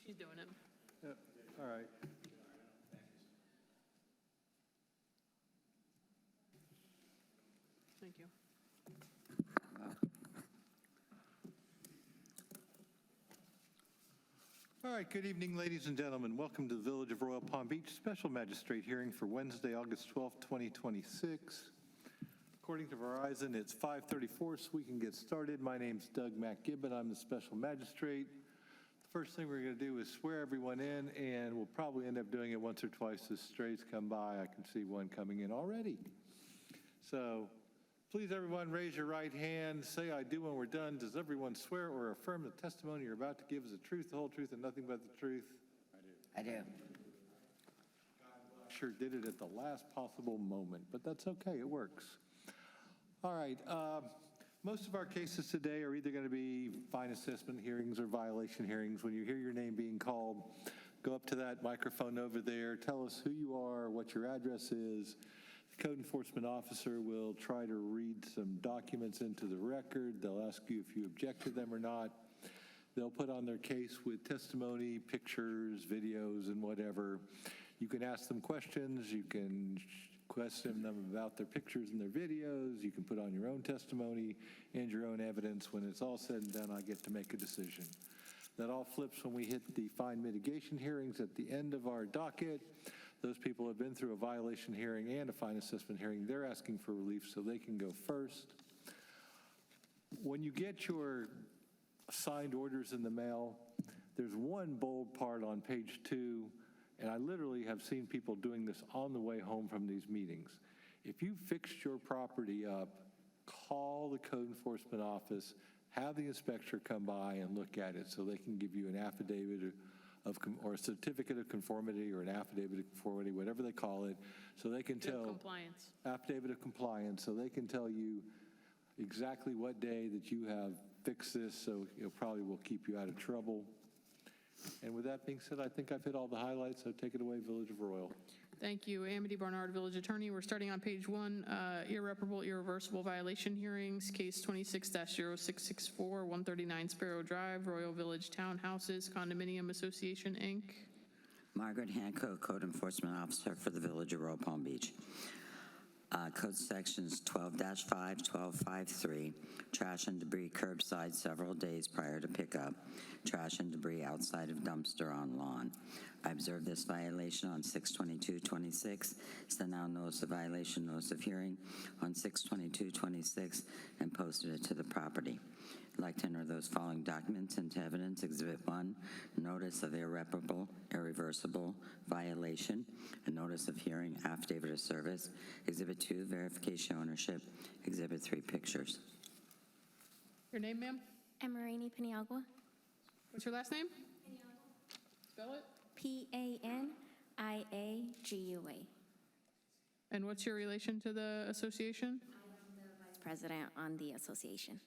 She's doing it. Yep, all right. Thank you. All right, good evening, ladies and gentlemen. Welcome to the Village of Royal Palm Beach Special Magistrate Hearing for Wednesday, August 12th, 2026. According to Verizon, it's 5:34, so we can get started. My name's Doug McGibbon. I'm the Special Magistrate. The first thing we're going to do is swear everyone in, and we'll probably end up doing it once or twice as strays come by. I can see one coming in already. So please, everyone, raise your right hand. Say, "I do" when we're done. Does everyone swear or affirm the testimony you're about to give is the truth, the whole truth, and nothing but the truth? I do. Sure did it at the last possible moment, but that's okay. It works. All right. Most of our cases today are either going to be fine assessment hearings or violation hearings. When you hear your name being called, go up to that microphone over there. Tell us who you are, what your address is. The code enforcement officer will try to read some documents into the record. They'll ask you if you object to them or not. They'll put on their case with testimony, pictures, videos, and whatever. You can ask them questions. You can question them about their pictures and their videos. You can put on your own testimony and your own evidence. When it's all said and done, I get to make a decision. That all flips when we hit the fine mitigation hearings at the end of our docket. Those people have been through a violation hearing and a fine assessment hearing. They're asking for relief, so they can go first. When you get your signed orders in the mail, there's one bold part on page 2, and I literally have seen people doing this on the way home from these meetings. If you fixed your property up, call the code enforcement office, have the inspector come by and look at it so they can give you an affidavit or a certificate of conformity or an affidavit of conformity, whatever they call it, so they can tell. Compliance. Affidavit of compliance, so they can tell you exactly what day that you have fixed this, so it probably will keep you out of trouble. And with that being said, I think I've hit all the highlights, so take it away, Village of Royal. Thank you. Amity Barnard, Village Attorney. We're starting on page 1, irreparable, irreversible violation hearings, case 26-0664, 139 Sparrow Drive, Royal Village Townhouses Condominium Association, Inc. Margaret Hancock, Code Enforcement Officer for the Village of Royal Palm Beach. Code sections 12-5, 1253, trash and debris curbside several days prior to pickup, trash and debris outside of dumpster on lawn. I observed this violation on 6/22/26, sent out notice of violation, notice of hearing on 6/22/26, and posted it to the property. I'd like to enter those following documents into evidence. Exhibit 1, notice of irreparable, irreversible violation, a notice of hearing, affidavit of service. Exhibit 2, verification ownership. Exhibit 3, pictures. Your name, ma'am? Amarini Paniagua. What's your last name? Spell it. Paniagua. And what's your relation to the association? Vice President on the association.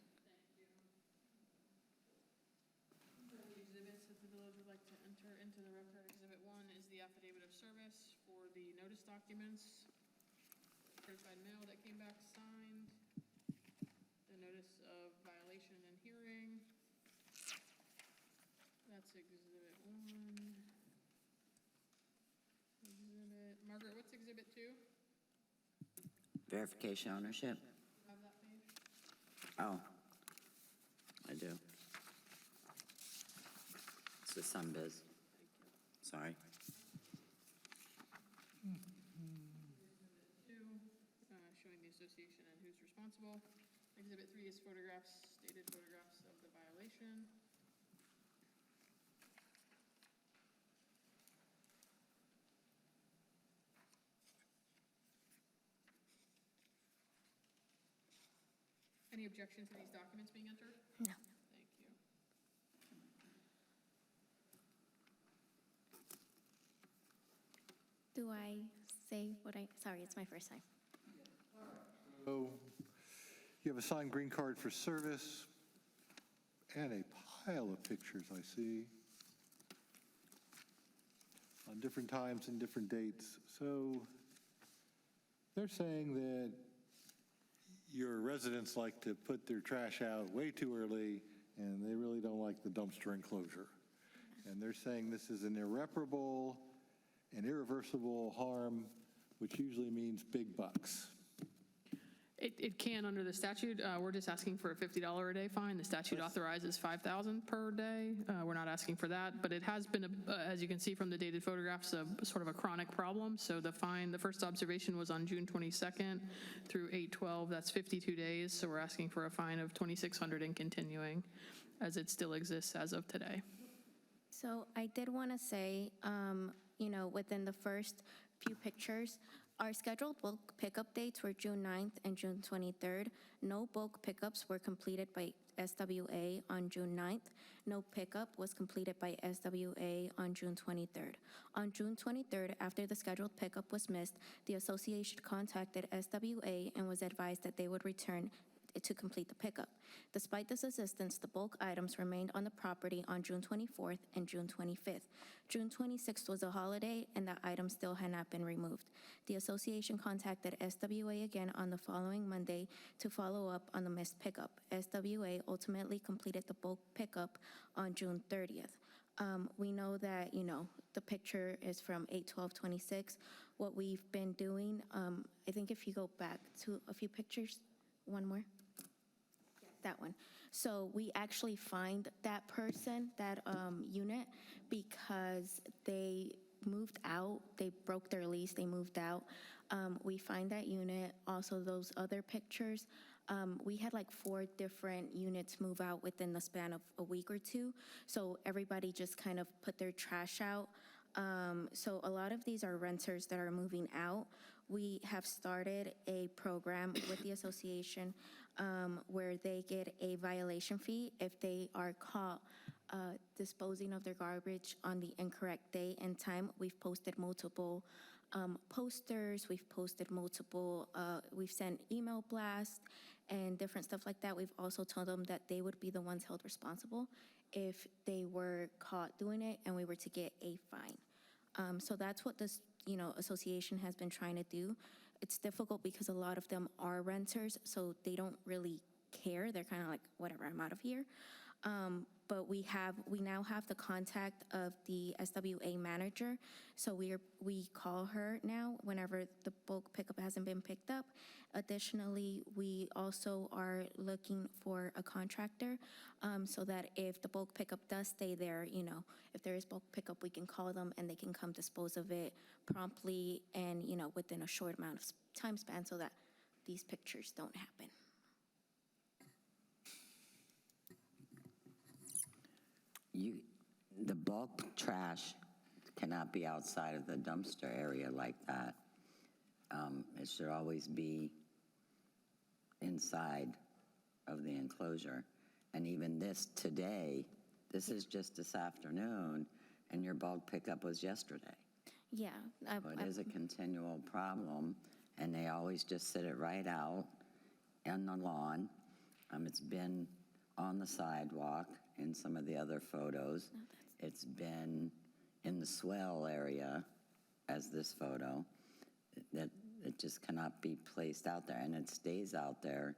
Exhibits that the village would like to enter into the record. Exhibit 1 is the affidavit of service for the notice documents, certified mail that came back signed, the notice of violation and hearing. That's exhibit 1. Margaret, what's exhibit 2? Verification ownership. Have that page? Oh, I do. It's the Sunbiz. Sorry. 2, showing the association and who's responsible. Exhibit 3 is photographs, stated photographs of the violation. Any objection to these documents being entered? No. Thank you. Do I say what sorry, it's my first time. So you have a signed green card for service and a pile of pictures, I see, on different times and different dates. So they're saying that your residents like to put their trash out way too early, and they really don't like the dumpster enclosure. And they're saying this is an irreparable and irreversible harm, which usually means big bucks. It can under the statute. We're just asking for a $50 a day fine. The statute authorizes $5,000 per day. We're not asking for that, but it has been, as you can see from the dated photographs, a sort of a chronic problem. So the fine, the first observation was on June 22nd through 8/12. That's 52 days. So we're asking for a fine of $2,600 and continuing, as it still exists as of today. So I did want to say, within the first few pictures, our scheduled bulk pickup dates were June 9th and June 23rd. No bulk pickups were completed by SWA on June 9th. No pickup was completed by SWA on June 23rd. On June 23rd, after the scheduled pickup was missed, the association contacted SWA and was advised that they would return to complete the pickup. Despite this assistance, the bulk items remained on the property on June 24th and June 25th. June 26th was a holiday, and the items still had not been removed. The association contacted SWA again on the following Monday to follow up on the missed pickup. SWA ultimately completed the bulk pickup on June 30th. We know that, the picture is from 8/12/26. What we've been doing, I think if you go back to a few pictures, one more. That one. So we actually find that person, that unit, because they moved out, they broke their lease, they moved out. We find that unit, also those other pictures. We had like 4 different units move out within the span of a week or two. So everybody just kind of put their trash out. So a lot of these are renters that are moving out. We have started a program with the association where they get a violation fee if they are caught disposing of their garbage on the incorrect day and time. We've posted multiple posters, we've posted multiple, we've sent email blasts and different stuff like that. We've also told them that they would be the ones held responsible if they were caught doing it and we were to get a fine. So that's what this association has been trying to do. It's difficult because a lot of them are renters, so they don't really care. They're kind of like, whatever, I'm out of here. But we now have the contact of the SWA manager, so we call her now whenever the bulk pickup hasn't been picked up. Additionally, we also are looking for a contractor, so that if the bulk pickup does stay there, if there is bulk pickup, we can call them and they can come dispose of it promptly and within a short amount of time span, so that these pictures don't happen. The bulk trash cannot be outside of the dumpster area like that. It should always be inside of the enclosure. And even this today, this is just this afternoon, and your bulk pickup was yesterday. Yeah. So it is a continual problem, and they always just sit it right out on the lawn. It's been on the sidewalk in some of the other photos. It's been in the swell area as this photo. That it just cannot be placed out there, and it stays out there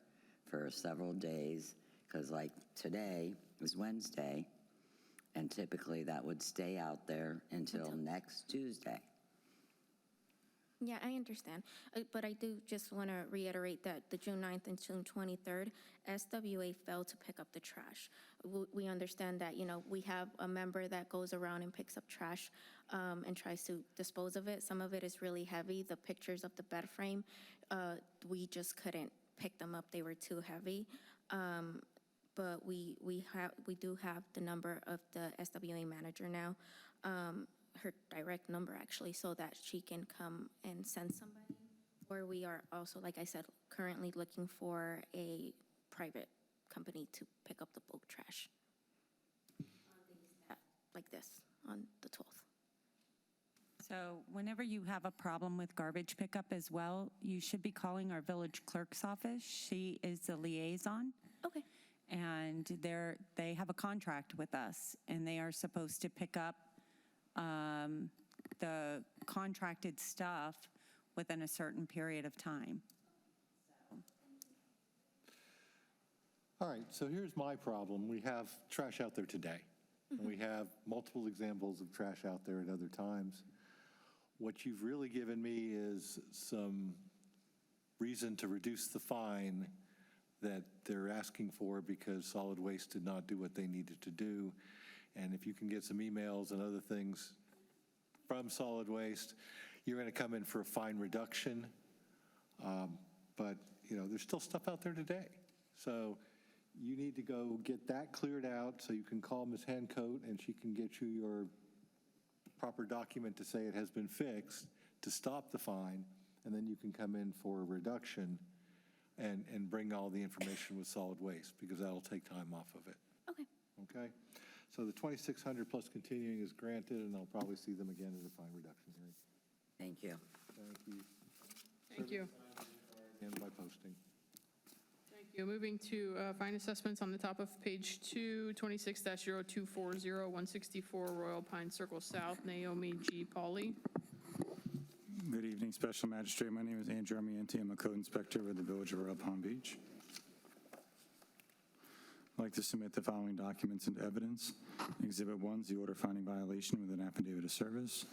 for several days, because like today is Wednesday, and typically that would stay out there until next Tuesday. Yeah, I understand. But I do just want to reiterate that the June 9th and June 23rd, SWA failed to pick up the trash. We understand that, we have a member that goes around and picks up trash and tries to dispose of it. Some of it is really heavy. The pictures of the bed frame, we just couldn't pick them up. They were too heavy. But we do have the number of the SWA manager now. Her direct number actually, so that she can come and send somebody. Or we are also, like I said, currently looking for a private company to pick up the bulk trash. Like this on the 12th. So whenever you have a problem with garbage pickup as well, you should be calling our village clerk's office. She is the liaison. Okay. And they have a contract with us, and they are supposed to pick up the contracted stuff within a certain period of time. All right, so here's my problem. We have trash out there today. and we have multiple examples of trash out there at other times. What you've really given me is some reason to reduce the fine that they're asking for because solid waste did not do what they needed to do. And if you can get some emails and other things from solid waste, you're going to come in for a fine reduction. But, there's still stuff out there today. So you need to go get that cleared out so you can call Ms. Hancock and she can get you your proper document to say it has been fixed to stop the fine, and then you can come in for a reduction and bring all the information with solid waste, because that'll take time off of it. Okay. Okay? So the 2,600 plus continuing is granted, and I'll probably see them again at a fine reduction hearing. Thank you. Thank you. Thank you. And by posting. Thank you. Moving to fine assessments on the top of page 2, 26-0240, 164 Royal Pine Circle South, Naomi G. Pauley. Good evening, Special Magistrate. My name is Andrew Armienti. I'm a code inspector with the Village of Royal Palm Beach. I'd like to submit the following documents and evidence. Exhibit 1 is the order finding violation with an affidavit of service.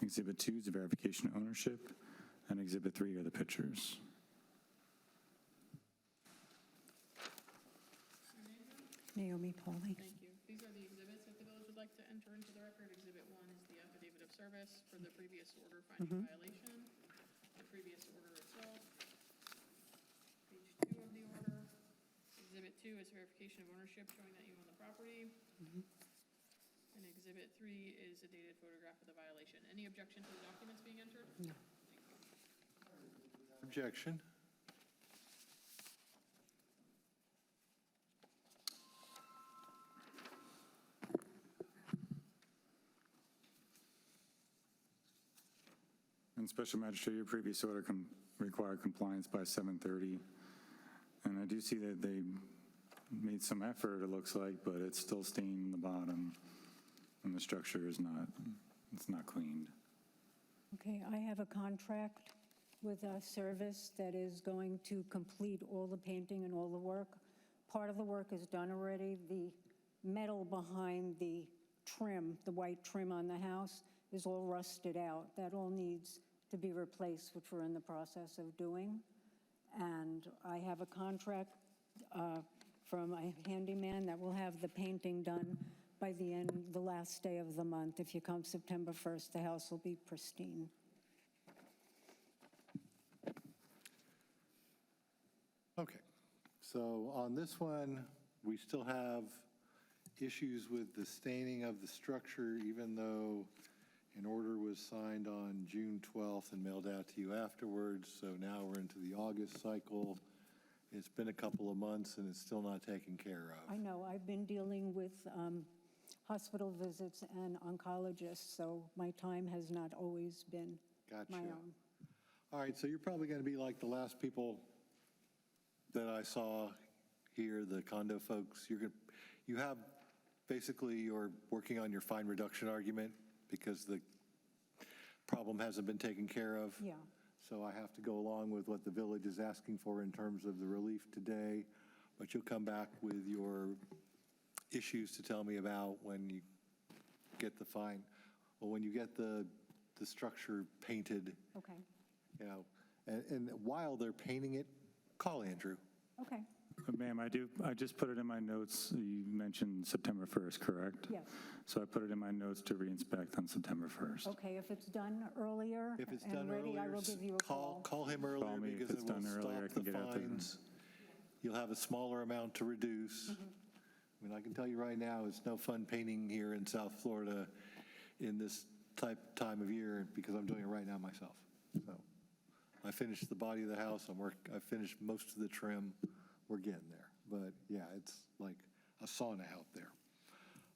Exhibit 2 is the verification of ownership. And Exhibit 3 are the pictures. Naomi Pauley. Thank you. These are the exhibits that the village would like to enter into the record. Exhibit 1 is the affidavit of service for the previous order finding violation, the previous order itself. Page 2 of the order. Exhibit 2 is verification of ownership showing that you own the property. And Exhibit 3 is a dated photograph of the violation. Any objection to the documents being entered? No. Objection. And Special Magistrate, your previous order required compliance by 7:30. And I do see that they made some effort, it looks like, but it's still staining the bottom, and the structure is not cleaned. Okay, I have a contract with a service that is going to complete all the painting and all the work. Part of the work is done already. The metal behind the trim, the white trim on the house, is all rusted out. That all needs to be replaced, which we're in the process of doing. And I have a contract from a handyman that will have the painting done by the last day of the month. If you come September 1st, the house will be pristine. Okay, so on this one, we still have issues with the staining of the structure, even though an order was signed on June 12th and mailed out to you afterwards. So now we're into the August cycle. It's been a couple of months and it's still not taken care of. I know, I've been dealing with hospital visits and oncologists, so my time has not always been my Gotcha. own. All right, so you're probably going to be like the last people that I saw here, the condo folks. You have basically, you're working on your fine reduction argument because the problem hasn't been taken care of. Yeah. So I have to go along with what the village is asking for in terms of the relief today, but you'll come back with your issues to tell me about when you get the fine, or when you get the structure painted, Okay, and while they're painting it, call Andrew. okay, Ma'am, I just put it in my notes. You mentioned September 1st, correct? yes. So I put it in my notes to reinspect on September 1st. Okay, if it's done earlier If it's and done ready, I earlier, will give you a call. call him earlier Call me if because it's it will done earlier, I stop can the get out there. fines. You'll have a smaller amount to reduce. I mean, I can tell you right now, it's no fun painting here in South Florida in this time of year because I'm doing it right now myself. So I finished the body of the house. I finished most of the trim. We're getting there. But yeah, it's like a sauna out there.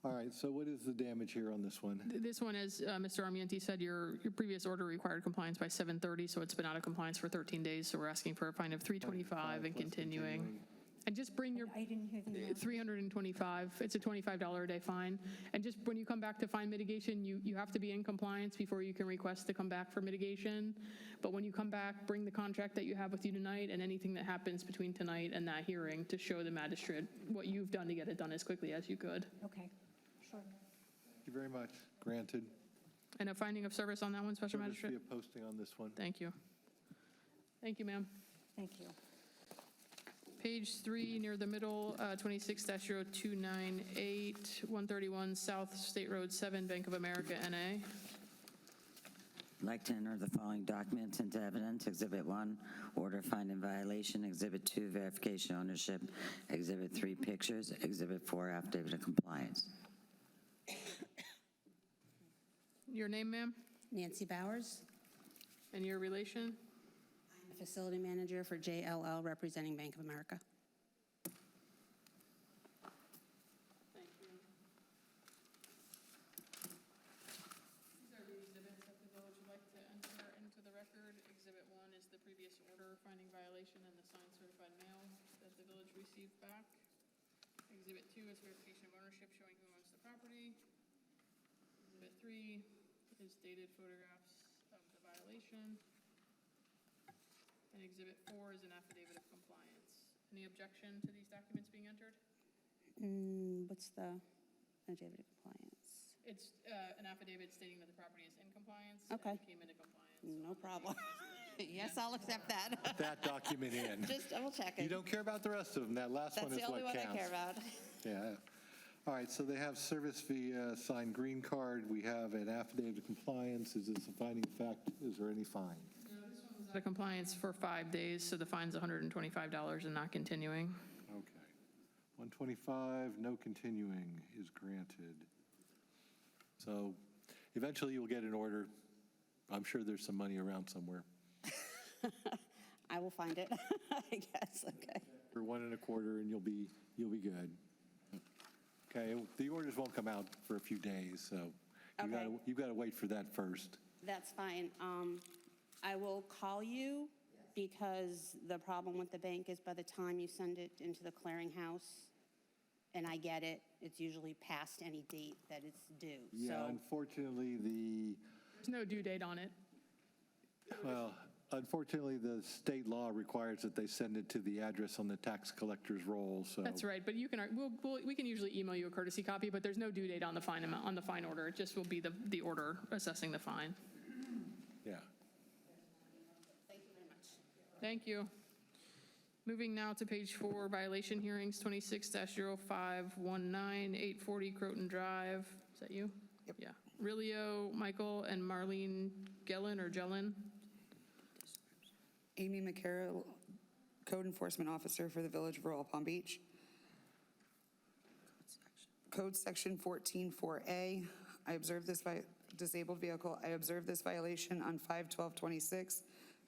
All right, so what is the damage here on this one? This one, as Mr. Armienti said, your previous order required compliance by 7:30, so it's been out of compliance for 13 days, so we're asking for a fine of $325 and Plus continuing. And just bring your I didn't hear the amount. $325, it's a $25 a day fine. And just when you come back to fine mitigation, you have to be in compliance before you can request to come back for mitigation. But when you come back, bring the contract that you have with you tonight and anything that happens between tonight and that hearing to show the magistrate what you've done to get it done as quickly as you could. Okay, sure. you very much. Granted. And a finding of service on that one, Special Service Magistrate? via posting on this one. Thank you. Thank you, ma'am. Thank you. Page 3, near the middle, 26-0298, 131 South State Road 7, Bank of America, NA. I'd like to enter the following documents into evidence. Exhibit 1, order finding violation. Exhibit 2, verification ownership. Exhibit 3, pictures. Exhibit 4, affidavit of compliance. Your name, ma'am, Nancy Bowers, and your relation? I'm the facility manager for JLL representing Bank of America. Thank you. These are the exhibits that the village would like to enter into the record. Exhibit 1 is the previous order finding violation and the signed certified mail that the village received back. Exhibit 2 is verification of ownership showing who owns the property. Exhibit 3 is dated photographs of the violation. And Exhibit 4 is an affidavit of compliance. Any objection to these documents being entered? What's the affidavit of compliance? It's an affidavit stating that the property is in compliance. Okay. And came into compliance. No problem. Yes, I'll accept that. That document in. Just double checking. You don't care about the rest of them. That last one That's is the only what one counts. I care about. Yeah. All right, so they have service via signed green card. We have an affidavit of compliance. Is this a finding of fact? Is there any fine? Out of compliance for 5 days, so the fine's $125 and not continuing. Okay. 125, no continuing is granted. So eventually you'll get an order. I'm sure there's some money around somewhere. I will find it, I guess, okay. For 1 1/4 and you'll be good. Okay, the orders won't come out for a few days, so Okay. you got to wait for that first. That's fine. I will call you because the problem with the bank is by the time you send it into the clearinghouse and I get it, it's usually past any date that it's due. Yeah, So unfortunately, There's no due date on it. unfortunately, the state law requires that they send it to the address on the tax collector's roll, so. That's right, but you can, we can usually email you a courtesy copy, but there's no due date on the fine amount, on the fine order. It just will be the order assessing the fine. Yeah. thank you very much. Thank you. Moving now to page 4, violation hearings, 26-0519, 840 Croton Drive. Is that you? Yep. Yeah. Rilio, Michael, and Marlene Gellin or Jellin. Amy McCarroll, Code Enforcement Officer for the Village of Royal Palm Beach. Code Section 14-4A, I observed this disabled vehicle. I observed this violation on 5/12/26.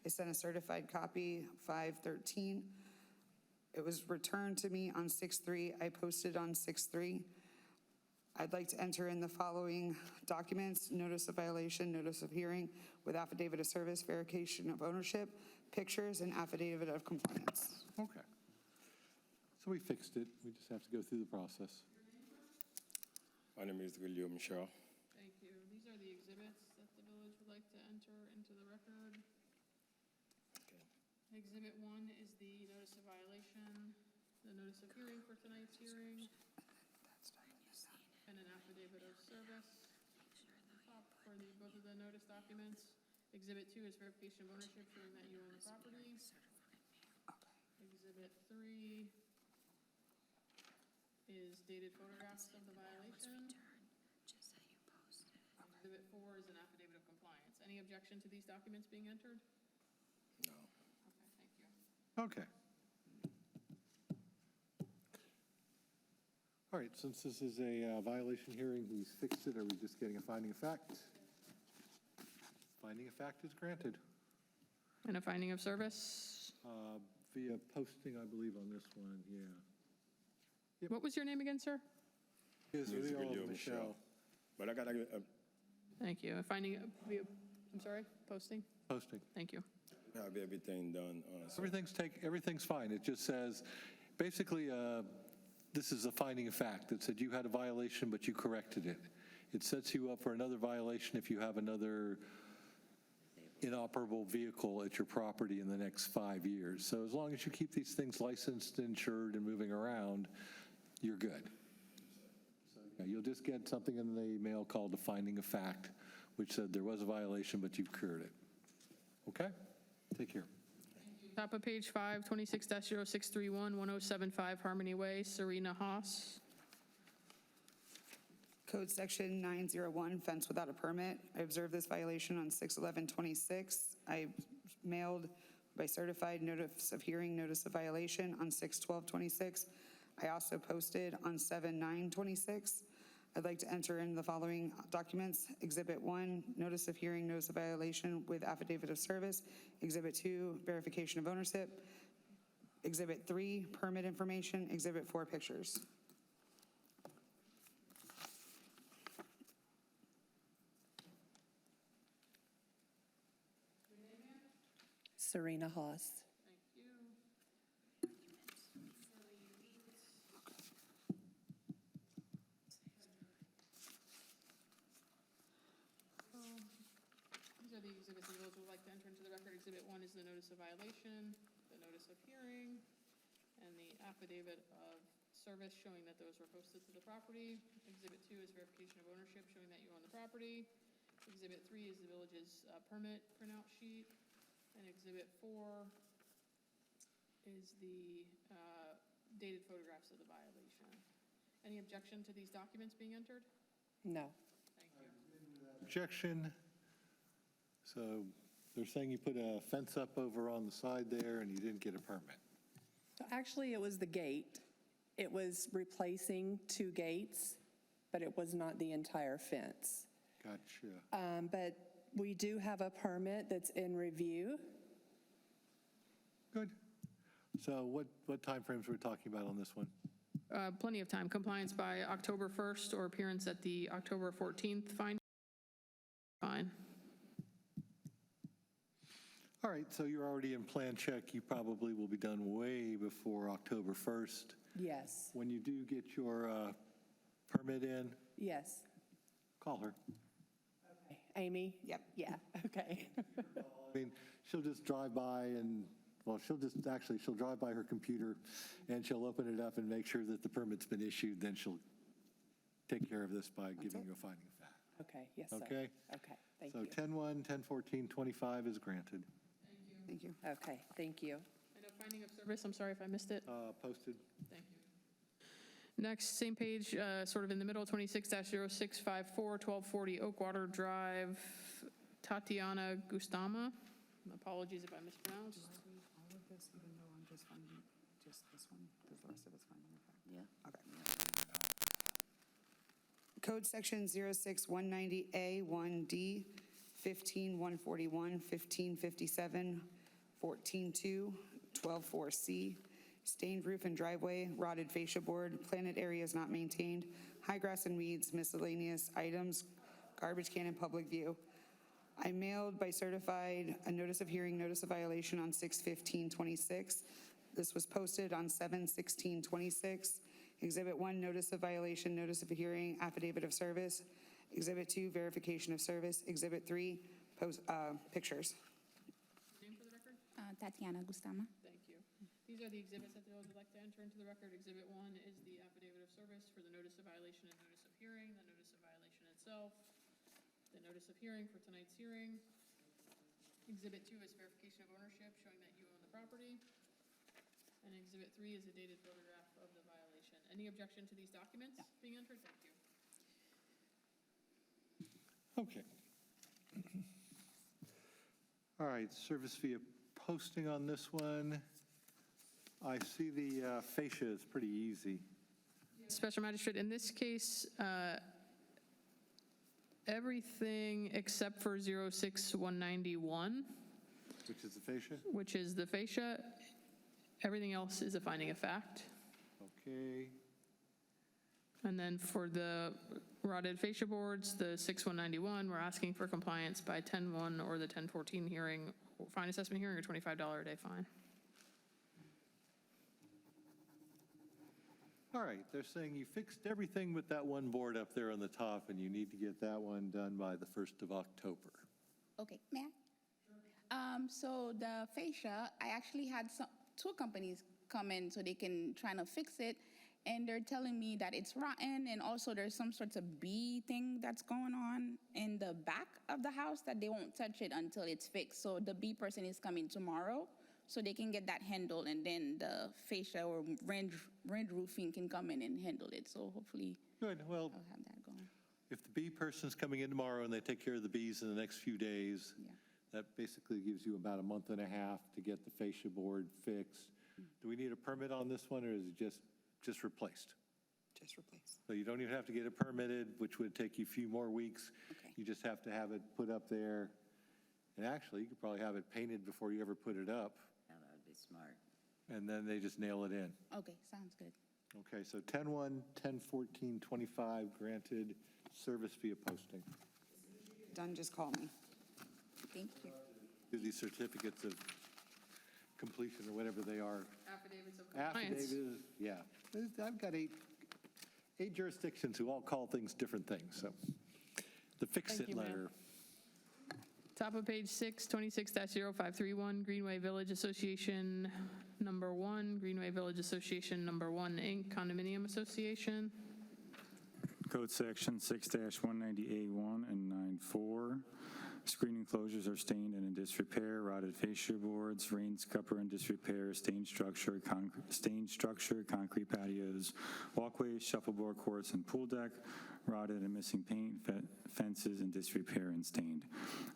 I sent a certified copy 5/13. It was returned to me on 6/3. I posted on 6/3. I'd like to enter in the following documents: notice of violation, notice of hearing with affidavit of service, verification of ownership, pictures, and affidavit of compliance. Okay. So we fixed it. We just have to go through the process. My name is William Shaw. Thank you. These are the exhibits that the village would like to enter into the record. Exhibit 1 is the notice of violation, the notice of hearing for tonight's hearing, and an affidavit of service for both of the notice documents. Exhibit 2 is verification of ownership showing that you own the property. Exhibit 3 is dated photographs of the violation. Exhibit 4 is an affidavit of compliance. Any objection to these documents being entered? No. Okay, thank you. Okay. All right, since this is a violation hearing, he's fixed it. Are we just getting a finding of fact? Finding of fact is granted And a finding of service? via posting, I believe, on this one, yeah. What was your name again, sir? Is Ms. Leo William Michelle. Shaw. But I got to Thank you. A finding, I'm sorry, posting? Posting. Thank you. have everything done. So Everything's fine. It just says, basically, this is a finding of fact. It said you had a violation, but you corrected it. It sets you up for another violation if you have another inoperable vehicle at your property in the next 5 years. So as long as you keep these things licensed, insured, and moving around, you're good. So you Yeah, you'll just get something in the mail called a finding of fact, which said there was a violation, but you've cured it. Okay? Take care. Top of page 5, 26-0631, 1075 Harmony Way, Serena Haas. Code Section 901, fence without a permit. I observed this violation on 6/11/26. I mailed by certified notice of hearing, notice of violation on 6/12/26. I also posted on 7/9/26. I'd like to enter in the following documents. Exhibit 1, notice of hearing, notice of violation with affidavit of service. Exhibit 2, verification of ownership. Exhibit 3, permit information. Exhibit 4, pictures. Serena Haas. Thank you. These are the exhibits the village would like to enter into the record. Exhibit 1 is the notice of violation, the notice of hearing, and the affidavit of service showing that those were posted to the property. Exhibit 2 is verification of ownership showing that you own the property. Exhibit 3 is the village's permit printout sheet. And Exhibit 4 is the dated photographs of the violation. Any objection to these documents being entered? No. Thank you. Objection. So they're saying you put a fence up over on the side there and you didn't get a permit. So actually, it was the gate. It was replacing 2 gates, but it was not the entire fence. Gotcha. But we do have a permit that's in review. Good. So what timeframes we're talking about on this one? Plenty of time. Compliance by October 1st or appearance at the October 14th fine. Fine. All right, so you're already in plan check. You probably will be done way before October 1st. Yes, When you do get your permit in, yes. call her. Okay. Amy? Yep. Yeah, okay. I mean, she'll just drive by and, well, she'll drive by her computer and she'll open it up and make sure that the permit's been issued. Then she'll take care of this by giving you a finding of fact. Okay, yes, sir. Okay? Okay, thank So you. 10-1, 10-14, 25 is granted. Thank you. Okay, thank you. And a finding of service, I'm sorry if I missed it. Posted. Thank you. Next, same page, sort of in the middle, 26-0654, 1240 Oakwater Drive, Tatiana Gustama. Apologies if I mispronounced. All of this, even though I'm just finding, just this one, does the rest of it's finding of fact? Yeah. Okay. Code Section 06190A1D, 15141, 1557, 142, 124C, stained roof and driveway, rotted fascia board, planted areas not maintained, high grass and weeds, miscellaneous items, garbage can in public view. I mailed by certified a notice of hearing, notice of violation on 6/15/26. This was posted on 7/16/26. Exhibit 1, notice of violation, notice of hearing, affidavit of service. Exhibit 2, verification of service. Exhibit 3, pictures. Name for the record? Tatiana Gustama. Thank you. These are the exhibits that the village would like to enter into the record. Exhibit 1 is the affidavit of service for the notice of violation and notice of hearing, the notice of violation itself, the notice of hearing for tonight's hearing. Exhibit 2 is verification of ownership, showing that you own the property. And Exhibit 3 is a dated photograph of the violation. Any objection to these documents being entered? Thank you. Okay. All right, service via posting on this one. I see the fascia is pretty easy. Special Magistrate, in this case, everything except for 06191, Which is the fascia? which is the fascia, everything else is a finding of fact. Okay. And then for the rotted fascia boards, the 6191, we're asking for compliance by 10-1 or the 10-14 hearing, fine assessment hearing, or $25 a day fine. All right, they're saying you fixed everything with that one board up there on the top, and you need to get that one done by the 1st of October. Okay, may I? So the fascia, I actually had two companies come in so they can try to fix it, and they're telling me that it's rotten, and also there's some sorts of bee thing that's going on in the back of the house that they won't touch it until it's fixed. So the bee person is coming tomorrow, so they can get that handled, and then the fascia or rend roofing can come in and handle it. So hopefully Good, well, I'll have that going. if the bee person's coming in tomorrow and they take care of the bees in the next few days, Yeah. that basically gives you about a month and a half to get the fascia board fixed. Do we need a permit on this one, or is it just replaced? Just replace. So you don't even have to get it permitted, which would take you a few more weeks. Okay. You just have to have it put up there. And actually, you could probably have it painted before you ever put it up, Yeah, that would be smart. and then they just nail it in. Okay, sounds good. Okay, so 10/1, 10/14/25 granted service via posting. Done, just call me. Thank you. Do these certificates of completion or whatever they are. Affidavits of compliance. Affidavit, yeah. I've got eight jurisdictions who all call things different things, so. The Thank fix-it you, ma'am. letter. Top of page 6, 26-0531, Greenway Village Association Number 1, Greenway Village Association Number 1, Inc., Condominium Association. Code section 6-190A1 and 9-4. Screen enclosures are stained and in disrepair, rotted fascia boards, rain scupper in disrepair, stained structure, concrete patios, walkways, shuffleboard courts, and pool deck, rotted and missing paint, fences in disrepair and stained.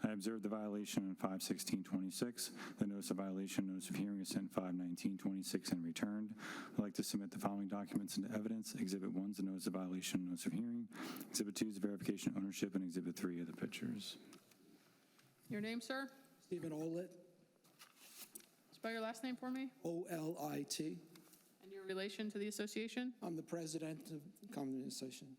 I observed the violation on 5/16/26. The notice of violation, notice of hearing is sent 5/19/26 and returned. I'd like to submit the following documents into evidence. Exhibit 1 is the notice of violation, notice of hearing. Exhibit 2 is the verification of ownership, and Exhibit 3 are the pictures. Your name, sir? Stephen Olit, Spell your last name for me, O-L-I-T. and your relation to the association. I'm the president of the Condominium Association.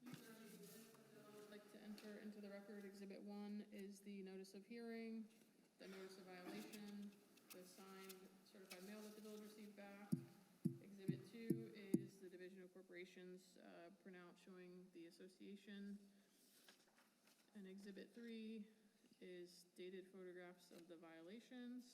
I'd like to enter into the record, Exhibit 1 is the notice of hearing, the notice of violation, the signed certified mail that the village received back. Exhibit 2 is the Division of Corporations printout showing the association. And Exhibit 3 is dated photographs of the violations.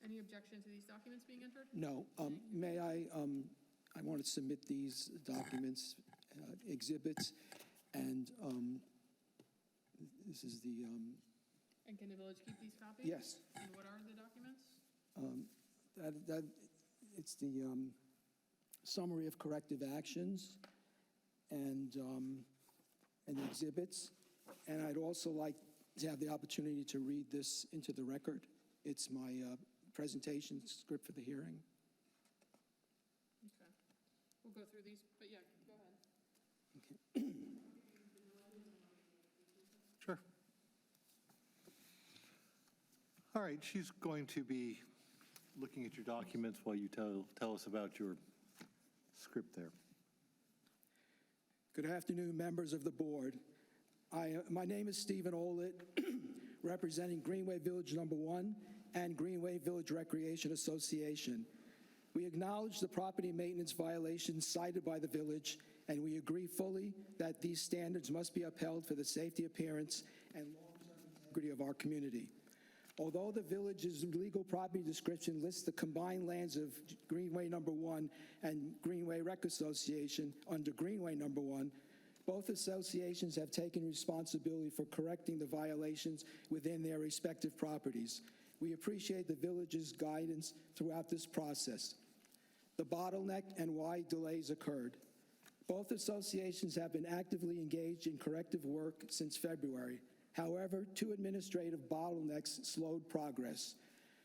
Any objection to these documents being entered? No, may I want to submit these documents, exhibits, and this is the, And can the village keep these copies? yes, And what are the documents? it's the summary of corrective actions and the exhibits. And I'd also like to have the opportunity to read this into the record. It's my presentation script for the hearing. Okay. We'll go through these, but yeah, go ahead. Sure. All right, she's going to be looking at your documents while you tell us about your script there. Good afternoon, members of the board. My name is Stephen Olit, representing Greenway Village Number 1 and Greenway Village Recreation Association. We acknowledge the property maintenance violations cited by the village, and we agree fully that these standards must be upheld for the safety, appearance, and long-term integrity of our community. Although the village's legal property description lists the combined lands of Greenway Number 1 and Greenway Rec Association under Greenway Number 1, both associations have taken responsibility for correcting the violations within their respective properties. We appreciate the village's guidance throughout this process. The bottleneck and why delays occurred. Both associations have been actively engaged in corrective work since February. However, two administrative bottlenecks slowed progress.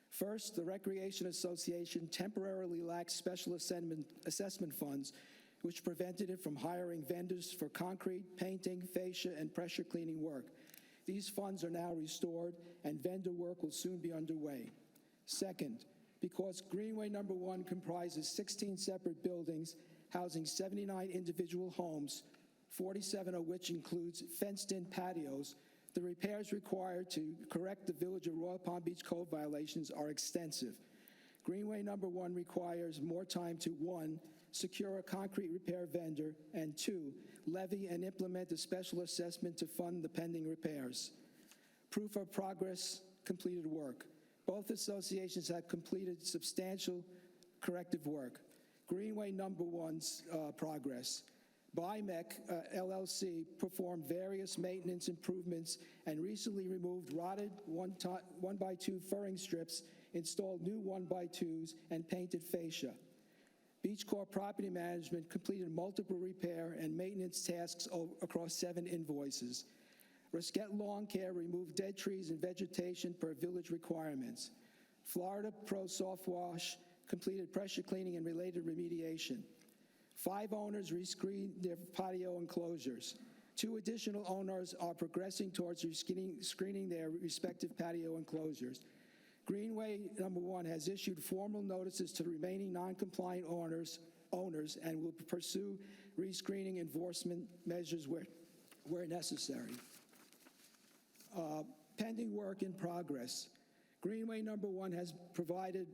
First, the Recreation Association temporarily lacked special assessment funds, which prevented it from hiring vendors for concrete, painting, fascia, and pressure cleaning work. These funds are now restored, and vendor work will soon be underway. Second, because Greenway Number 1 comprises 16 separate buildings housing 79 individual homes, 47 of which includes fenced-in patios, the repairs required to correct the Village of Royal Palm Beach code violations are extensive. Greenway Number 1 requires more time to, 1, secure a concrete repair vendor, and 2, levy and implement a special assessment to fund the pending repairs. Proof of progress, completed work. Both associations have completed substantial corrective work. Greenway Number 1's progress. BIMEC LLC performed various maintenance improvements and recently removed rotted 1x2 furring strips, installed new 1x2s, and painted fascia. Beach Corp Property Management completed multiple repair and maintenance tasks across 7 invoices. Rusquette Lawn Care removed dead trees and vegetation per village requirements. Florida Pro Soft Wash completed pressure cleaning and related remediation. 5 owners rescreened their patio enclosures. 2 additional owners are progressing towards screening their respective patio enclosures. Greenway Number 1 has issued formal notices to the remaining non-compliant owners and will pursue rescreening enforcement measures where necessary. Pending work in progress. Greenway Number 1 has provided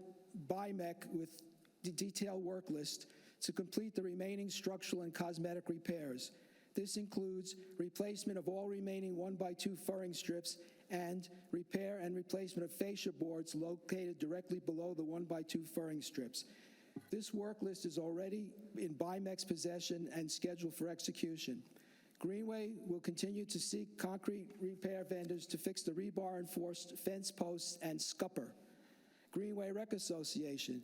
BIMEC with the detailed work list to complete the remaining structural and cosmetic repairs. This includes replacement of all remaining 1x2 furring strips and repair and replacement of fascia boards located directly below the 1x2 furring strips. This work list is already in BIMEC's possession and scheduled for execution. Greenway will continue to seek concrete repair vendors to fix the rebar-enforced fence posts and scupper. Greenway Rec Association.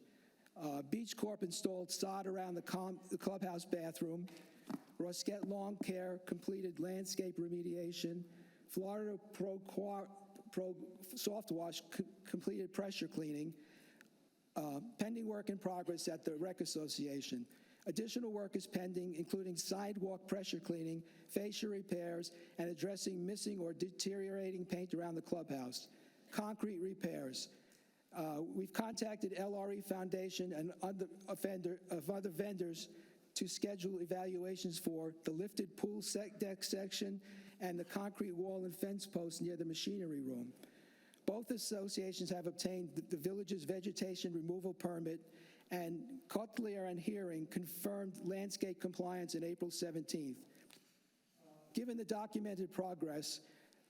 Beach Corp installed sod around the clubhouse bathroom. Rusquette Lawn Care completed landscape remediation. Florida Pro Soft Wash completed pressure cleaning. Pending work in progress at the Rec Association. Additional work is pending, including sidewalk pressure cleaning, fascia repairs, and addressing missing or deteriorating paint around the clubhouse. Concrete repairs. We've contacted LRE Foundation and other vendors to schedule evaluations for the lifted pool deck section and the concrete wall and fence posts near the machinery room. Both associations have obtained the village's vegetation removal permit, and Cutler and Hearing confirmed landscape compliance on April 17th. Given the documented progress,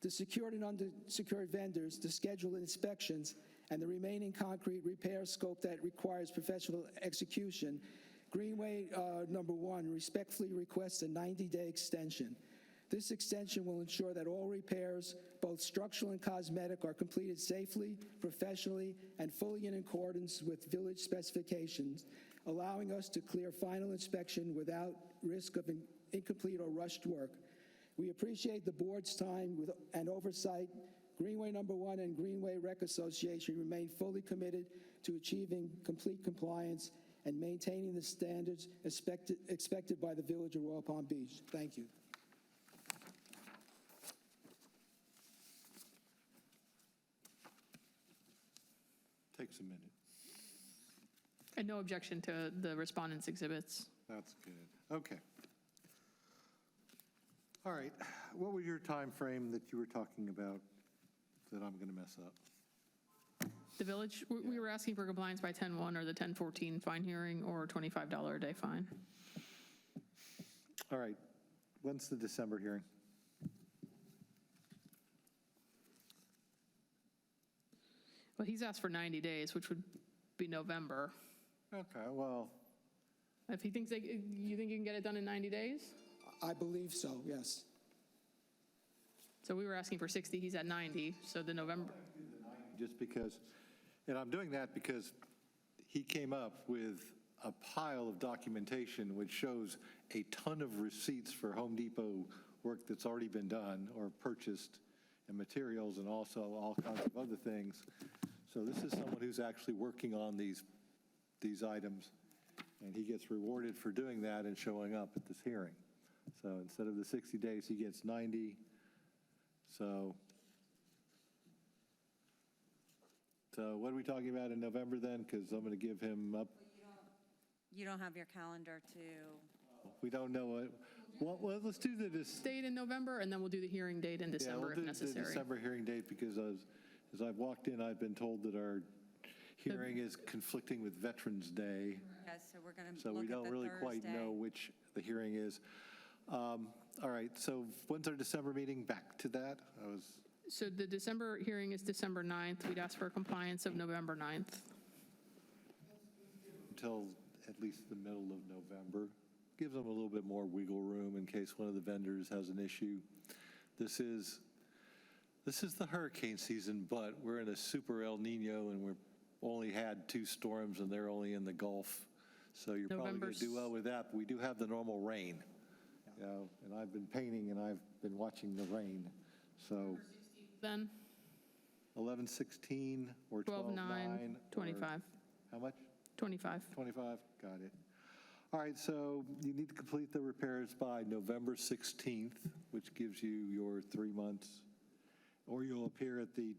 the secured and unsecured vendors, the scheduled inspections, and the remaining concrete repair scope that requires professional execution, Greenway Number 1 respectfully requests a 90-day extension. This extension will ensure that all repairs, both structural and cosmetic, are completed safely, professionally, and fully in accordance with village specifications, allowing us to clear final inspection without risk of incomplete or rushed work. We appreciate the board's time and oversight. Greenway Number 1 and Greenway Rec Association remain fully committed to achieving complete compliance and maintaining the standards expected by the Village of Royal Palm Beach. Thank you. Takes a minute. And no objection to the respondents' exhibits. That's good. Okay. All right. What was your time frame that you were talking about that I'm going to mess up? The village, we were asking for compliance by 10/1 or the 10/14 fine hearing or $25 a day fine. All right. When's the December hearing? Well, he's asked for 90 days, which would be November. Okay, well, If he thinks you think you can get it done in 90 days? I believe so, yes. So we were asking for 60, he's at 90, so the November. just because, and I'm doing that because he came up with a pile of documentation which shows a ton of receipts for Home Depot work that's already been done or purchased, and materials, and also all kinds of other things. So this is someone who's actually working on these items, and he gets rewarded for doing that and showing up at this hearing. So instead of the 60 days, he gets 90. So So what are we talking about in November then? Because I'm going to give him up. You don't have your calendar to, We don't know well, let's do Date in November, and then we'll do the hearing date in December if the necessary. December hearing date, because as I've walked in, I've been told that our hearing is conflicting with Veterans Day. yes, so we're going to So look we at the don't really quite Thursday. know which the hearing is. All right, so when's our December meeting? Back to that? So the December hearing is December 9th. We'd ask for compliance of November 9th. Until at least the middle of November. Gives them a little bit more wiggle room in case one of the vendors has an issue. This is the hurricane season, but we're in a super El Nino, and we've only had 2 storms, and they're only in the Gulf. So you're probably going to do well with that. But we do have the normal rain, you know, and I've been painting, and I've been watching the rain. So Then 11/16 or 12/9. 12/9/25. How much? 25. 25, got it. All right, so you need to complete the repairs by November 16th, which gives you your 3 months, or you'll appear at the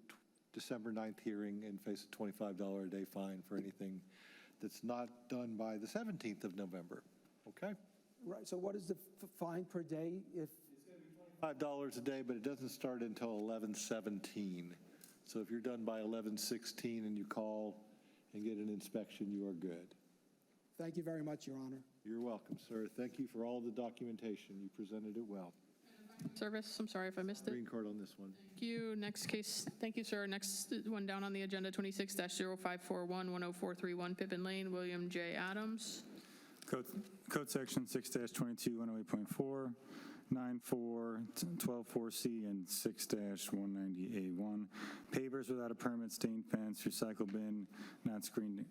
December 9th hearing and face a $25 a day fine for anything that's not done by the 17th of November, okay? Right, so what is the fine per day if, $5 a day, but it doesn't start until 11/17. So if you're done by 11/16 and you call and get an inspection, you are good. thank you very much, Your Honor. You're welcome, sir. Thank you for all the documentation. You presented it well. Service, I'm sorry if I missed it. Green card on this one. Thank you. Next case, thank you, sir. Next one down on the agenda, 26-0541, 10431 Pippin Lane, William J. Adams. Code Section 6-22, 108.4, 9-4, 12-4C, and 6-190A1. Pavers without a permit, stained fence, recycle bin, not screened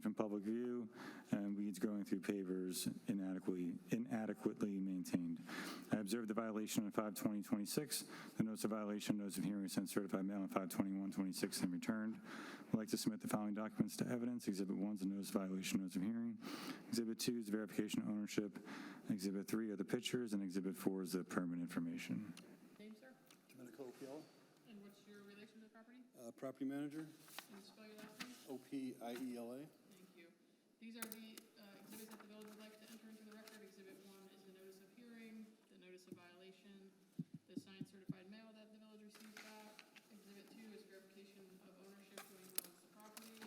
from public view, and weeds growing through pavers, inadequately maintained. I observed the violation on 5/20/26. The notice of violation, notice of hearing was sent certified mail on 5/21/26 and returned. I'd like to submit the following documents to evidence. Exhibit 1 is the notice of violation, notice of hearing. Exhibit 2 is the verification of ownership. Exhibit 3 are the pictures, and Exhibit 4 is the permit information. Name, sir? Domenico Opiella, And what's your relation to the property? property manager, Can you spell your last name? Opiella. Thank you. These are the exhibits that the village would like to enter into the record. Exhibit 1 is the notice of hearing, the notice of violation, the signed certified mail that the village received back. Exhibit 2 is verification of ownership when who owns the property.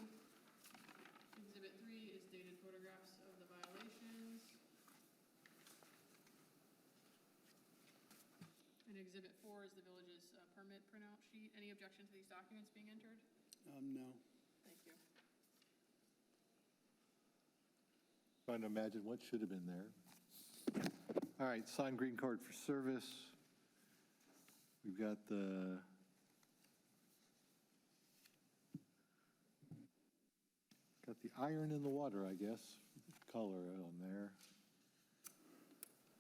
Exhibit 3 is dated photographs of the violations. And Exhibit 4 is the village's permit printout sheet. Any objection to these documents being entered? No. Thank you. Trying to imagine what should have been there. All right, signed green card for service. We've got the iron in the water, I guess, color on there.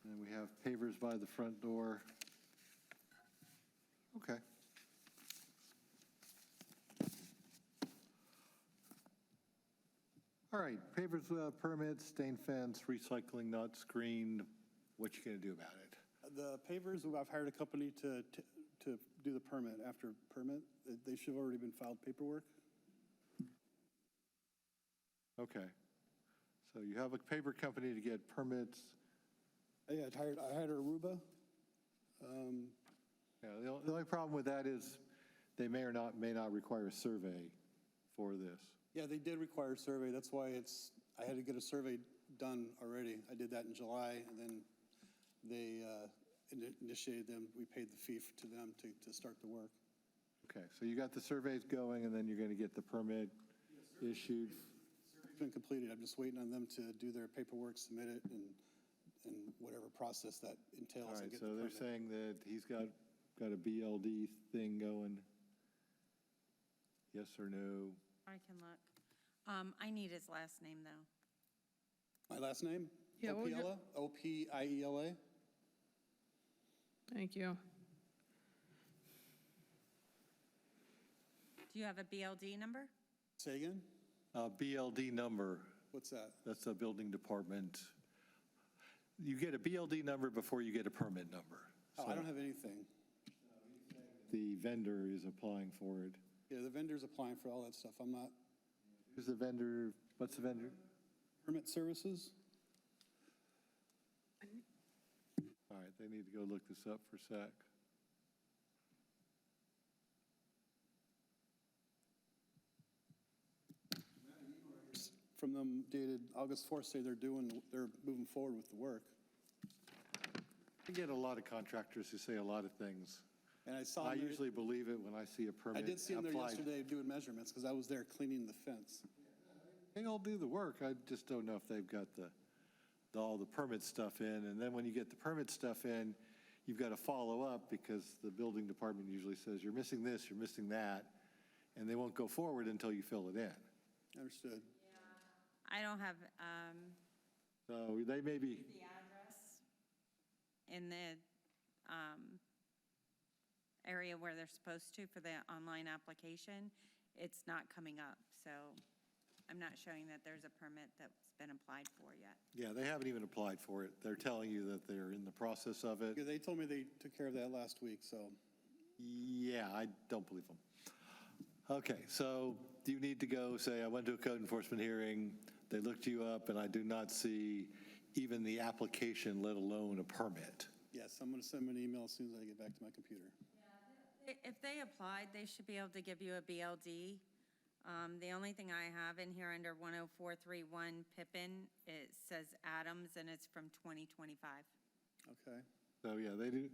And we have pavers by the front door. Okay. All right, pavers without permits, stained fence, recycling not screened. What you gonna do about it? The pavers, I've hired a company to do the permit after permit. They should have already been filed paperwork. Okay. So you have a paper company to get permits. Yeah, I hired Aruba. Yeah, the only problem with that is they may not require a survey for this. Yeah, they did require a survey. That's why I had to get a survey done already. I did that in July, and then they initiated them. We paid the fee to them to start the work. Okay, so you got the surveys going, and then you're going to get the permit issued. It's been completed. I'm just waiting on them to do their paperwork, submit it, and whatever process that entails. All and right, get so the they're permit. saying that he's got a BLD thing going. Yes or no? I can look. I need his last name, though. My last name? Yeah, what was your- Opiella, O-P-I-E-L-A. Thank you. Do you have a BLD number? Say again? BLD number, What's that? that's a building department. You get a BLD number before you get a permit number. Oh, I don't have anything. The vendor is applying for it. Yeah, the vendor's applying for all that stuff. I'm not. Who's the vendor? What's the vendor? Permit services? All right, they need to go look this up for a sec. From them dated August 4th say they're moving forward with the work. I get a lot of contractors who say a lot of things. And I saw I them there- usually believe it when I see a permit I applied. did see them there yesterday doing measurements because I was there cleaning the fence. They all do the work. I just don't know if they've got all the permit stuff in. And then when you get the permit stuff in, you've got to follow up because the building department usually says, you're missing this, you're missing that, and they won't go forward until you fill it in. Understood. I don't have So they may be, the address in the area where they're supposed to for the online application. It's not coming up, so I'm not showing that there's a permit that's been applied for yet. yeah, they haven't even applied for it. They're telling you that they're in the process of it. Yeah, they told me they took care of that last week, so. Yeah, I don't believe them. Okay, so you need to go say, I went to a code enforcement hearing, they looked you up, and I do not see even the application, let alone a permit. Yes, I'm going to send them an email as soon as I get back to my computer. If they applied, they should be able to give you a BLD. The only thing I have in here under 10431 Pippin, it says Adams, and it's from 2025. Okay. So, yeah, they do.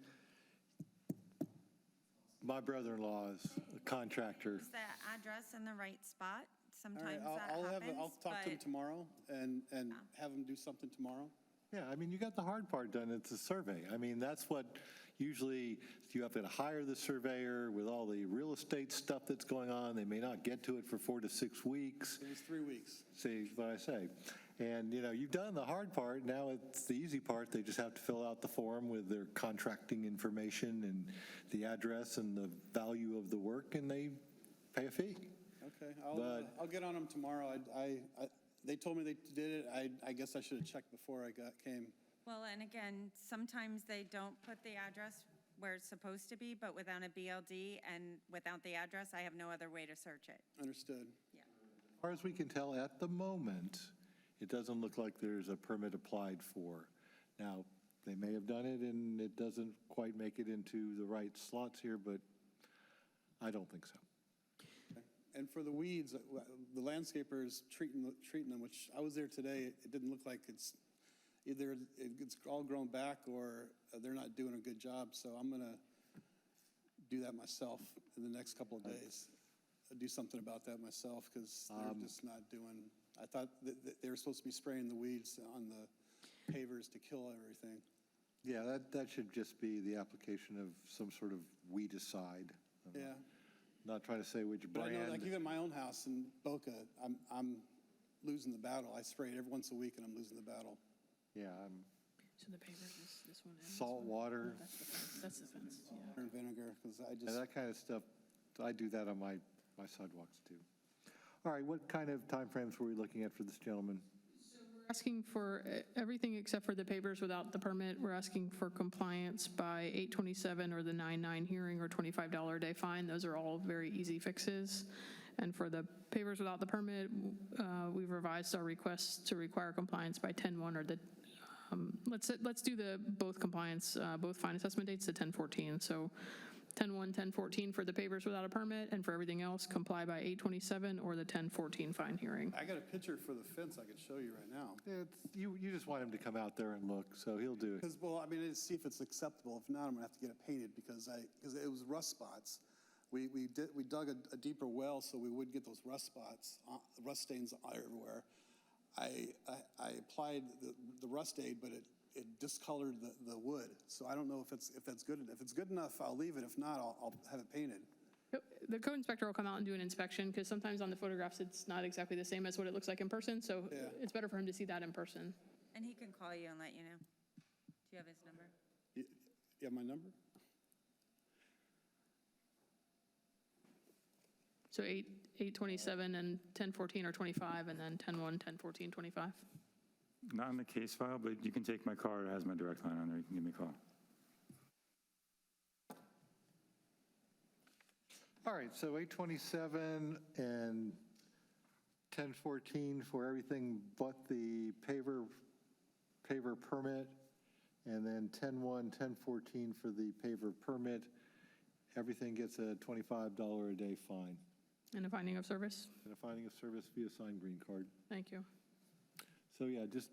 My brother-in-law is a contractor. Is that address in the right spot? All right, Sometimes that happens. I'll talk to them but- tomorrow and have them do something tomorrow. Yeah, I mean, you got the hard part done. It's a survey. I mean, that's what usually you have to hire the surveyor with all the real estate stuff that's going on. They may not get to it for 4 to 6 weeks. It was 3 weeks. See what I say? And, you know, you've done the hard part. Now it's the easy part. They just have to fill out the form with their contracting information and the address and the value of the work, and they pay a fee. Okay, But- I'll get on them tomorrow. They told me they did it. I guess I should have checked before I came. Well, and again, sometimes they don't put the address where it's supposed to be, but without a BLD and without the address, I have no other way to search it. Understood. Yeah. As far as we can tell at the moment, it doesn't look like there's a permit applied for. Now, they may have done it and it doesn't quite make it into the right slots here, but I don't think so. And for the weeds, the landscaper is treating them, which I was there today. It didn't look like it's either it's all grown back or they're not doing a good job. So I'm going to do that myself in the next couple of days. Do something about that myself because they're just not doing. I thought that they were supposed to be spraying the weeds on the pavers to kill everything. Yeah, that should just be the application of some sort of weedicide. Yeah. Not trying to say which But I brand. know, like even my own house in Boca, I'm losing the battle. I spray it every once a week and I'm losing the battle. Yeah, So the papers is this one and this salt one? water, That's the fence, yeah. And vinegar, because I and just, that kind of stuff. I do that on my sidewalks too. All right, what kind of timeframes were we looking at for this gentleman? We're asking for everything except for the papers without the permit. We're asking for compliance by 8/27 or the 9/9 hearing or $25 a day fine. Those are all very easy fixes. And for the papers without the permit, we've revised our requests to require compliance by 10/1 or the, let's do the both compliance, both fine assessment dates to 10/14. So 10/1, 10/14 for the papers without a permit, and for everything else, comply by 8/27 or the 10/14 fine hearing. I got a picture for the fence I could show you right now. You just want him to come out there and look, so he'll do it. Because, well, I mean, to see if it's acceptable. If not, I'm gonna have to get it painted because it was rust spots. We dug a deeper well so we wouldn't get those rust spots, rust stains everywhere. I applied the rust aid, but it discolored the wood. So I don't know if that's good enough. If it's good enough, I'll leave it. If not, I'll have it painted. The code inspector will come out and do an inspection, because sometimes on the photographs, it's not exactly the same as what it looks like in person, so Yeah. it's better for him to see that in person. And he can call you and let you know. Do you have his number? You have my number? So 8/27 and 10/14 or 25, and then 10/1, 10/14, 25. Not in the case file, but you can take my card. It has my direct line on there. You can give me a call. All right, so 827 and 1014 for everything but the paver permit, and then 10-1, 1014 for the paver permit. Everything gets a $25 a day fine And a finding of service? and a finding of service via signed green card. Thank you. So yeah, just,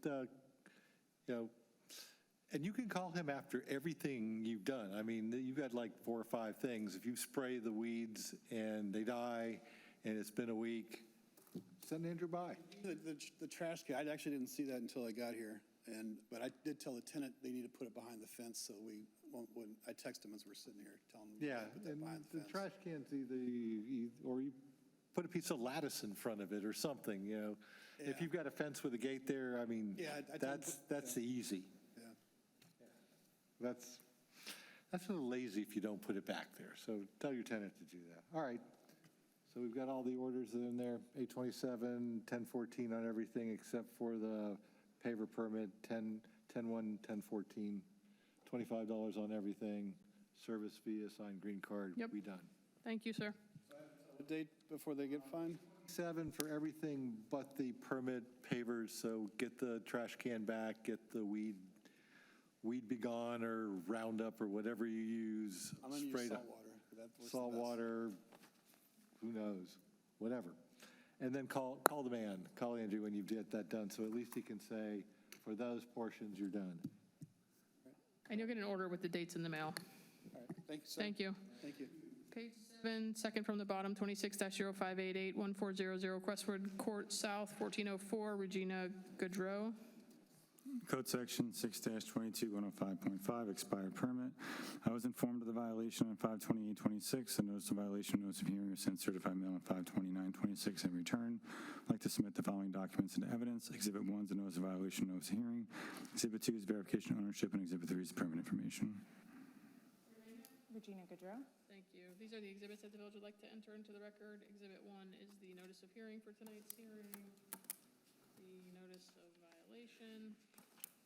and you can call him after everything you've done. I mean, you've got like 4 or 5 things. If you spray the weeds and they die and it's been a week, send Andrew by. The trash can, I actually didn't see that until I got here. But I did tell the tenant they need to put it behind the fence, so we won't, I text them as we're sitting here, tell them to Yeah, put that and behind the the fence. trash can's or you put a piece of lattice in front of it or something, you know. If Yeah. you've got a fence with a gate there, I mean, Yeah, I that's the easy. Yeah. That's a little lazy if you don't put it back there, so tell your tenant to do that. All right, so we've got all the orders that are in there, 827, 1014 on everything except for the paver permit, 10-1, 1014, $25 on everything, service via signed green card. Yep. We done. Thank you, sir. The date before they get fined? 7 for everything but the permit pavers, so get the trash can back, get the weed be gone or Roundup or whatever you use. I'm going to sprayed use up. salt water. That works the best. Salt water, who knows, whatever. And then call the man, call Andrew when you get that done, so at least he can say, for those portions, you're done. And you'll get an order with the dates in the mail. All right, thank you, sir. Thank you. Thank you. Page 7, second from the bottom, 26-0588, 1400 Crestwood Court South, 1404, Regina Goodrow. Code Section 6-22-105.5, expired permit. I was informed of the violation on 5/28/26. The notice of violation, notice of hearing, was sent certified mail on 5/29/26 and returned. I'd like to submit the following documents into evidence. Exhibit 1 is the notice of violation, notice of hearing. Exhibit 2 is verification of ownership, and Exhibit 3 is permit information. Regina Goodrow. Thank you. These are the exhibits that the village would like to enter into the record. Exhibit 1 is the notice of hearing for tonight's hearing, the notice of violation,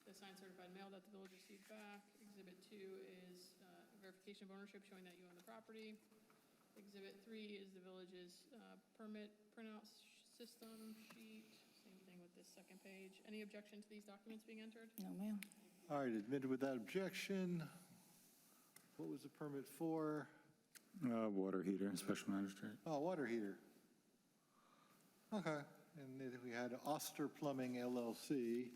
the signed certified mail that the village received back. Exhibit 2 is verification of ownership showing that you own the property. Exhibit 3 is the village's permit printout system sheet. Same thing with this second page. Any objection to these documents being entered? No, ma'am. All right, admitted without objection. What was the permit for? Water heater, special magistrate. Oh, water heater. Okay, and then we had Oster Plumbing LLC.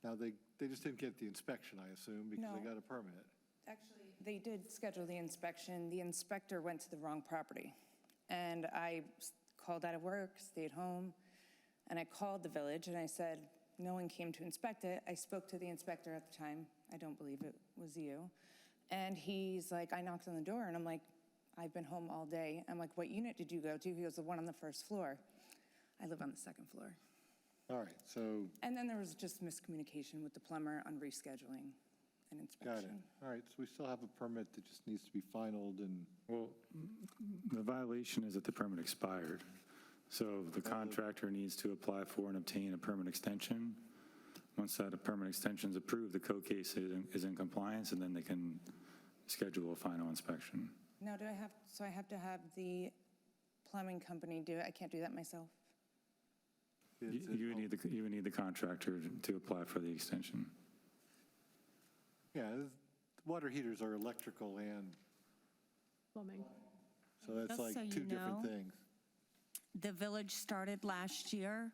Now, they just didn't get the inspection, I assume, because they No. got a permit. Actually, they did schedule the inspection. The inspector went to the wrong property. And I called out of work, stayed home, and I called the village and I said, no one came to inspect it. I spoke to the inspector at the time. I don't believe it was you. And he's like, I knocked on the door and I'm like, I've been home all day. I'm like, what unit did you go to? He goes, the one on the first floor. I live on the second floor. All right, so, And then there was just miscommunication with the plumber on rescheduling an inspection. got it. All right, so we still have a permit that just needs to be finalized and, Well, the violation is that the permit expired. So the contractor needs to apply for and obtain a permit extension. Once that permit extension is approved, the code case is in compliance, and then they can schedule a final inspection. Now, I have to have the plumbing company do it? I can't do that myself? You would need the contractor to apply for the extension. yeah, water heaters are electrical and, Plumbing. so that's Just like so two you different know, things. The village started last year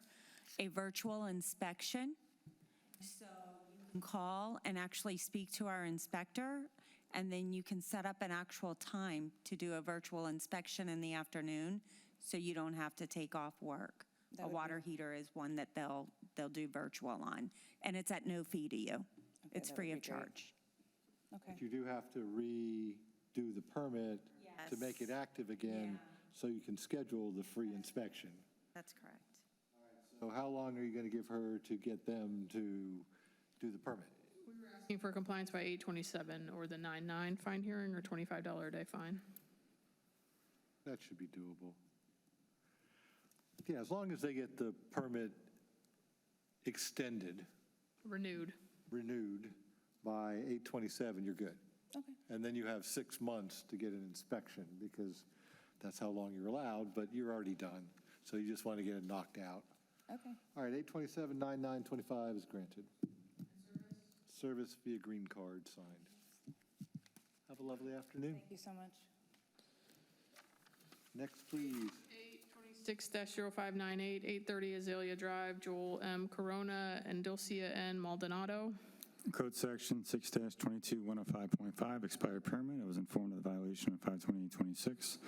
a virtual inspection. So you can call and actually speak to our inspector, and then you can set up an actual time to do a virtual inspection in the afternoon, so you don't have to take off work. That A would be- water heater is one that they'll do virtual on, and it's at no fee to you. It's that free would of be great. charge. Okay. You do have to redo the permit to make it Yes. active again, so you can schedule the free inspection. That's correct. So how long are you going to give her to get them to do the permit? Asking for compliance by 8/27 or the 9/9 fine hearing or $25 a day fine. That should be doable. Yeah, as long as they get the permit extended, Renewed. renewed by 8/27, you're good. Okay. And then you have 6 months to get an inspection, because that's how long you're allowed, but you're already done. So you just want to get it knocked out. Okay. All right, 827-9925 is granted. Service via green card signed. Have a lovely afternoon. Thank you so much. Next, please. 826-0598, 830 Azalea Drive, Joel M. Corona and Dulcia N. Maldonado. Code section 6-22-105.5, expired permit. I was informed of the violation of 5/28/26.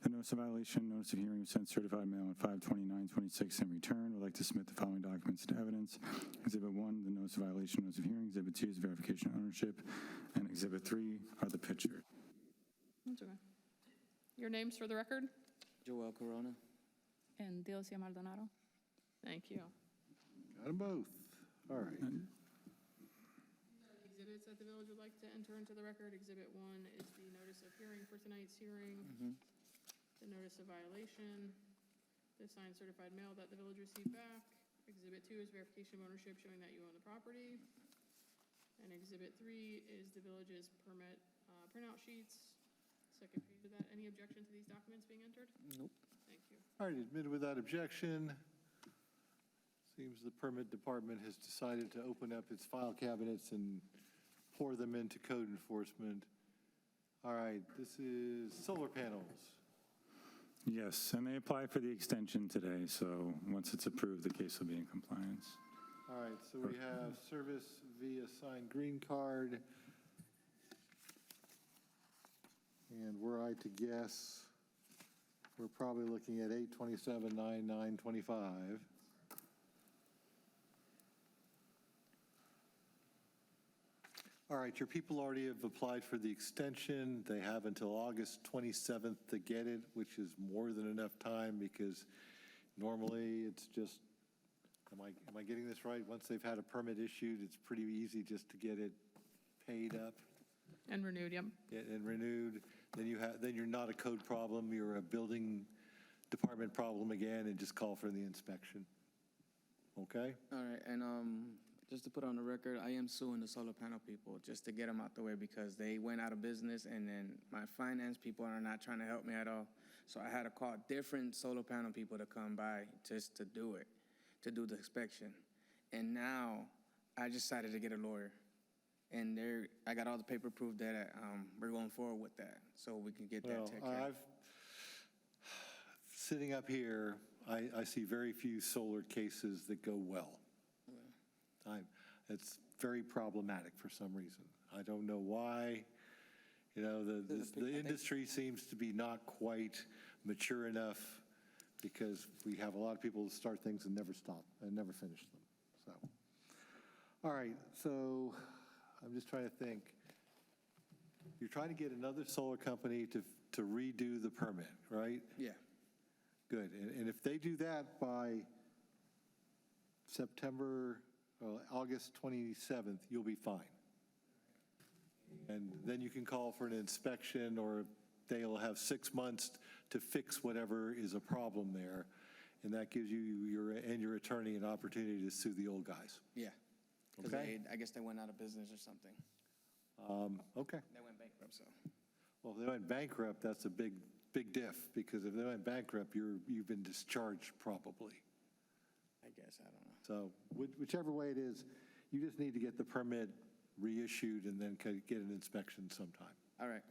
The notice of violation, notice of hearing was sent certified mail on 5/29/26 and returned. Would like to submit the following documents into evidence. Exhibit 1, the notice of violation, notice of hearing. Exhibit 2 is verification of ownership. And Exhibit 3 are the pictures. That's okay. Your names for the record? Joel Corona. And Dulcia Maldonado. Thank you. Got them both. All right. Exhibits that the village would like to enter into the record. Exhibit 1 is the notice of hearing for tonight's hearing, the notice of violation, the signed certified mail that the village received back. Exhibit 2 is verification of ownership showing that you own the property. And Exhibit 3 is the village's permit printout sheets. Second page of that. Any objection to these documents being entered? Nope. Thank you. All right, admitted without objection. Seems the permit department has decided to open up its file cabinets and pour them into code enforcement. All right, this is solar panels. Yes, and they applied for the extension today, so once it's approved, the case will be in compliance. All right, so we have service via signed green card. And were I to guess, we're probably looking at 827-9925. All right, your people already have applied for the extension. They have until August 27th to get it, which is more than enough time, because normally it's just, am I getting this right? Once they've had a permit issued, it's pretty easy just to get it paid up. And renewed, yep. And renewed. Then you're not a code problem, you're a building department problem again, and just call for the inspection. Okay? All right, and just to put on the record, I am suing the solar panel people just to get them out the way because they went out of business, and then my finance people are not trying to help me at all. So I had to call different solar panel people to come by just to do it, to do the inspection. And now I decided to get a lawyer. And I got all the paper proof that we're going forward with that, so we can get that taken care of. Sitting up here, I see very few solar cases that go well. It's very problematic for some reason. I don't know why. You know, the industry seems to be not quite mature enough, because we have a lot of people that start things and never stop and never finish them. So, all right, so I'm just trying to think. You're trying to get another solar company to redo the permit, right? Yeah. Good. And if they do that by August 27th, you'll be fine. And then you can call for an inspection, or they'll have 6 months to fix whatever is a problem there. And that gives you your attorney an opportunity to sue the old guys. Yeah. Because Okay. I guess they went out of business or something. Okay. They went bankrupt, so. Well, if they went bankrupt, that's a big diff, because if they went bankrupt, you've been discharged probably. I guess, I don't know. So whichever way it is, you just need to get the permit reissued and then get an inspection sometime. All right.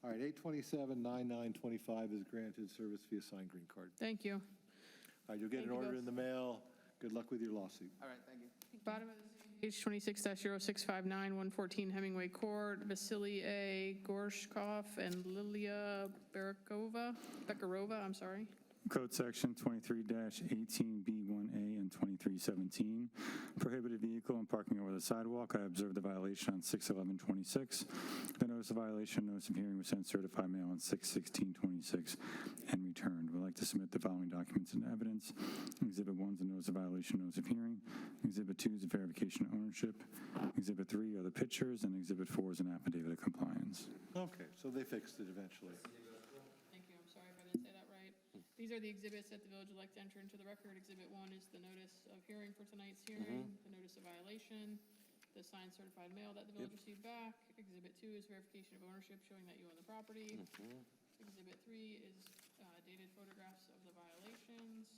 All right, 827-9925 is granted, service via signed green card. Thank you. All right, you'll get an order in the mail. Good luck with your lawsuit. All right, thank you. Bottom of the page, 26-0659, 114 Hemingway Court, Vasily A. Gorshkov and Lilia Bekarova, I'm sorry. Code section 23-18B1A and 2317, prohibited vehicle and parking over the sidewalk. I observed the violation on 6/11/26. The notice of violation, notice of hearing was sent certified mail on 6/16/26 and returned. Would like to submit the following documents into evidence. Exhibit 1 is the notice of violation, notice of hearing. Exhibit 2 is a verification of ownership. Exhibit 3 are the pictures, and Exhibit 4 is an affidavit of compliance. Okay, so they fixed it eventually. Thank you, I'm sorry if I didn't say that right. These are the exhibits that the village would like to enter into the record. Exhibit 1 is the notice of hearing for tonight's hearing, the notice of violation. the signed certified mail that the village received back. Exhibit 2 is verification of ownership showing that you own the property. Exhibit 3 is dated photographs of the violations.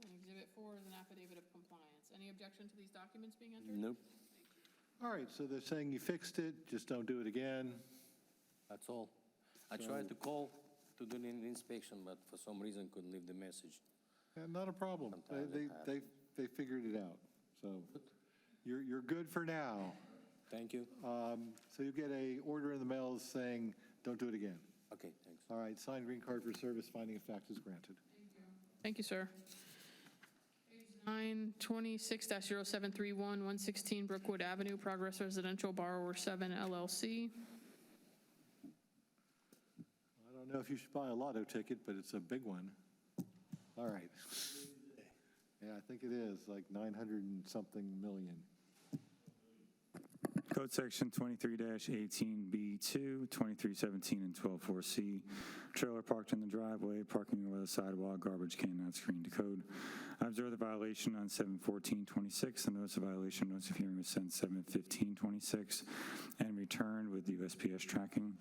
And Exhibit 4 is an affidavit of compliance. Any objection to these documents being entered? Nope. All right, so they're saying you fixed it, just don't do it again. That's all. I tried to call to do an inspection, but for some reason couldn't leave the message. Yeah, not a problem. Sometimes it happens. They figured it out. So you're good for now. Thank you. So you get a order in the mail saying, don't do it again. Okay, thanks. All right, signed green card for service, finding of fact is granted. Thank you, sir. Page 926-0731, 116 Brookwood Avenue, Progress Residential Borrower 7 LLC. I don't know if you should buy a lotto ticket, but it's a big one. All right. Yeah, I think it is, like 900 and something million. Code Section 23-18B2, 2317 and 124C, trailer parked in the driveway, parking over the sidewalk, garbage can not screened. Code. I observed the violation on 7/14/26. The notice of violation, notice of hearing was sent 7/15/26 and returned with USPS tracking.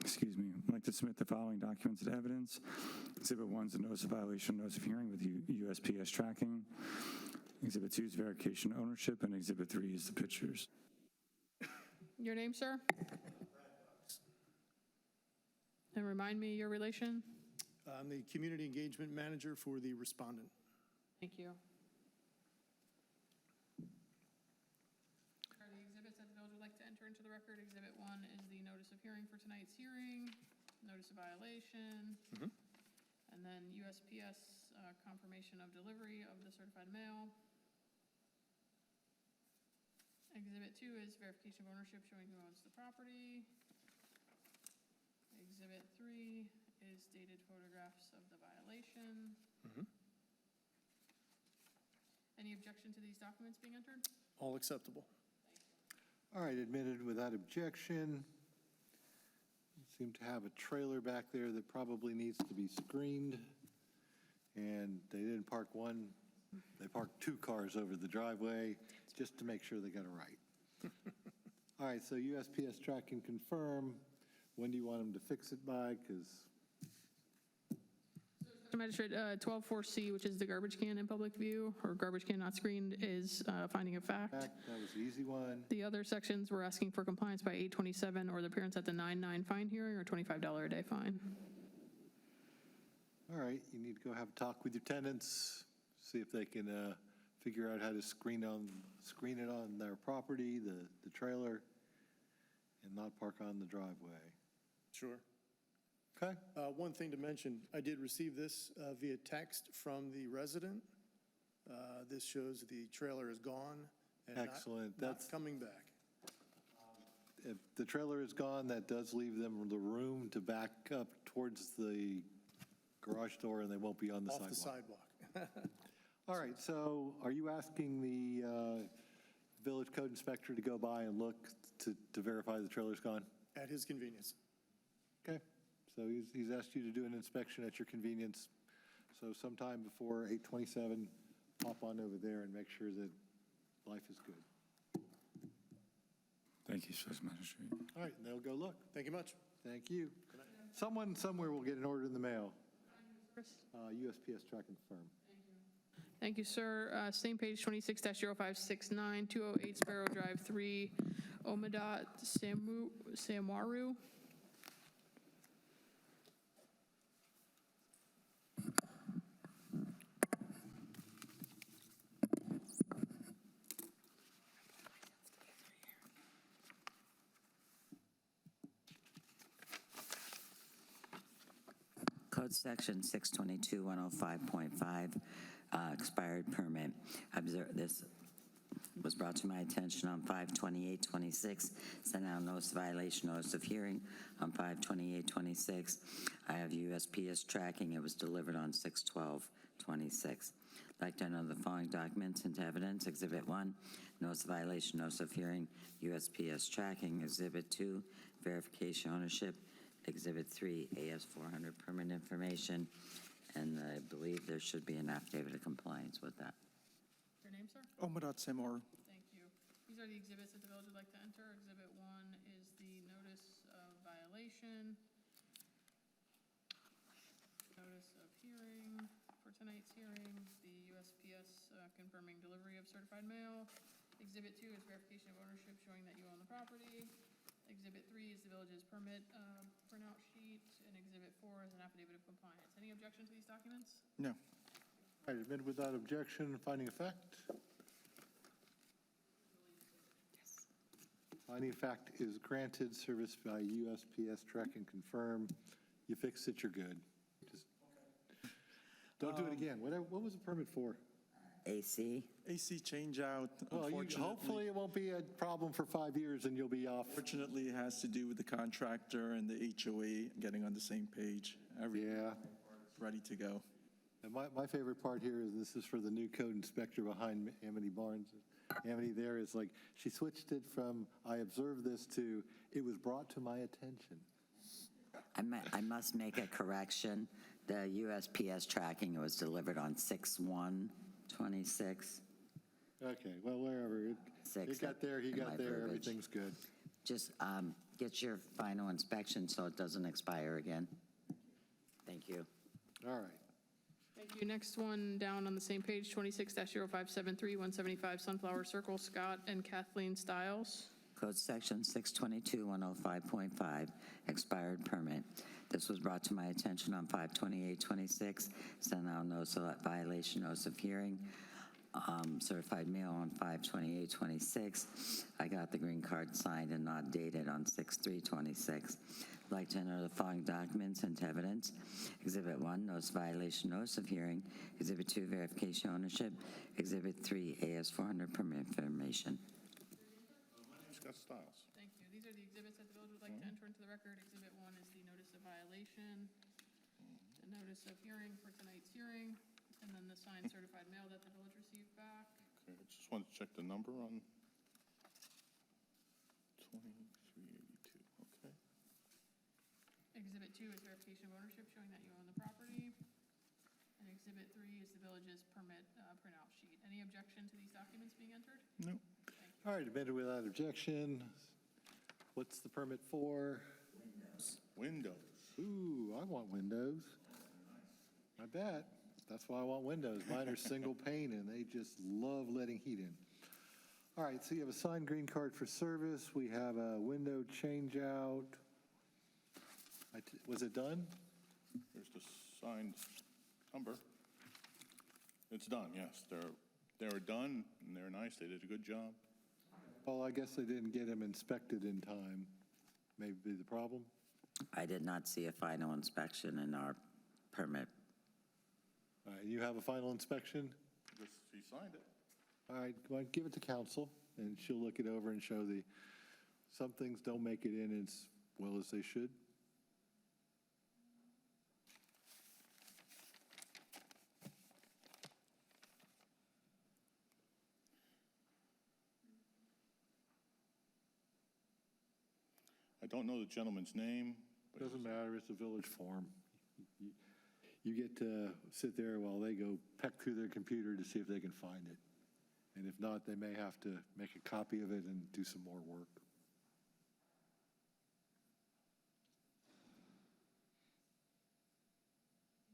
Excuse me. I'd like to submit the following documents as evidence. Exhibit 1 is the notice of violation, notice of hearing with USPS tracking. Exhibit 2 is verification of ownership, and Exhibit 3 is the pictures. Your name, sir? And remind me your relation? I'm the Community Engagement Manager for the respondent. Thank you. Are the exhibits that the village would like to enter into the record? Exhibit 1 is the notice of hearing for tonight's hearing, notice of violation, and then USPS confirmation of delivery of the certified mail. Exhibit 2 is verification of ownership showing who owns the property. Exhibit 3 is dated photographs of the violation. Any objection to these documents being entered? All acceptable. All right, admitted without objection. Seem to have a trailer back there that probably needs to be screened. And they didn't park one, they parked 2 cars over the driveway just to make sure they got it right. All right, so USPS track and confirm. When do you want them to fix it by? Because Magistrate, 12-4C, which is the garbage can in public view, or garbage can not screened, is finding of fact. that was the easy one. The other sections, we're asking for compliance by 8/27 or the appearance at the 9/9 fine hearing or $25 a day fine. All right, you need to go have a talk with your tenants, see if they can figure out how to screen it on their property, the trailer, and not park on the driveway. Sure. Okay? One thing to mention, I did receive this via text from the resident. This shows the trailer is gone and Excellent. not That's coming back. if the trailer is gone, that does leave them the room to back up towards the garage door, and they won't be on the Off sidewalk. the sidewalk. All right, so are you asking the village code inspector to go by and look to verify the trailer's gone? At his convenience. Okay, so he's asked you to do an inspection at your convenience. So sometime before 8/27, pop on over there and make sure that life is good. Thank you, Judge Magistrate. All right, they'll go look. Thank you much. Thank you. Someone somewhere will get an order in the mail. USPS track and confirm. Thank you, sir. Same page, 26-0569, 208 Sparrow Drive 3, Omidat Samaru. Code Section 622-105.5, expired permit. This was brought to my attention on 5/28/26, sent out notice of violation, notice of hearing on 5/28/26. I have USPS tracking. It was delivered on 6/12/26. I'd like to know the following documents into evidence. Exhibit 1, notice of violation, notice of hearing, USPS tracking. Exhibit 2, verification ownership. Exhibit 3, AS 400 permit information, and I believe there should be an affidavit of compliance with that. Your name, sir? Omadat Semor. Thank you. These are the exhibits that the village would like to enter. Exhibit 1 is the notice of violation. Notice of hearing for tonight's hearing, the USPS confirming delivery of certified mail. Exhibit 2 is verification of ownership showing that you own the property. Exhibit 3 is the village's permit printout sheet, and Exhibit 4 is an affidavit of compliance. Any objection to these documents? No. All right, admitted without objection, finding of fact. Finding of fact is granted, service by USPS track and confirm. You fixed it, you're good. Just don't do it again. What was the permit for? AC? AC change out, Well, unfortunately. hopefully it won't be a problem for 5 years and you'll be off. Fortunately, it has to do with the contractor and the HOA getting on the same page. Yeah. Ready to go. And my favorite part here is this is for the new code inspector behind Amity Barnes. Amity there is like, she switched it from, I observed this to, it was brought to my attention. I must make a correction. The USPS tracking was delivered on 6/1/26. Okay, well, wherever. It got there, he in my got there, verbiage. everything's good. Just get your final inspection so it doesn't expire again. Thank you. All right. Thank you. Next one down on the same page, 26-0573, 175 Sunflower Circle, Scott and Kathleen Stiles. Code Section 622-105.5, expired permit. This was brought to my attention on 5/28/26. Sent out notice of violation, notice of hearing, certified mail on 5/28/26. I got the green card signed and not dated on 6/3/26. I'd like to enter the following documents into evidence. Exhibit 1, notice of violation, notice of hearing. Exhibit 2, verification ownership. Exhibit 3, AS400 permit information. Scott Stiles. Thank you. These are the exhibits that the village would like to enter into the record. Exhibit 1 is the notice of violation, the notice of hearing for tonight's hearing, and then the signed certified mail that the village received back. Okay, I just wanted to check the number on 2382, okay. Exhibit 2 is verification of ownership showing that you own the property. And Exhibit 3 is the village's permit printout sheet. Any objection to these documents being entered? No. All right, admitted without objection. What's the permit for? Windows. Ooh, I want windows. I bet. That's why I want windows. Mine are single pane and they just love letting heat in. All right, so you have a signed green card for service. We have a window change out. Was it done? There's the signed number. It's done, yes. They were done, and they're nice. They did a good job. Well, I guess they didn't get them inspected in time. Maybe be the problem. I did not see a final inspection in our permit. All right, you have a final inspection? He signed it. All right, go on, give it to council, and she'll look it over and show some things don't make it in as well as they should. I don't know the gentleman's name. But Doesn't matter, it's a village form. You get to sit there while they go peck through their computer to see if they can find it. And if not, they may have to make a copy of it and do some more work.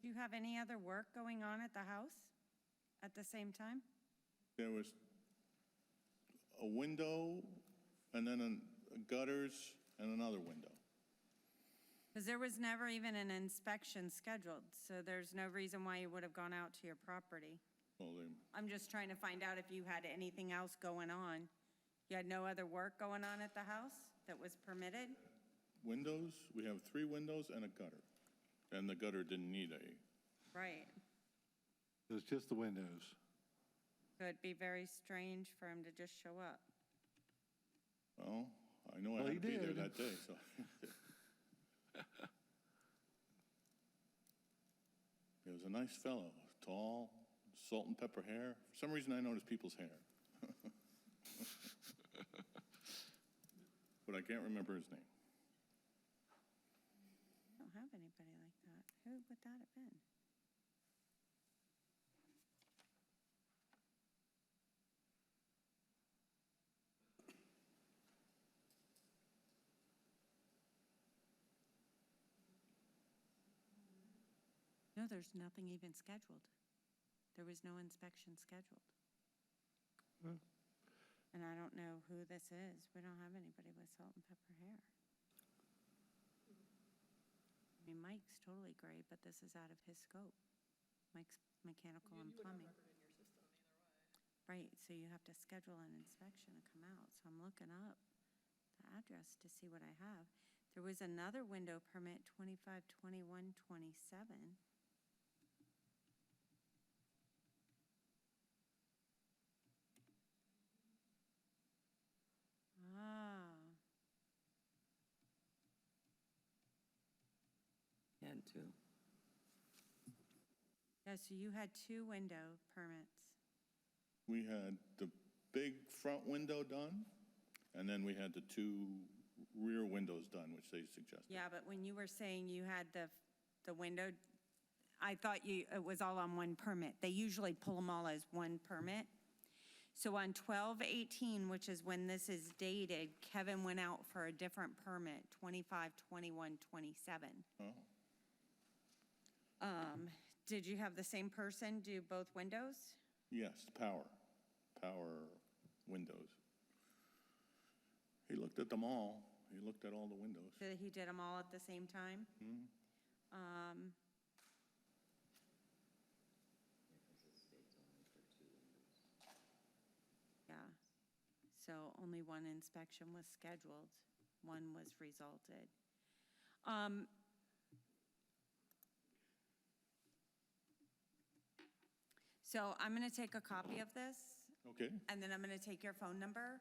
Do you have any other work going on at the house at the same time? There was a window, and then gutters, and another window. Because there was never even an inspection scheduled, so there's no reason why you would have gone out to your property. Well, I'm just trying to find out if you had anything else going on. You had no other work going on at the house that was permitted? windows, we have 3 windows and a gutter. And the gutter didn't need a, Right. It's just the windows. So it'd be very strange for him to just show up. well, I know I Well, had he to be there did. that day, so. He was a nice fellow, tall, salt and pepper hair. For some reason, I noticed people's hair. But I can't remember his name. I don't have anybody like that. Who would that have been? No, there's nothing even scheduled. There was no inspection scheduled. And I don't know who this is. We don't have anybody with salt and pepper hair. I mean, Mike's totally great, but this is out of his scope. Mike's mechanical and plumbing. Right, so you have to schedule an inspection to come out. So I'm looking up the address to see what I have. There was another window permit, 252127. Ah, Had to. yeah, so you had 2 window permits. We had the big front window done, and then we had the 2 rear windows done, which they suggested. Yeah, but when you were saying you had the window, I thought it was all on one permit. They usually pull them all as one permit. So on 12/18, which is when this is dated, Kevin went out for a different permit, 252127. Oh, Did you have the same person do both windows? yes, power windows. He looked at them all. He looked at all the windows. So he did them all at the same time? Yeah, so only one inspection was scheduled, one was resulted. So I'm gonna take a copy of this, Okay, and then I'm gonna take your phone number.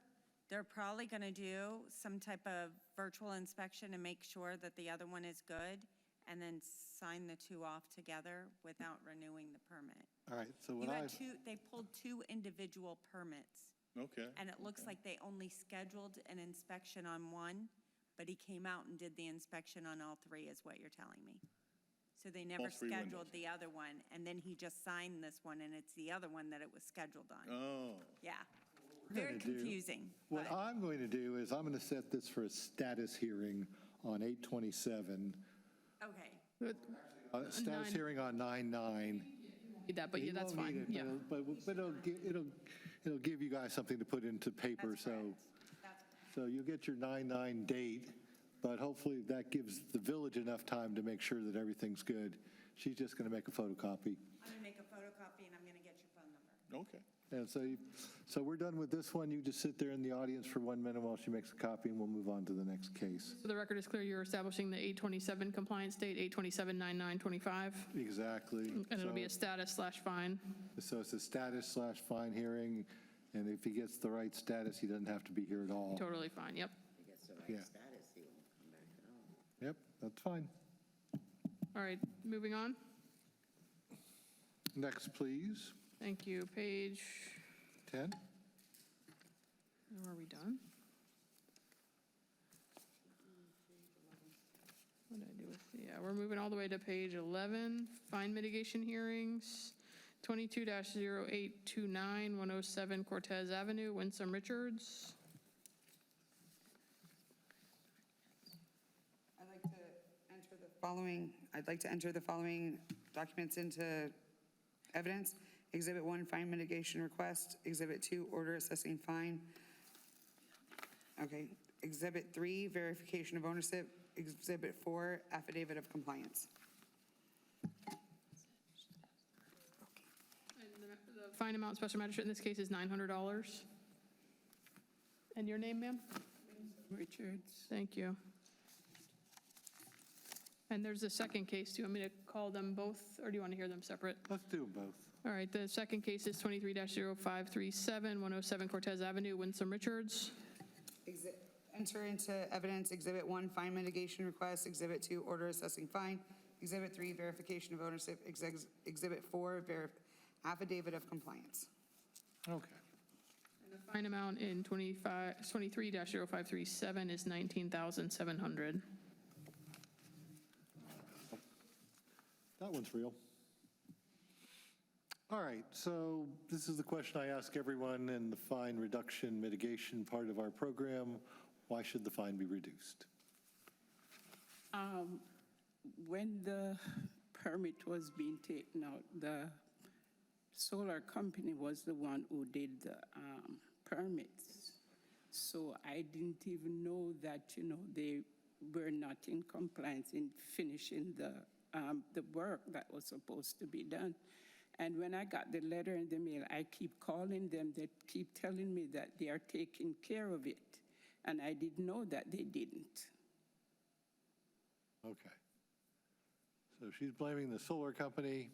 They're probably gonna do some type of virtual inspection and make sure that the other one is good, and then sign the 2 off together without renewing the permit. All right, so You what had I've, they pulled 2 individual permits, okay. and it looks like they only scheduled an inspection on one, but he came out and did the inspection on all 3, is what you're telling me. So they never 3 scheduled windows. the other one, and then he just signed this one, and it's the other one that it was scheduled on. Oh, Yeah. we're Very gonna do- confusing. what but- I'm going to do is I'm going to set this for a status hearing on 8/27, Okay. status hearing on 9/9. Need that, but He yeah, that's won't need fine, it, yeah. But it'll give you guys something to put into paper, so you'll get your 9/9 date, but hopefully that gives the village enough time to make sure that everything's good. She's just going to make a photocopy. I'm gonna make a photocopy, and I'm gonna get your phone number. okay. And so we're done with this one. You just sit there in the audience for 1 minute while she makes a copy, and we'll move on to the next case. So the record is clear, you're establishing the 8/27 compliance date, 8/27/99/25, Exactly. and it'll be a status/fine. So it's a status/fine hearing, and if he gets the right status, he doesn't have to be here at all. Totally fine, yep. He gets the right Yeah. status, he won't come back at all. Yep, that's fine. All right, moving on. Next, please. Thank you. Page, 10. are we done? What did I do with, yeah, we're moving all the way to page 11, fine mitigation hearings, 22-0829, 107 Cortez Avenue, Winsome Richards. I'd like to enter the following documents into evidence. Exhibit 1, fine mitigation request. Exhibit 2, order assessing fine. Okay. Exhibit 3, verification of ownership. Exhibit 4, affidavit of compliance. And the fine amount, special magistrate in this case is $900. And your name, ma'am? Richards. Thank you. And there's a second case. Do you want me to call them both, or do you want to hear them separate? Let's do them both. All right, the second case is 23-0537, 107 Cortez Avenue, Winsome Richards. Enter into evidence Exhibit 1, fine mitigation request. Exhibit 2, order assessing fine. Exhibit 3, verification of ownership. Exhibit 4, affidavit of compliance. Okay. And the fine amount in 23-0537 is $19,700. That one's real. All right, so this is the question I ask everyone in the fine reduction mitigation part of our program. Why should the fine be reduced? When the permit was being taken out, the solar company was the one who did the permits. So I didn't even know that, they were not in compliance in finishing the work that was supposed to be done. And when I got the letter in the mail, I keep calling them. They keep telling me that they are taking care of it. And I didn't know that they didn't. Okay. So she's blaming the solar company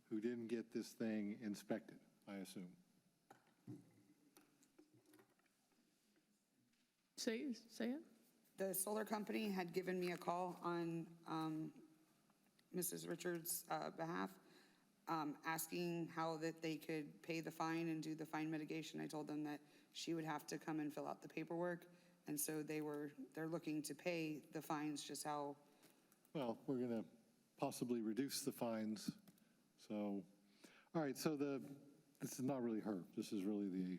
who didn't get this thing inspected, I assume. Say it. The solar company had given me a call on Mrs. Richards' behalf, asking how that they could pay the fine and do the fine mitigation. I told them that she would have to come and fill out the paperwork, and so they're looking to pay the fines, just how. Well, we're going to possibly reduce the fines. So, all right, so this is not really her. This is really the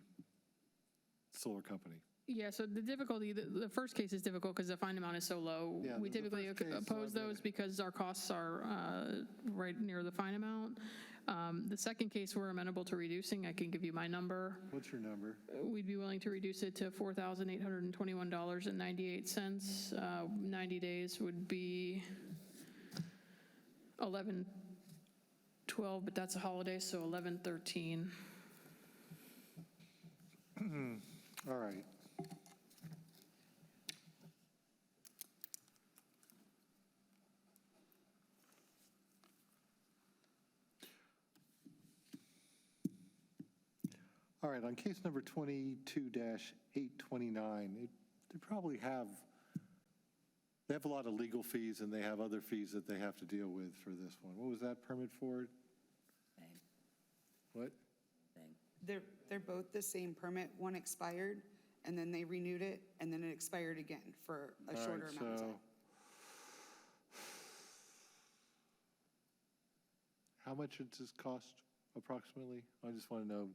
solar company. Yeah, so the difficulty, the first case is difficult because the fine amount is so low. Yeah, We the typically first case, oppose those because our costs are right near the fine amount. The second case, we're amenable to reducing. I can give you my number. What's your number? We'd be willing to reduce it to $4,821.98. 90 days would be 11/12, but that's a holiday, so 11/13. All right. All right, on case number 22-829, they probably have a lot of legal fees and they have other fees that they have to deal with for this one. What was that permit for? What? They're both the same permit. One expired, and then they renewed it, and then it expired again for a shorter amount of time. How much does this cost approximately? I just want to know.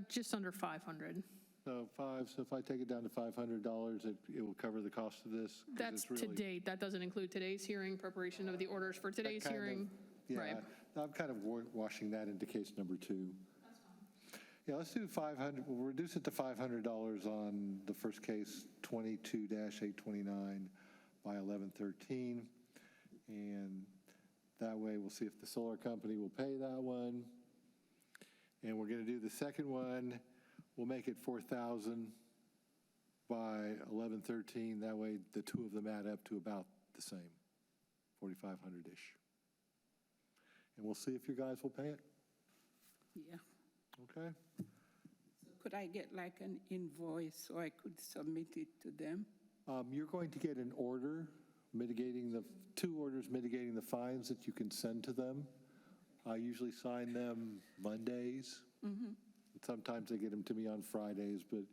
Just under 500. So if I take it down to $500, it will cover the cost of this? 'Cause That's it's to really- date. That doesn't include today's hearing, preparation of the orders for today's kind of- hearing. Yeah, Right. I'm kind of washing that into case number 2. Yeah, let's do 500, we'll reduce it to $500 on the first case, 22-829 by 1113. And that way we'll see if the solar company will pay that one. And we're going to do the second one, we'll make it 4,000 by 1113. That way the two of them add up to about the same, 4,500-ish. And we'll see if you guys will pay it. Yeah. Okay? Could I get like an invoice so I could submit it to them? You're going to get an order mitigating 2 orders mitigating the fines that you can send to them. I usually sign them Mondays. Sometimes they get them to me on Fridays, but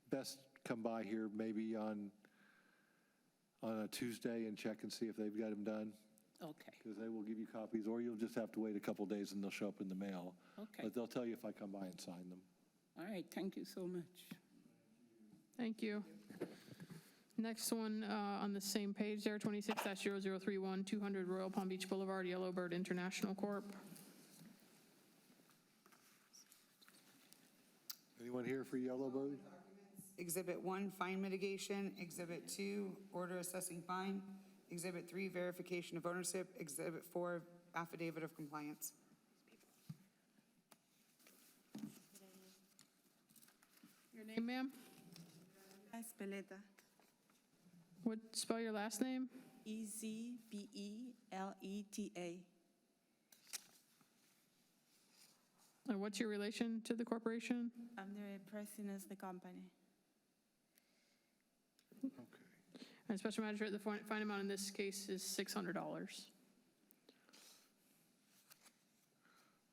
best come by here maybe on a Tuesday and check and see if they've got them done. Okay. Because they will give you copies, or you'll just have to wait a couple days and they'll show up in the mail. Okay. But they'll tell you if I come by and sign them. All right, thank you so much. Thank you. Next one on the same page there, 26-0031, 200 Royal Palm Beach Boulevard, Yellowbird International Corp. Anyone here for Yellowbird? Exhibit 1, fine mitigation. Exhibit 2, order assessing fine. Exhibit 3, verification of ownership. Exhibit 4, affidavit of compliance. Your name, ma'am? Espeleta. What, spell your last name? Ezbeleta. And what's your relation to the corporation? I'm the president of the company. And Special Magistrate, the fine amount in this case is $600.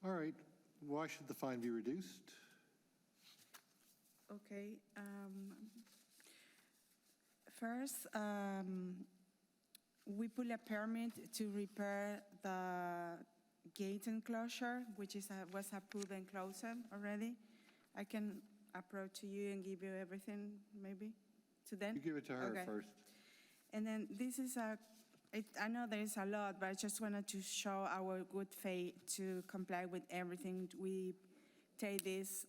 All right. Why should the fine be reduced? Okay. First, we put a permit to repair the gate enclosure, which was approved and closed already. I can approach to you and give you everything, maybe, to them? You give it to her Okay. first. And then this is a I know there is a lot, but I just wanted to show our good faith to comply with everything. We take this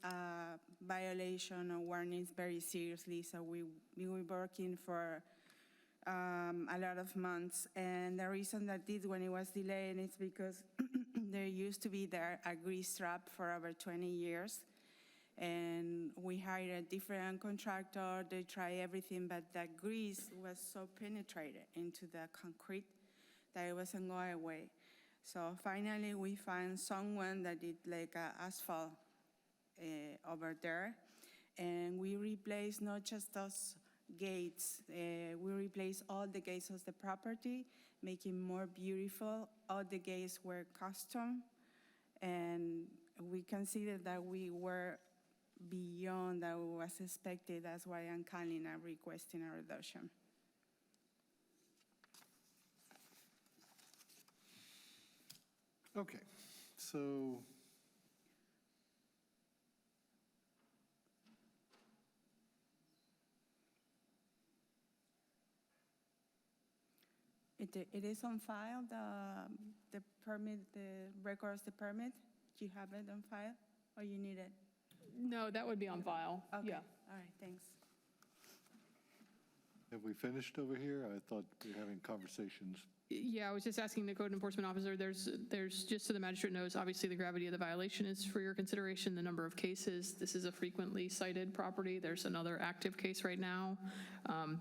violation or warnings very seriously, so we were working for a lot of months. And the reason that this, when it was delayed, is because there used to be there a grease trap for over 20 years. And we hired a different contractor, they tried everything, but the grease was so penetrated into the concrete that it wasn't going away. So finally, we found someone that did like asphalt over there. And we replaced not just those gates, we replaced all the gates of the property, making more beautiful. All the gates were custom, and we considered that we were beyond that was expected. That's why I'm calling and requesting a reduction. Okay, so It is on file, the permit, the records, the permit? Do you have it on file, or you need it? No, that would be on file. Okay. Yeah. All right, thanks. have we finished over here? I thought we were having conversations. Yeah, I was just asking the code enforcement officer, there's, just so the magistrate knows, obviously the gravity of the violation is for your consideration, the number of cases. This is a frequently cited property. There's another active case right now.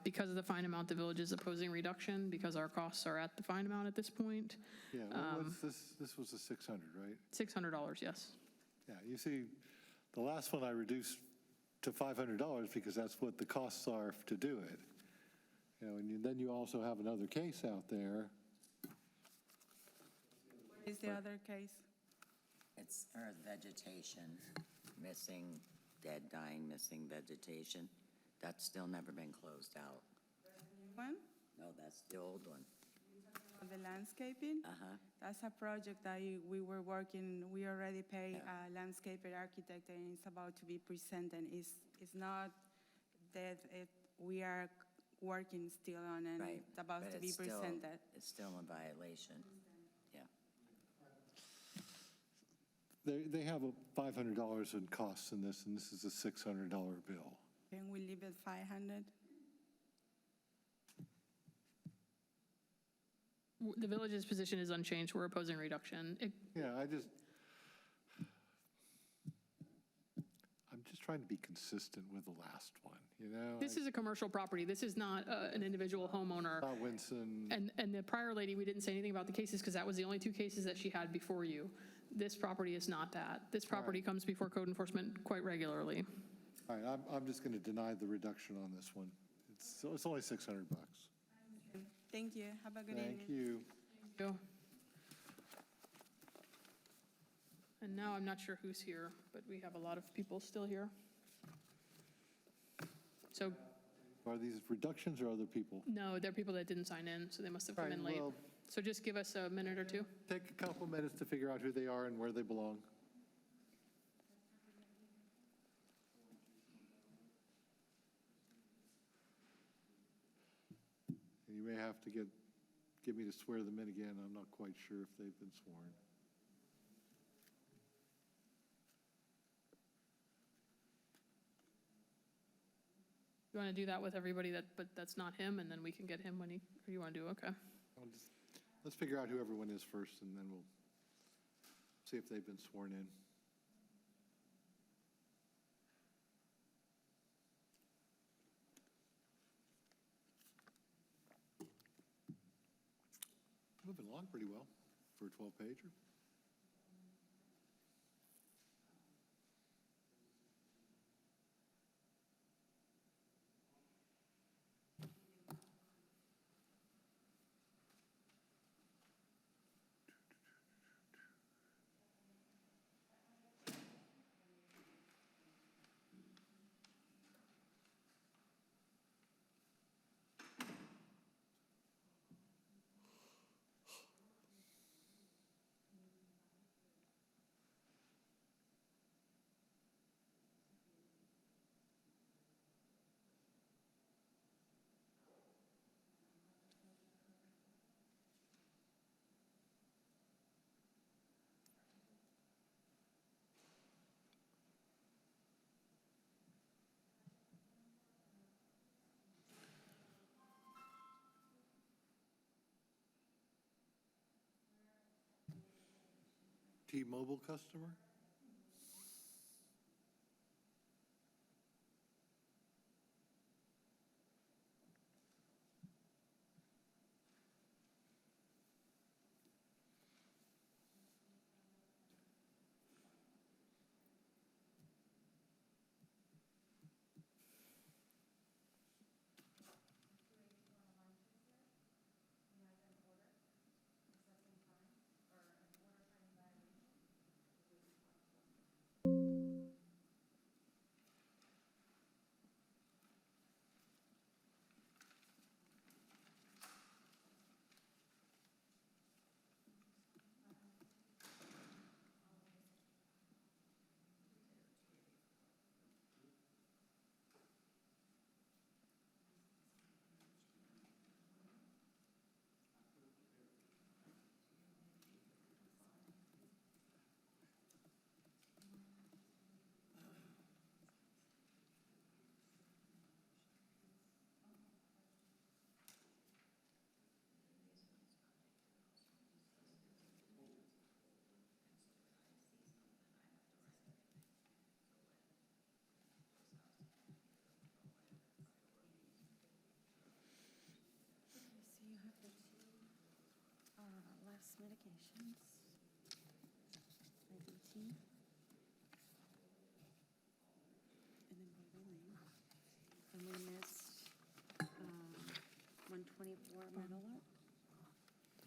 Because of the fine amount, the village is opposing reduction because our costs are at the fine amount at this point. Yeah, what's this was a 600, right? $600, yes. Yeah, you see, the last one I reduced to $500 because that's what the costs are to do it. You know, and then you also have another case out there. What is the other case? It's earth vegetation, missing, dead, dying, missing vegetation. That's still never been closed out. One? No, that's the old one. The landscaping? Uh-huh. That's a project that we were working, we already pay a landscaper architect, and it's about to be presented. It's not dead, we are working still on it, and Right, it's about but to be it's still- presented. It's still in violation. Yeah. They have $500 in costs in this, and this is a $600 bill. Can we leave it 500? The village's position is unchanged. We're opposing reduction. Yeah, I'm just trying to be consistent with the last one, you know? This is a commercial property. This is not an individual homeowner. Not Winston. And the prior lady, we didn't say anything about the cases because that was the only 2 cases that she had before you. This property is not that. This property comes before code enforcement quite regularly. All right, I'm just going to deny the reduction on this one. It's only $600. Thank you, have a good evening. Thank you. Thank you. And now I'm not sure who's here, but we have a lot of people still here. So, Are these reductions or other people? no, there are people that didn't sign in, so they must have come in All right, late. well- So just give us a minute or two. Take a couple minutes to figure out who they are and where they belong. And you may have to get me to swear them in again. I'm not quite sure if they've been sworn. You want to do that with everybody but that's not him, and then we can get him when he, or you want to do, okay. Let's figure out who everyone is first, and then we'll see if they've been sworn in. Moving along pretty well for a 12-pager. T-Mobile customer? So you have the two last medications, IBT, and then Boulder Lane. And we missed 124 Meadowlark,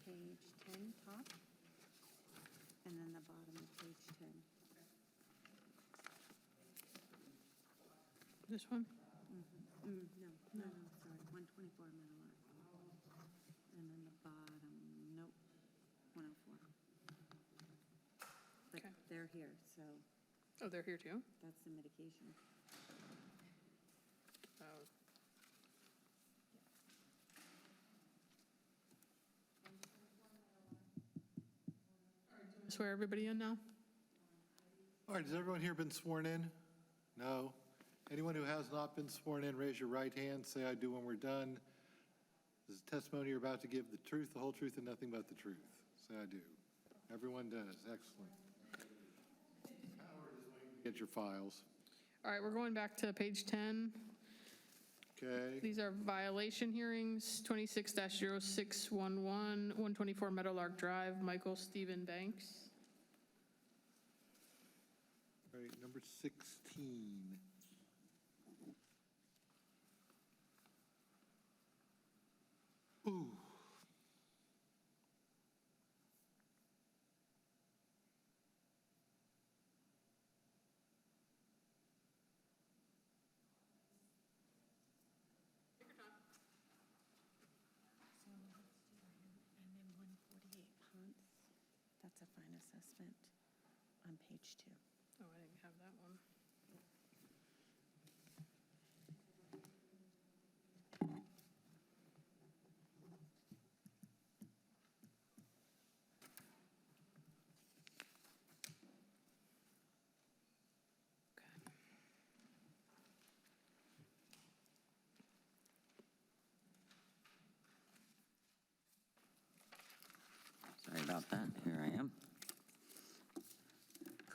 page 10 top, and then the bottom of page 10. This one? No, sorry, 124 Meadowlark. And then the bottom, nope, 104. But Okay. they're here, so Oh, they're here too? that's the medication. Oh. Swear everybody in now? All right, has everyone here been sworn in? No? Anyone who has not been sworn in, raise your right hand, say I do when we're done. Is the testimony you're about to give the truth, the whole truth, and nothing but the truth? Say I do. Everyone does, excellent. Howard is waiting to get your files. All right, we're going back to page 10. Okay, These are violation hearings, 26-0611, 124 Meadowlark Drive, Michael Stephen Banks. all right, number 16. Ooh. And then 148 Ponce, that's a fine assessment on page 2. Oh, I didn't have that one. Sorry about that. Here I am.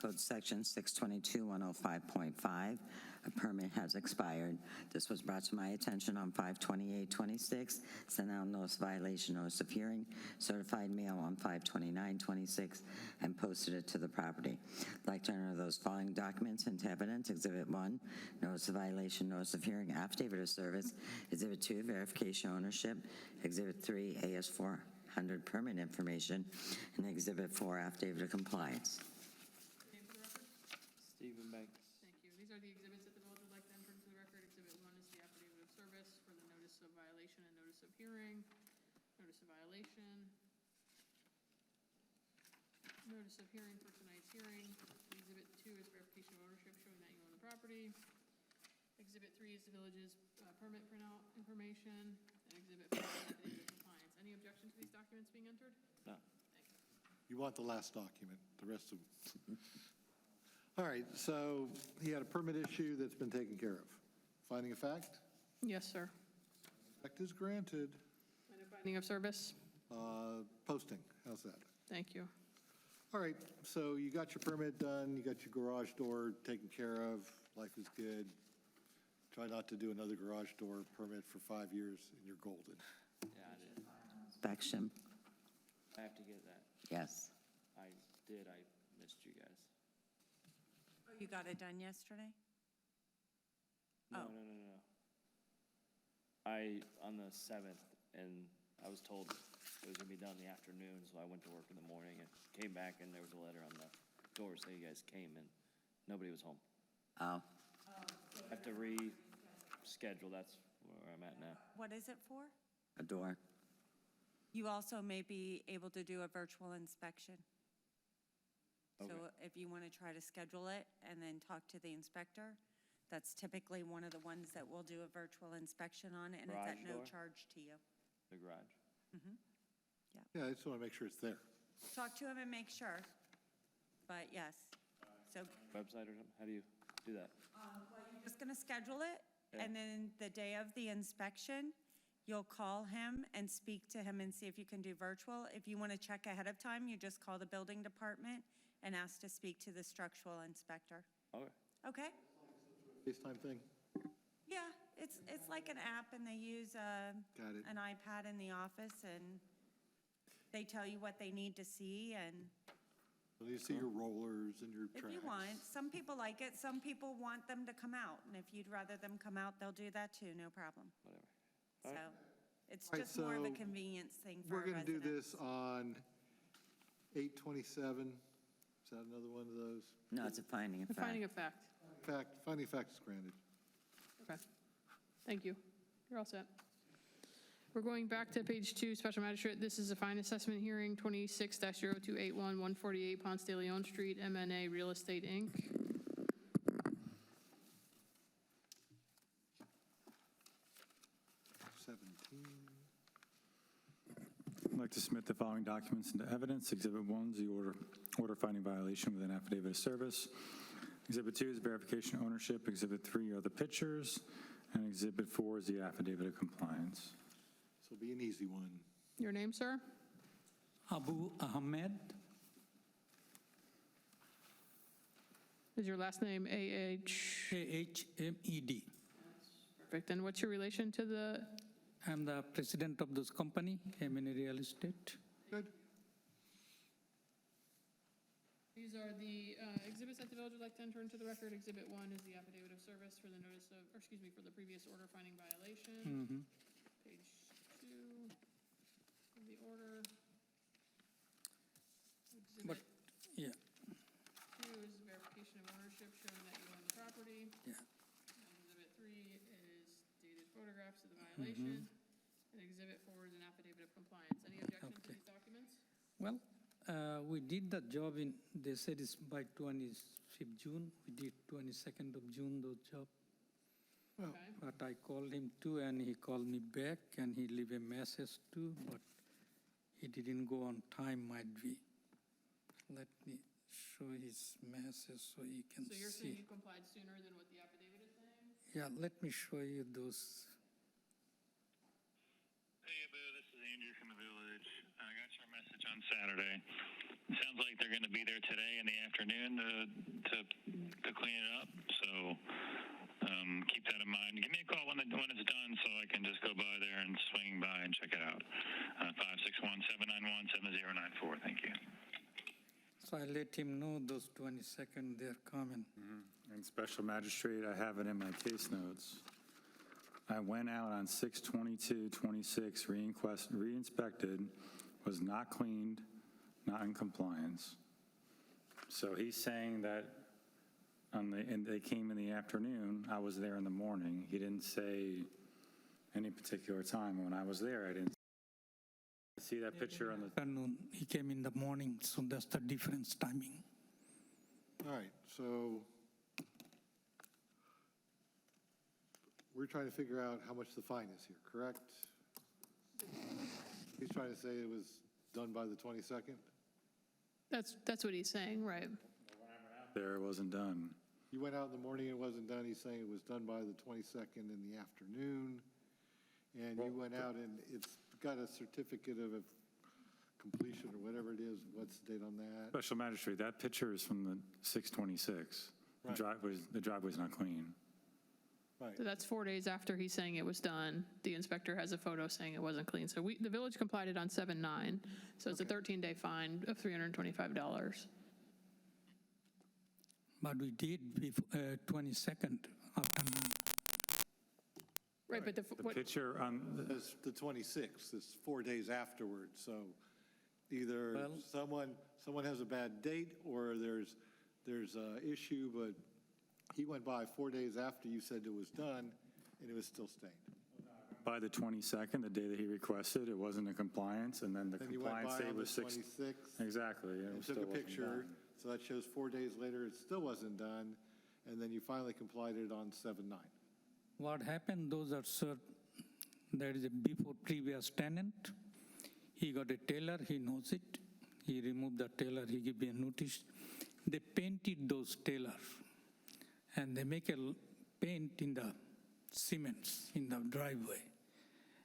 Code Section 622-105.5, a permit has expired. This was brought to my attention on 5/28/26, sent out notice of violation, notice of hearing, certified mail on 5/29/26, and posted it to the property. I'd like to enter those following documents into evidence. Exhibit 1, notice of violation, notice of hearing, affidavit of service. Exhibit 2, verification ownership. Exhibit 3, AS400 permit information. And Exhibit 4, affidavit of compliance. Name for the record? Stephen Banks. Thank you. These are the exhibits that the village would like to enter into the record. Exhibit 1 is the affidavit of service for the notice of violation and notice of hearing. Notice of violation. Notice of hearing for tonight's hearing. Exhibit 2 is verification of ownership showing that you own the property. Exhibit 3 is the village's permit printout information. And Exhibit 4 is affidavit of compliance. Any objection to these documents being entered? No. You want the last document, the rest of them. All right, so he had a permit issue that's been taken care of. Finding of fact? Yes, sir. Fact is granted. And a finding of service? Posting, how's that? Thank you. All right, so you got your permit done, you got your garage door taken care of, life is good. Try not to do another garage door permit for 5 years and you're golden. Yeah, I did. Inspection, I have to get that. yes. I did, I missed you guys. Oh, you got it done yesterday? No, Oh. no. On the 7th, and I was told it was gonna be done in the afternoon, so I went to work in the morning and came back, and there was a letter on the door saying you guys came, and nobody was home. Oh, I have to reschedule, that's where I'm at now. What is it for? a door. You also may be able to do a virtual inspection. So Okay. if you want to try to schedule it and then talk to the inspector, that's typically one of the ones that we'll do a virtual inspection on, and it's at Garage no door? charge to you. The garage. Yeah, I just want to make sure it's there. Talk to him and make sure, but yes. So Website or something, how do you do that? you're just going to schedule it, and then the day of the inspection, you'll call him and speak to him and see if you can do virtual. If you want to check ahead of time, you just call the building department and ask to speak to the structural inspector. Okay. Okay? FaceTime thing? Yeah, it's like an app, and they use Got it. an iPad in the office, and they tell you what they need to see, and So you see your rollers and your if tracks. you want, some people like it, some people want them to come out, and if you'd rather them come out, they'll do that too, no problem. Whatever. So All right. it's All right, just more of a so convenience thing for We're our going to do residents. this on 8/27. Is that another one of those? No, it's a finding of The fact. finding of fact. Finding of fact is granted. Okay. Thank you. You're all set. We're going back to page 2, Special Magistrate. This is a fine assessment hearing, 26-0281, 148 Ponce de Leon Street, MNA Real Estate, Inc. I'd like to submit the following documents into evidence. Exhibit 1 is the order finding violation with an affidavit of service. Exhibit 2 is verification of ownership. Exhibit 3 are the pictures. And Exhibit 4 is the affidavit of compliance. So be an easy one. Your name, sir? Abu Ahmed. Is your last name A-H? Ahmed. Perfect. And what's your relation to the, I'm the president of this company, M&A Real Estate. Good. these are the exhibits that the village would like to enter into the record. Exhibit 1 is the affidavit of service for the notice of, or excuse me, for the previous order finding violation. Page 2 of the order. But, Exhibit yeah, 2 is verification of ownership showing that you own the property. yeah. And Exhibit 3 is dated photographs of the violation. And Exhibit 4 is an affidavit of compliance. Any objection to these documents? Well, we did the job in, they said it's by 25th June. We did 22nd of June, those job. Okay. But I called him too, and he called me back, and he leave a message too, but he didn't go on time, might be. Let me show his message so you can So you're saying see. you complied sooner than what the affidavit is saying? Yeah, let me show you those. Hey, Abu, this is Andrew from the village. I got your message on Saturday. It sounds like they're going to be there today in the afternoon to clean it up. So keep that in mind. Give me a call when it's done so I can just go by there and swing by and check it out. 561-791-7094. Thank you. So I let him know those 22nd, they're coming. And Special Magistrate, I have it in my case notes. I went out on 6/22/26, re-inspected, was not cleaned, not in compliance. So he's saying that and they came in the afternoon, I was there in the morning. He didn't say any particular time. When I was there, I didn't see that picture on the... Afternoon, he came in the morning, so that's the difference timing. All right, so we're trying to figure out how much the fine is here, correct? He's trying to say it was done by the 22nd? That's what he's saying, right? There, it wasn't done. You went out in the morning, it wasn't done, he's saying it was done by the 22nd in the afternoon, and you went out and it's got a certificate of completion or whatever it is, what's the date on that? Special magistrate, that picture is from the 6/26. Right. The driveway's not clean. Right. So that's 4 days after he's saying it was done. The inspector has a photo saying it wasn't clean. So the village complied it on 7/9. So it's a 13-day fine of $325. But we did before 22nd afternoon. Right, but The picture on, It's the 26th, it's 4 days afterwards, so either someone has a bad date or there's a issue, but he went by 4 days after you said it was done, and it was still stained. by the 22nd, the day that he requested, it wasn't in compliance, and then the Then you went compliance by date on the was 26th. Exactly. And it And still took a wasn't picture, done. so that shows 4 days later, it still wasn't done, and then you finally complied it on 7/9. What happened, those are, sir, there is a before previous tenant. He got a tailor, he knows it. He removed the tailor, he gave me a notice. They painted those tailors, and they make a paint in the cements in the driveway.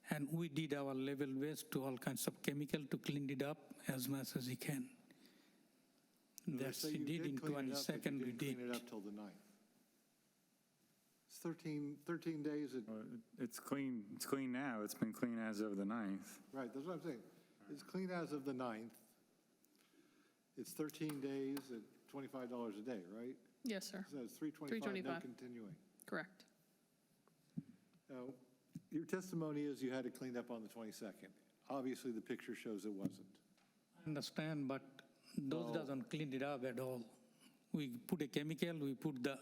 And we did our level best to all kinds of chemical to clean it up as much as we can. That's So he you did in clean it up, but you 22nd, we didn't did. clean it up till the 9th. It's 13 days, It's clean now. It's been clean as of the 9th. right, that's what I'm saying. It's clean as of the 9th. It's 13 days at $25 a day, right? Yes, sir. So it's $325, no $325. continuing. Correct. Now, your testimony is you had it cleaned up on the 22nd. Obviously, the picture shows it wasn't. I understand, but those doesn't clean it up at all. We put a chemical, we put the,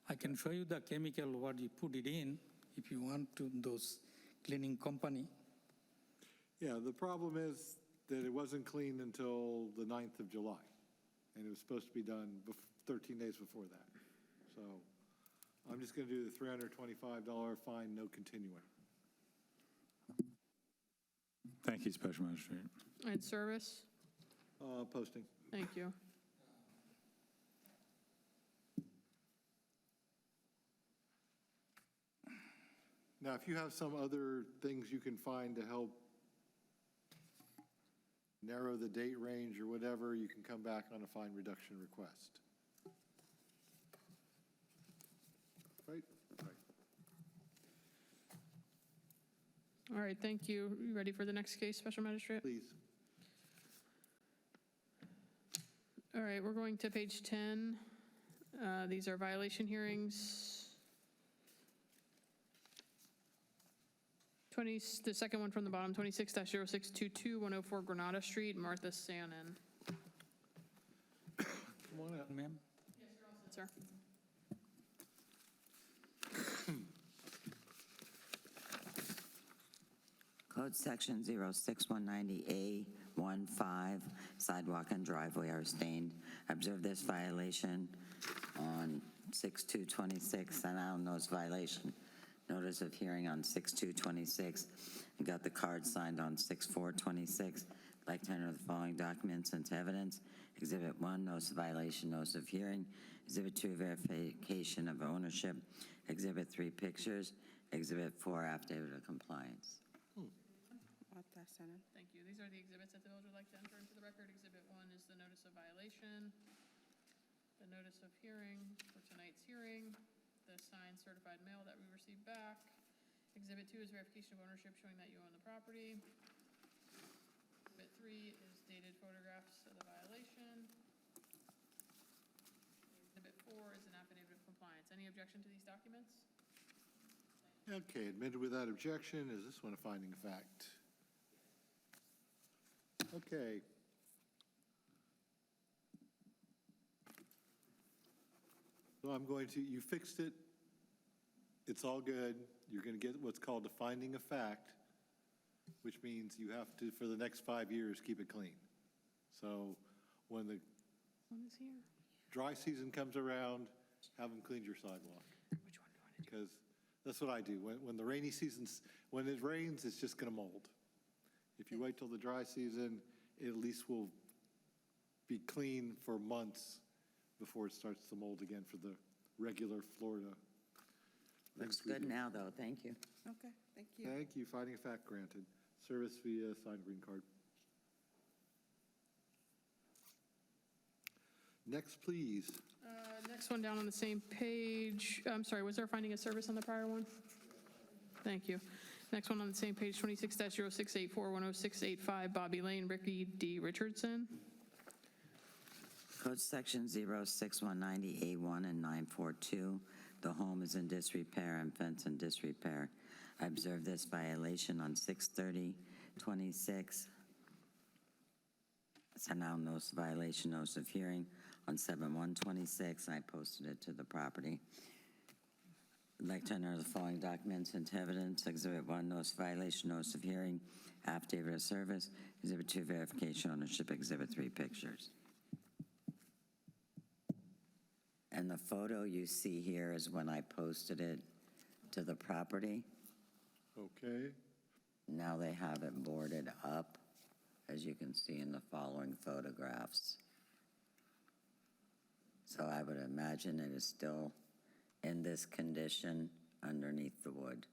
I can show you the chemical, what you put it in, if you want to, those cleaning company. Yeah, the problem is that it wasn't cleaned until the 9th of July, and it was supposed to be done 13 days before that. So I'm just going to do the $325 fine, no continuing. Thank you, Special Magistrate. And service? Posting. Thank you. Now, if you have some other things you can find to help narrow the date range or whatever, you can come back on a fine reduction request. Right? Right. All right, thank you. You ready for the next case, Special Magistrate? Please. All right, we're going to page 10. These are violation hearings. The second one from the bottom, 26-0622, 104 Granada Street, Martha Sanon. Come on out. Ma'am? Yes, you're all set, sir. Code section 06190A15, sidewalk and driveway are stained. Observe this violation on 6/2/26, and I don't know it's violation. Notice of hearing on 6/2/26, and got the card signed on 6/4/26. Like to enter the following documents into evidence. Exhibit 1, notice of violation, notice of hearing. Exhibit 2, verification of ownership. Exhibit 3, pictures. Exhibit 4, affidavit of compliance. Thank you. These are the exhibits that the village would like to enter into the record. Exhibit 1 is the notice of violation, the notice of hearing for tonight's hearing, the signed certified mail that we received back. Exhibit 2 is verification of ownership showing that you own the property. Exhibit 3 is dated photographs of the violation. Exhibit 4 is an affidavit of compliance. Any objection to these documents? Okay, admitted without objection. Is this one a finding of fact? Okay. So I'm going to, you fixed it. It's all good. You're going to get what's called a finding of fact, which means you have to, for the next 5 years, keep it clean. So when the One is here. dry season comes around, have them clean your sidewalk. Which one do you want to do? Because that's what I do. When the rainy season's, when it rains, it's just going to mold. If you wait till the dry season, it at least will be clean for months before it starts to mold again for the regular Florida. Looks good now, though. Thank you. Okay, thank you. Thank you. Finding of fact granted. Service via signed green card. Next, please. Next one down on the same page, I'm sorry, was there a finding of service on the prior one? Thank you. Next one on the same page, 26-0684-10685, Bobby Lane, Ricky D. Richardson. Code section 06190A1 and 942, the home is in disrepair and fence in disrepair. I observed this violation on 6/30/26. Sent out notice of violation, notice of hearing on 7/1/26. I posted it to the property. I'd like to enter the following documents into evidence. Exhibit 1, notice of violation, notice of hearing, affidavit of service. Exhibit 2, verification ownership. Exhibit 3, pictures. And the photo you see here is when I posted it to the property. Okay. Now they have it boarded up, as you can see in the following photographs. So I would imagine it is still in this condition underneath the wood.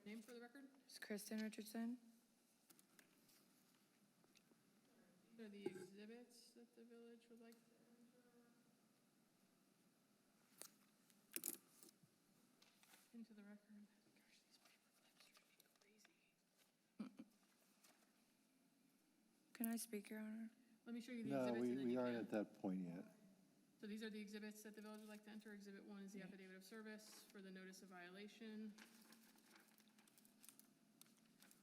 Name for the record? It's Kristen Richardson. These are the exhibits that the village would like to enter into the record. Can I speak, Your Honor? Let me show you the No, exhibits and then we you aren't can. at that point yet. So these are the exhibits that the village would like to enter. Exhibit 1 is the affidavit of service for the notice of violation,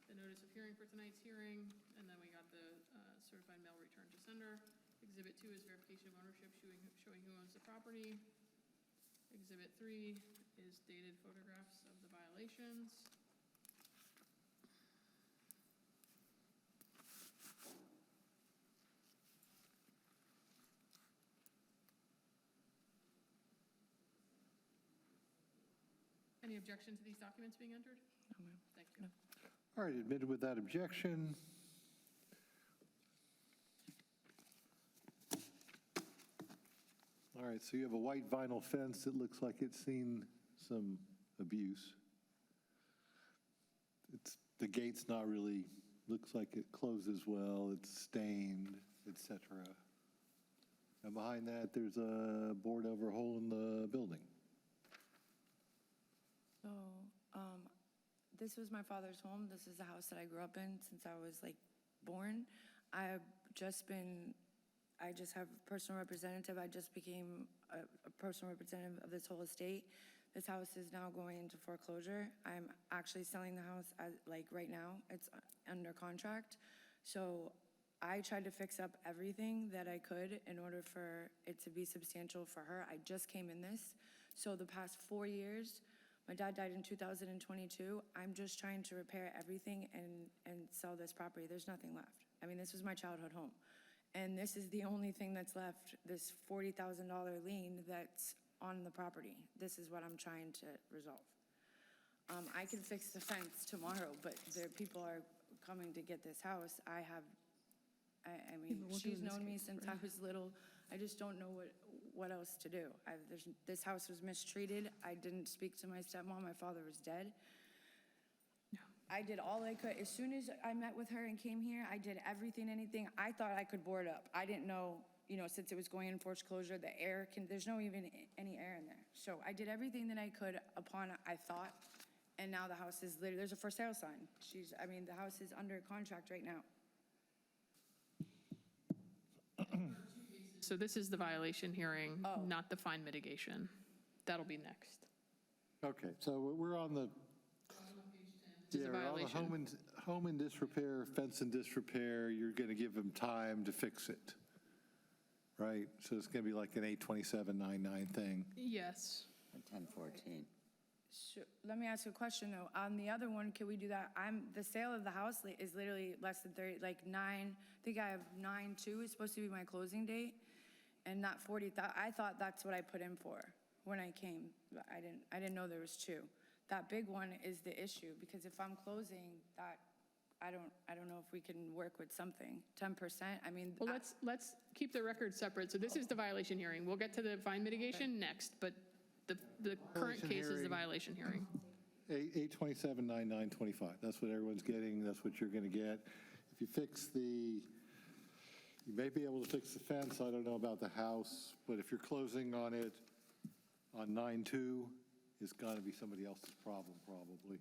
the notice of hearing for tonight's hearing, and then we got the certified mail return to sender. Exhibit 2 is verification of ownership, showing who owns the property. Exhibit 3 is dated photographs of the violations. Any objection to these documents being entered? No, ma'am. Thank you. All right, admitted without objection. All right, so you have a white vinyl fence that looks like it's seen some abuse. The gate's not really, looks like it closes well, it's stained, etc. And behind that, there's a board over hole in the building. So, this was my father's home. This is the house that I grew up in since I was born. I just have personal representative. I just became a personal representative of this whole estate. This house is now going into foreclosure. I'm actually selling the house right now. It's under contract. So I tried to fix up everything that I could in order for it to be substantial for her. I just came in this. So the past 4 years, my dad died in 2022. I'm just trying to repair everything and sell this property. There's nothing left. I mean, this was my childhood home. And this is the only thing that's left, this $40,000 lien that's on the property. This is what I'm trying to resolve. I can fix the fence tomorrow, but people are coming to get this house. I mean, she's known me since I was little. I just don't know what else to do. This house was mistreated. I didn't speak to my stepmom. My father was dead. I did all I could. As soon as I met with her and came here, I did anything. I thought I could board up. I didn't know, since it was going in foreclosure, there's no even any air in there. So I did everything that I could I thought, and now the house is literally, there's a for sale sign. The house is under contract right now. So this is the violation hearing, not the fine mitigation. That'll be next. Okay, so we're on the, This is a we're on the violation. home in disrepair, fence in disrepair. You're going to give them time to fix it, right? So it's going to be like an 82799 thing. Yes. 1014. So, let me ask you a question, though. On the other one, can we do that? The sale of the house is literally less than 30, I think I have 9/2 is supposed to be my closing date, and not 40,000. I thought that's what I put in for when I came. But I didn't know there was 2. That big one is the issue, because if I'm closing, I don't know if we can work with something. 10%, Well, let's keep the record separate. So this is the violation hearing. We'll get to the fine mitigation next, but the current case is the violation hearing. 8279925. That's what everyone's getting. That's what you're going to get. If you fix the You may be able to fix the fence, I don't know about the house, but if you're closing on it on 9/2, it's got to be somebody else's problem, probably.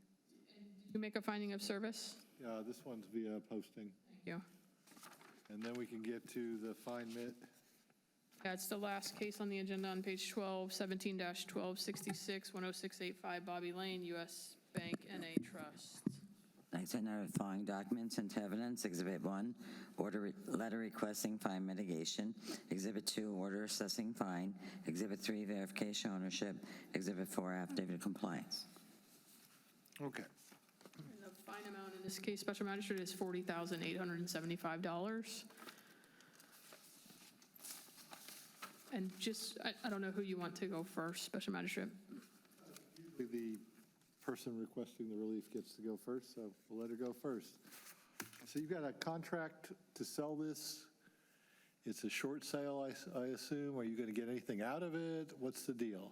You make a finding of service? This one's via posting. Thank you. And then we can get to the fine mit. Yeah, it's the last case on the agenda on page 12, 17-1266, 10685 Bobby Lane, U.S. Bank N.A. Trust. Next, I note the following documents into evidence. Exhibit 1, letter requesting fine mitigation. Exhibit 2, order assessing fine. Exhibit 3, verification ownership. Exhibit 4, affidavit of compliance. Okay. And the fine amount in this case, Special Magistrate, is $40,875. And just, I don't know who you want to go first, Special Magistrate. The person requesting the relief gets to go first, so we'll let her go first. So you've got a contract to sell this. It's a short sale, I assume. Are you going to get anything out of it? What's the deal?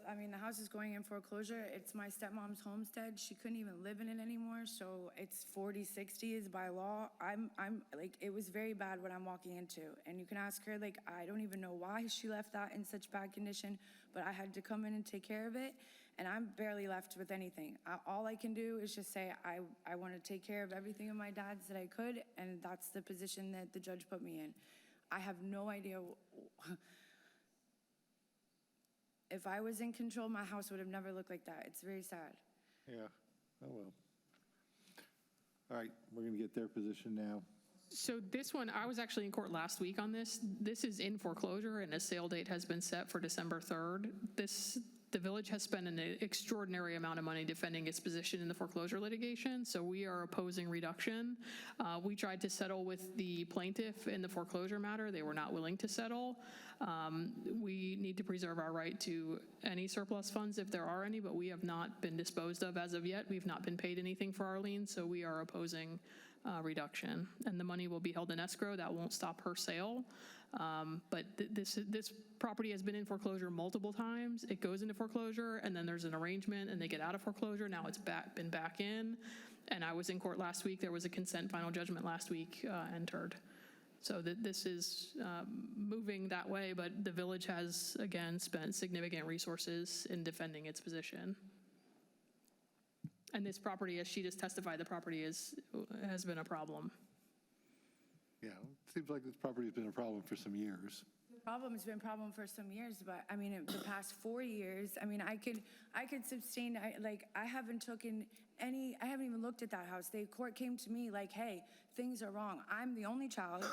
I mean, the house is going in foreclosure. It's my stepmom's homestead. She couldn't even live in it anymore, so it's 40/60 is by law. I'm like, it was very bad what I'm walking into. And you can ask her, like, I don't even know why she left that in such bad condition, but I had to come in and take care of it, and I'm barely left with anything. All I can do is just say, I want to take care of everything of my dad's that I could, and that's the position that the judge put me in. I have no idea. If I was in control, my house would have never looked like that. It's very sad. Yeah, oh well. All right, we're going to get their position now. So this one, I was actually in court last week on this. This is in foreclosure, and a sale date has been set for December 3rd. The village has spent an extraordinary amount of money defending its position in the foreclosure litigation, so we are opposing reduction. We tried to settle with the plaintiff in the foreclosure matter. They were not willing to settle. We need to preserve our right to any surplus funds if there are any, but we have not been disposed of as of yet. We've not been paid anything for our lien, so we are opposing reduction. And the money will be held in escrow. That won't stop her sale. But this property has been in foreclosure multiple times. It goes into foreclosure, and then there's an arrangement, and they get out of foreclosure. Now it's been back in. And I was in court last week. There was a consent final judgment last week entered. So this is moving that way, but the village has, again, spent significant resources in defending its position. And this property, as she just testified, the property has been a problem. Yeah, it seems like this property has been a problem for some years. The problem has been a problem for some years, but I mean, in the past 4 years, I mean, I could sustain, I haven't even looked at that house. The court came to me like, hey, things are wrong. I'm the only child.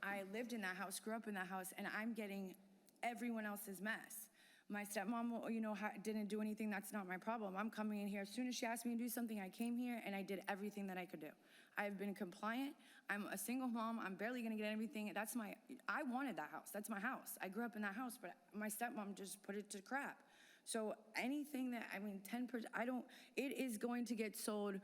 I lived in that house, grew up in that house, and I'm getting everyone else's mess. My stepmom, didn't do anything. That's not my problem. I'm coming in here. As soon as she asked me to do something, I came here and I did everything that I could do. I've been compliant. I'm a single mom. I'm barely going to get everything. I wanted that house. That's my house. I grew up in that house, but my stepmom just put it to crap. So anything that, 10%, it is going to get sold.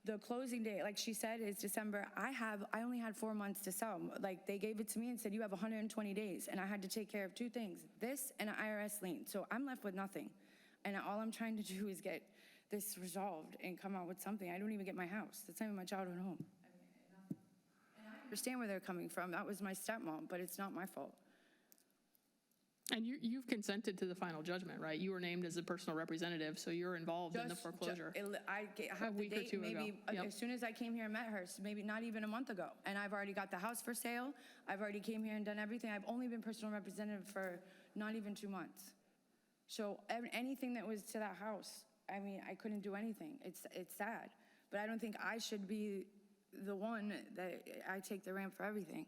The closing date, like she said, is December. I only had 4 months to sell. Like, they gave it to me and said, you have 120 days. And I had to take care of 2 things, this and an IRS lien. So I'm left with nothing. And all I'm trying to do is get this resolved and come out with something. I don't even get my house. That's not even my childhood home. And I understand where they're coming from. That was my stepmom, but it's not my fault. And you've consented to the final judgment, right? You were named as a personal representative, so you're involved in the foreclosure. I have the date maybe Yep. as soon as I came here and met her, so maybe not even a month ago. And I've already got the house for sale. I've already came here and done everything. I've only been personal representative for not even 2 months. So anything that was to that house, I couldn't do anything. It's sad. But I don't think I should be the one that I take the ramp for everything.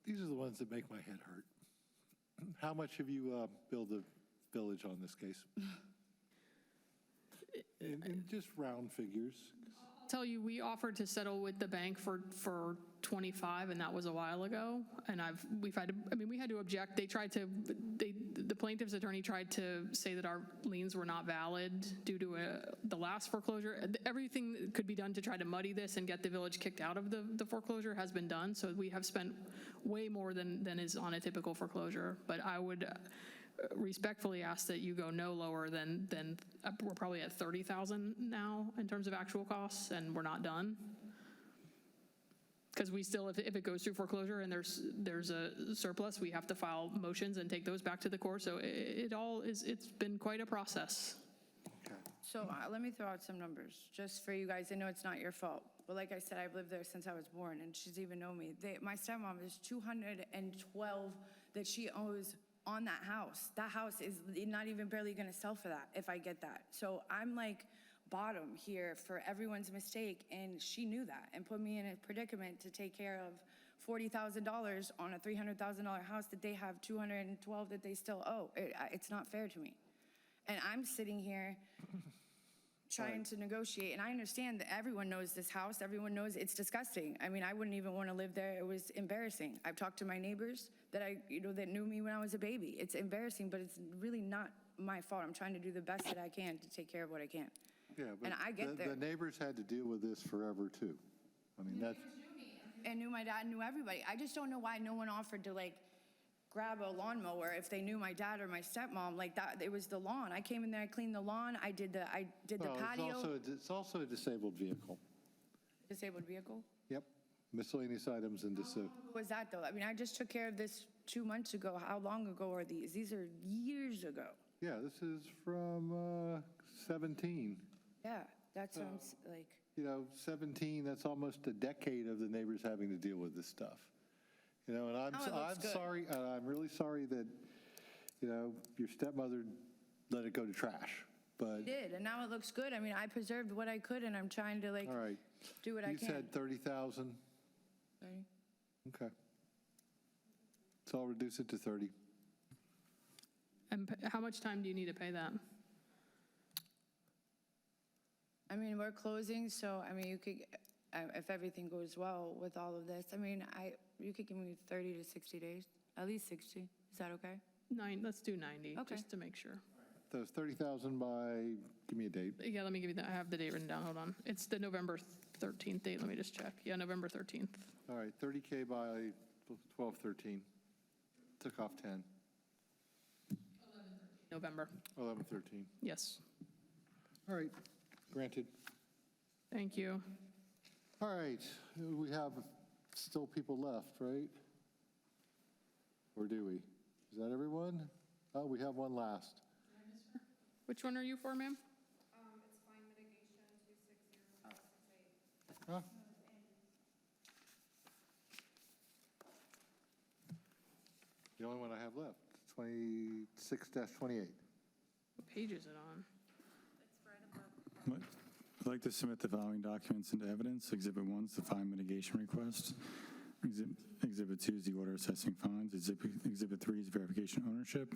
These are the ones that make my head hurt. How much have you billed the village on this case? In just round figures. I'll tell you, we offered to settle with the bank for 25, and that was a while ago. And we had to object. The plaintiff's attorney tried to say that our liens were not valid due to the last foreclosure. Everything that could be done to try to muddy this and get the village kicked out of the foreclosure has been done. So we have spent way more than is on a typical foreclosure. But I would respectfully ask that you go no lower than we're probably at $30,000 now in terms of actual costs, and we're not done. Because we still, if it goes through foreclosure and there's a surplus, we have to file motions and take those back to the court. So it's been quite a process. So let me throw out some numbers, just for you guys. I know it's not your fault, but like I said, I've lived there since I was born, and she's even known me. My stepmom is 212 that she owes on that house. That house is not even barely gonna sell for that if I get that. So I'm like bottom here for everyone's mistake, and she knew that and put me in a predicament to take care of $40,000 on a $300,000 house that they have 212 that they still owe. It's not fair to me. And I'm sitting here trying to negotiate, and I understand that everyone knows this house, everyone knows it's disgusting. I mean, I wouldn't even want to live there. It was embarrassing. I've talked to my neighbors that that knew me when I was a baby. It's embarrassing, but it's really not my fault. I'm trying to do the best that I can to take care of what I can. Yeah, but And I get there. the neighbors had to deal with this forever, too. I mean, that's, And knew my dad, knew everybody. I just don't know why no one offered to grab a lawnmower if they knew my dad or my stepmom. Like that, it was the lawn. I came in there, I cleaned the lawn, I did the well, patio. it's also a disabled vehicle. Disabled vehicle? Yep, miscellaneous items and disabled. What was that though? I mean, I just took care of this 2 months ago. How long ago are these? These are years ago. Yeah, this is from 17. Yeah, that sounds like. 17, that's almost a decade of the neighbors having to deal with this stuff. And I'm sorry, I'm really sorry that, your stepmother let it go to trash, but. She did, and now it looks good. I mean, I preserved what I could, and I'm trying to All right. do what I can. You said 30,000? Okay. So I'll reduce it to 30. And how much time do you need to pay that? I mean, we're closing, so, I mean, you could, if everything goes well with all of this, I mean, you could give me 30 to 60 days, at least 60. Is that okay? Let's do 90, Okay. just to make sure. Those 30,000 by, give me a date. Yeah, let me give you that. I have the date written down. Hold on. It's the November 13th date. Let me just check. Yeah, November 13th. All right, 30K by 12/13. Took off 10. November. 11/13. Yes. All right, granted. Thank you. All right, we have still people left, right? Or do we? Is that everyone? Oh, we have one last. Which one are you for, ma'am? It's fine mitigation 26068. Huh? The only one I have left, 26-28. What page is it on? I'd like to submit the following documents into evidence. Exhibit 1 is the fine mitigation request. Exhibit 2 is the order assessing fines. Exhibit 3 is verification of ownership.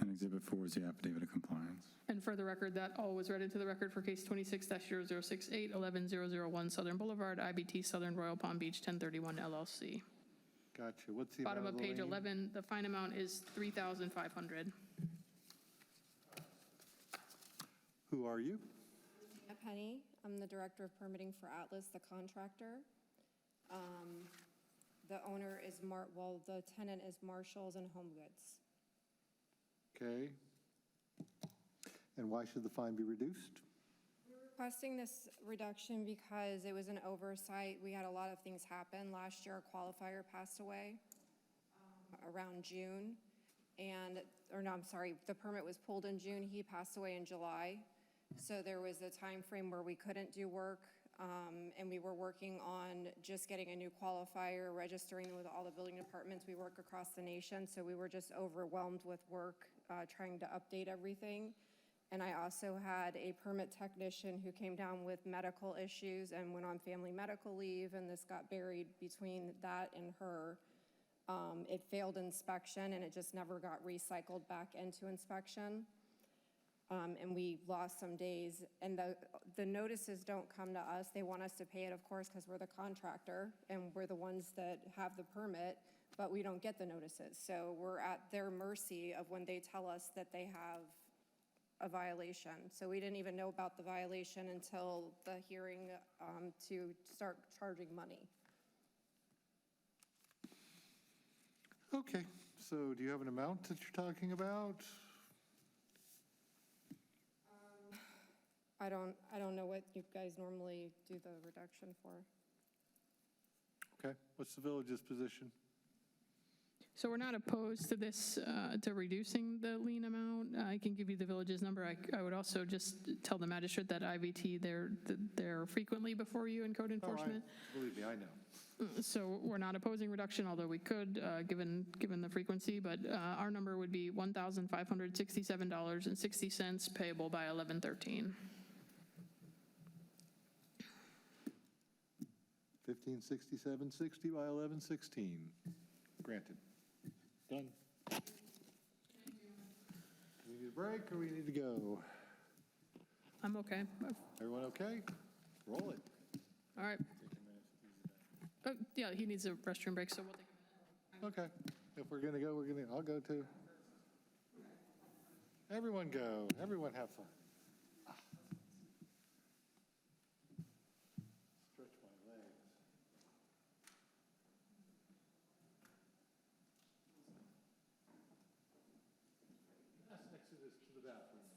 And Exhibit 4 is the affidavit of compliance. And for the record, that all was read into the record for case 26-0068, 11001 Southern Boulevard, IBT Southern Royal Palm Beach, 1031 LLC. Gotcha. What's the Bottom amount of the page lien? 11, the fine amount is $3,500. Who are you? Penny, I'm the Director of Permitting for Atlas, the contractor. The owner is the tenant is Marshalls and Home Goods. Okay. And why should the fine be reduced? We're requesting this reduction because it was an oversight. We had a lot of things happen. Last year, a qualifier passed away around June. The permit was pulled in June. He passed away in July. So there was a time frame where we couldn't do work, and we were working on just getting a new qualifier, registering with all the building departments. We work across the nation, so we were just overwhelmed with work, trying to update everything. And I also had a permit technician who came down with medical issues and went on family medical leave, and this got buried between that and her. It failed inspection, and it just never got recycled back into inspection. And we lost some days, and the notices don't come to us. They want us to pay it, of course, because we're the contractor, and we're the ones that have the permit, but we don't get the notices. So we're at their mercy of when they tell us that they have a violation. So we didn't even know about the violation until the hearing to start charging money. Okay, so do you have an amount that you're talking about? I don't know what you guys normally do the reduction for. Okay, what's the village's position? So we're not opposed to this, to reducing the lien amount. I can give you the village's number. I would also just tell the magistrate that IVT, they're frequently before you in code enforcement. Believe me, I know. So we're not opposing reduction, although we could, given the frequency, but our number would be $1,567.60 payable by 11/13. 1567.60 by 11/16. Granted. Done. Do we need a break or we need to go? I'm okay. Everyone okay? Roll it. All right. Oh, yeah, he needs a restroom break, so we'll take a minute. Okay. If we're going to go, I'll go too. Everyone go. Everyone have fun. Stretch my legs. That's next to the bathroom.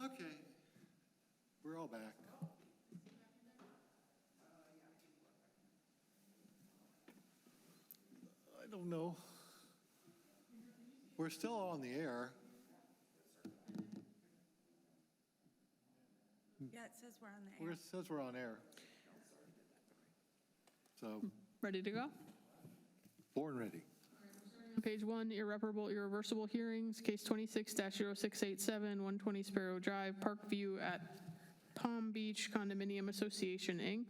Okay, we're all back. I don't know. We're still on the air. Yeah, it says we're on the air. It says we're on air. So, Ready to go? born ready. Page 1, irreversible hearings, case 26-0687, 120 Sparrow Drive, Parkview at Palm Beach Condominium Association, Inc.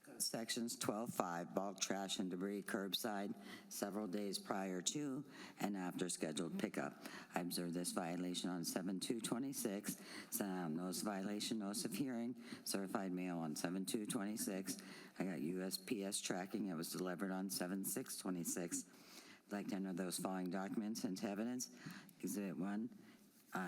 Code Sections 12.5, bulk trash and debris curbside several days prior to and after scheduled pickup. I observed this violation on 7/2/26, sent out notice of violation, notice of hearing, certified mail on 7/2/26. I got USPS tracking. It was delivered on 7/6/26. I'd like to enter those following documents into evidence. Exhibit 1,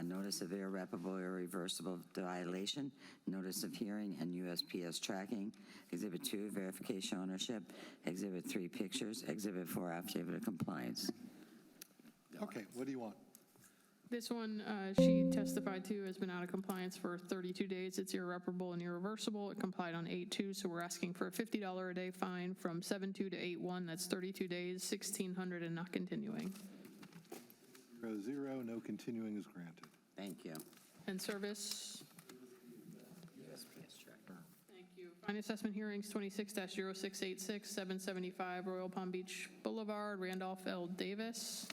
notice of irreparable, irreversible violation, notice of hearing, and USPS tracking. Exhibit 2, verification ownership. Exhibit 3, pictures. Exhibit 4, affidavit of compliance. Okay, what do you want? This one, she testified to, has been out of compliance for 32 days. It's irreparable and irreversible. It complied on 8/2, so we're asking for a $50 a day fine from 7/2 to 8/1. That's 32 days, $1,600, and not continuing. 0, no continuing is granted. Thank you. And service. USPS tracker. Thank you. Fine assessment hearings, 26-0686, 775 Royal Palm Beach Boulevard, Randolph L. Davis.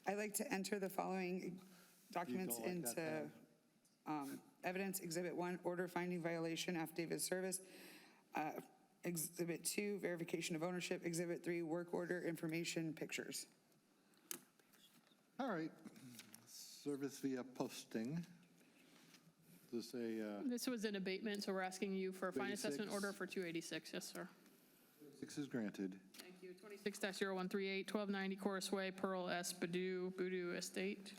I'd like to enter the following documents don't like that, into evidence. Exhibit 1, order finding violation, affidavit of service. Exhibit 2, verification of ownership. Exhibit 3, work order, information, pictures. All right. Service via posting. Is this a, This was an abatement, so we're asking you for a fine 286? assessment order for 286. Yes, sir. 6 is granted. Thank you. 26-0138, 1290 Chorus Way, Pearl S. Boudou Estate.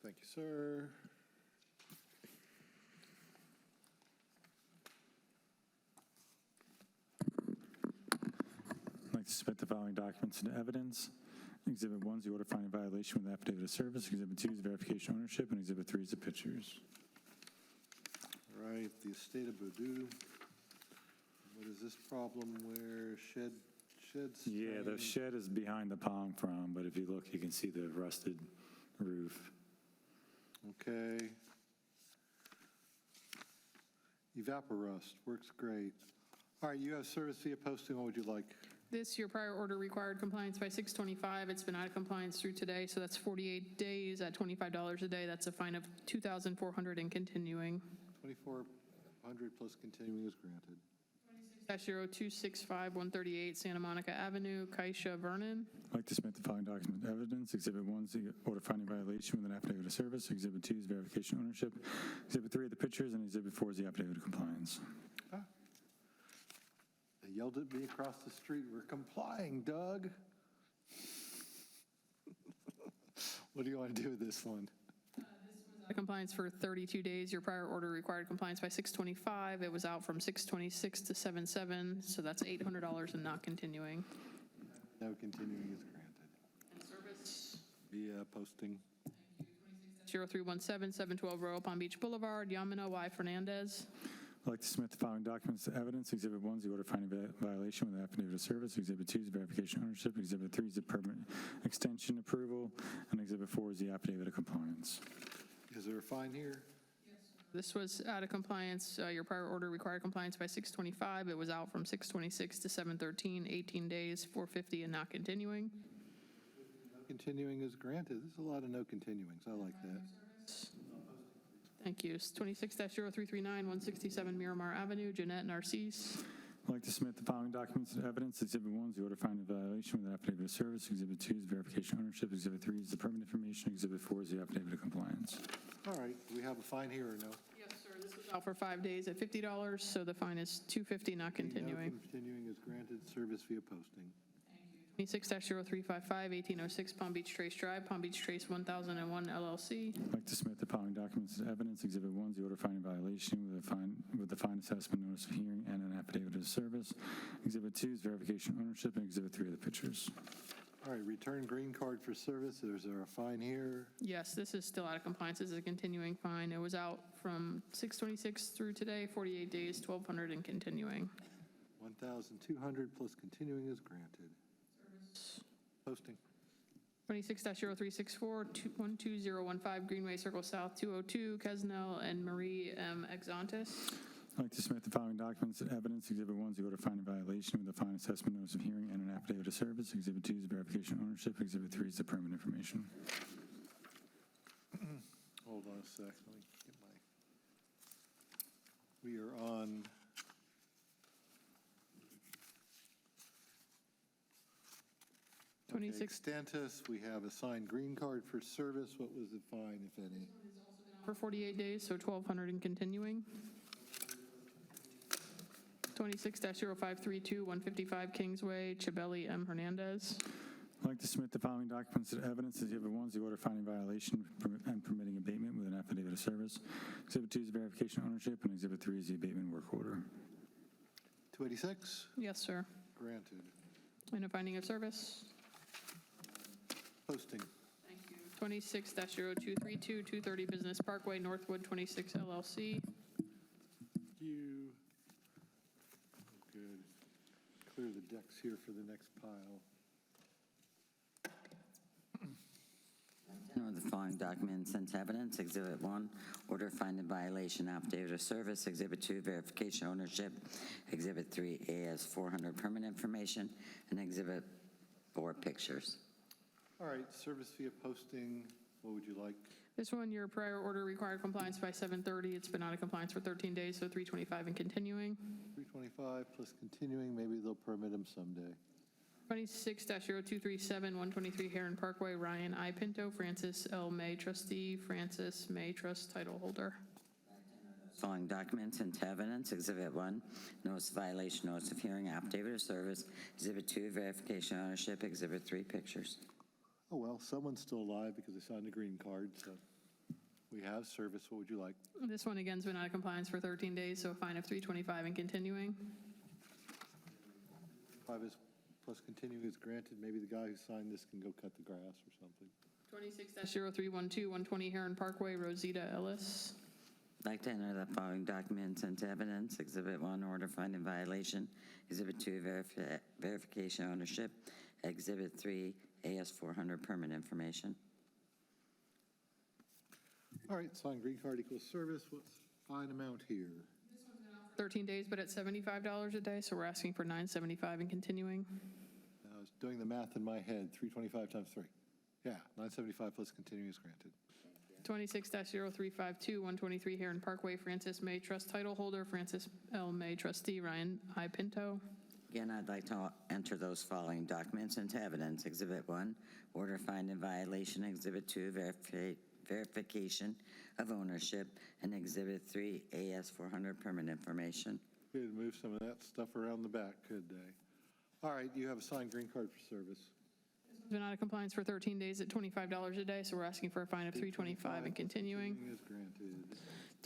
Thank you, sir. I'd like to submit the following documents into evidence. Exhibit 1 is the order finding violation with affidavit of service. Exhibit 2 is verification ownership, and Exhibit 3 is the pictures. All right, the estate of Boudou. What is this problem where sheds? Yeah, the shed is behind the palm frond, but if you look, you can see the rusted roof. Okay. Evaporust, works great. All right, you have service via posting. What would you like? This, your prior order required compliance by 6/25. It's been out of compliance through today, so that's 48 days at $25 a day. That's a fine of $2,400 and continuing. 2,400 plus continuing is granted. 26-0265, 138 Santa Monica Avenue, Kaisha Vernon. I'd like to submit the following document evidence. Exhibit 1 is the order finding violation with an affidavit of service. Exhibit 2 is verification ownership. Exhibit 3 are the pictures, and Exhibit 4 is the affidavit of compliance. They yelled at me across the street, "We're complying, Doug." What do you want to do with this one? Compliance for 32 days. Your prior order required compliance by 6/25. It was out from 6/26 to 7/7, so that's $800 and not continuing. No continuing is granted. And service. Via posting. 0317, 712 Royal Palm Beach Boulevard, Yamina Y. Fernandez. I'd like to submit the following documents to evidence. Exhibit 1 is the order finding violation with an affidavit of service. Exhibit 2 is verification ownership. Exhibit 3 is the permit extension approval. And Exhibit 4 is the affidavit of compliance. Is there a fine here? This was out of compliance. Your prior order required compliance by 6/25. It was out from 6/26 to 7/13, 18 days, $450 and not continuing. Continuing is granted. There's a lot of no continuings. I like that. Thank you. 26-0339, 167 Miramar Avenue, Jeanette Narcisse. I'd like to submit the following documents to evidence. Exhibit 1 is the order finding violation with an affidavit of service. Exhibit 2 is verification ownership. Exhibit 3 is the permit information. Exhibit 4 is the affidavit of compliance. All right, do we have a fine here or no? Yes, sir. This was out for 5 days at $50, so the fine is $250, not continuing. No continuing is granted. Service via posting. 26-0355, 1806 Palm Beach Trace Drive, Palm Beach Trace 1001 LLC. I'd like to submit the following documents as evidence. Exhibit 1 is the order finding violation with the fine assessment notice of hearing and an affidavit of service. Exhibit 2 is verification ownership, and Exhibit 3 are the pictures. All right, return green card for service. Is there a fine here? Yes, this is still out of compliance. This is a continuing fine. It was out from 6/26 through today, 48 days, $1,200 and continuing. 1,200 plus continuing is granted. Posting. 26-0364, 12015 Greenway Circle South, 202, Kesnel and Marie M. Exantis. I'd like to submit the following documents as evidence. Exhibit 1 is the order finding violation with a fine assessment notice of hearing and an affidavit of service. Exhibit 2 is verification of ownership. Exhibit 3 is the permit information. Hold on a sec, let me get my, we are on okay, 26. Extantis, we have a signed green card for service. What was the fine, if any? For 48 days, so 1,200 and continuing. 26-0532, 155 Kingsway, Chabeli M. Hernandez. I'd like to submit the following documents as evidence. Exhibit 1 is the order finding violation and permitting abatement with an affidavit of service. Exhibit 2 is verification of ownership, and Exhibit 3 is the abatement work order. 286, Yes, sir. granted. And a finding of service. Posting. 26-0232, 230 Business Parkway, Northwood 26 LLC. You. Good. Clear the decks here for the next pile. The following documents sent to evidence. Exhibit 1, order finding violation, affidavit of service. Exhibit 2, verification ownership. Exhibit 3, AS 400 permit information. And Exhibit 4, pictures. All right, service via posting, what would you like? This one, your prior order required compliance by 7:30. It's been out of compliance for 13 days, so 325 and continuing. 325 plus continuing, maybe they'll permit them someday. 26-0237, 123 Heron Parkway, Ryan I. Pinto, Francis L. May, trustee, Francis May, trust title holder. Following documents into evidence. Exhibit 1, notice of violation, notice of hearing, affidavit of service. Exhibit 2, verification of ownership. Exhibit 3, pictures. Oh, well, someone's still alive because they signed a green card, so we have service. What would you like? This one, again, has been out of compliance for 13 days, so a fine of 325 and continuing. 5 is plus continuing is granted. Maybe the guy who signed this can go cut the grass or something. 26-0312, 120 Heron Parkway, Rosita Ellis. I'd like to enter the following documents into evidence. Exhibit 1, order finding violation. Exhibit 2, verification ownership. Exhibit 3, AS 400 permit information. All right, signed green card equals service. What's fine amount here? 13 days, but at $75 a day, so we're asking for $975 and continuing. I was doing the math in my head, 325 times 3. Yeah, 975 plus continuing is granted. 26-0352, 123 Heron Parkway, Francis May, trust title holder, Francis L. May, trustee, Ryan I. Pinto. Again, I'd like to enter those following documents into evidence. Exhibit 1, order finding violation. Exhibit 2, verification of ownership. And Exhibit 3, AS 400 permit information. Could move some of that stuff around the back, could they? All right, you have a signed green card for service. It's been out of compliance for 13 days at $25 a day, so we're asking for a fine of $325 and continuing. Is granted.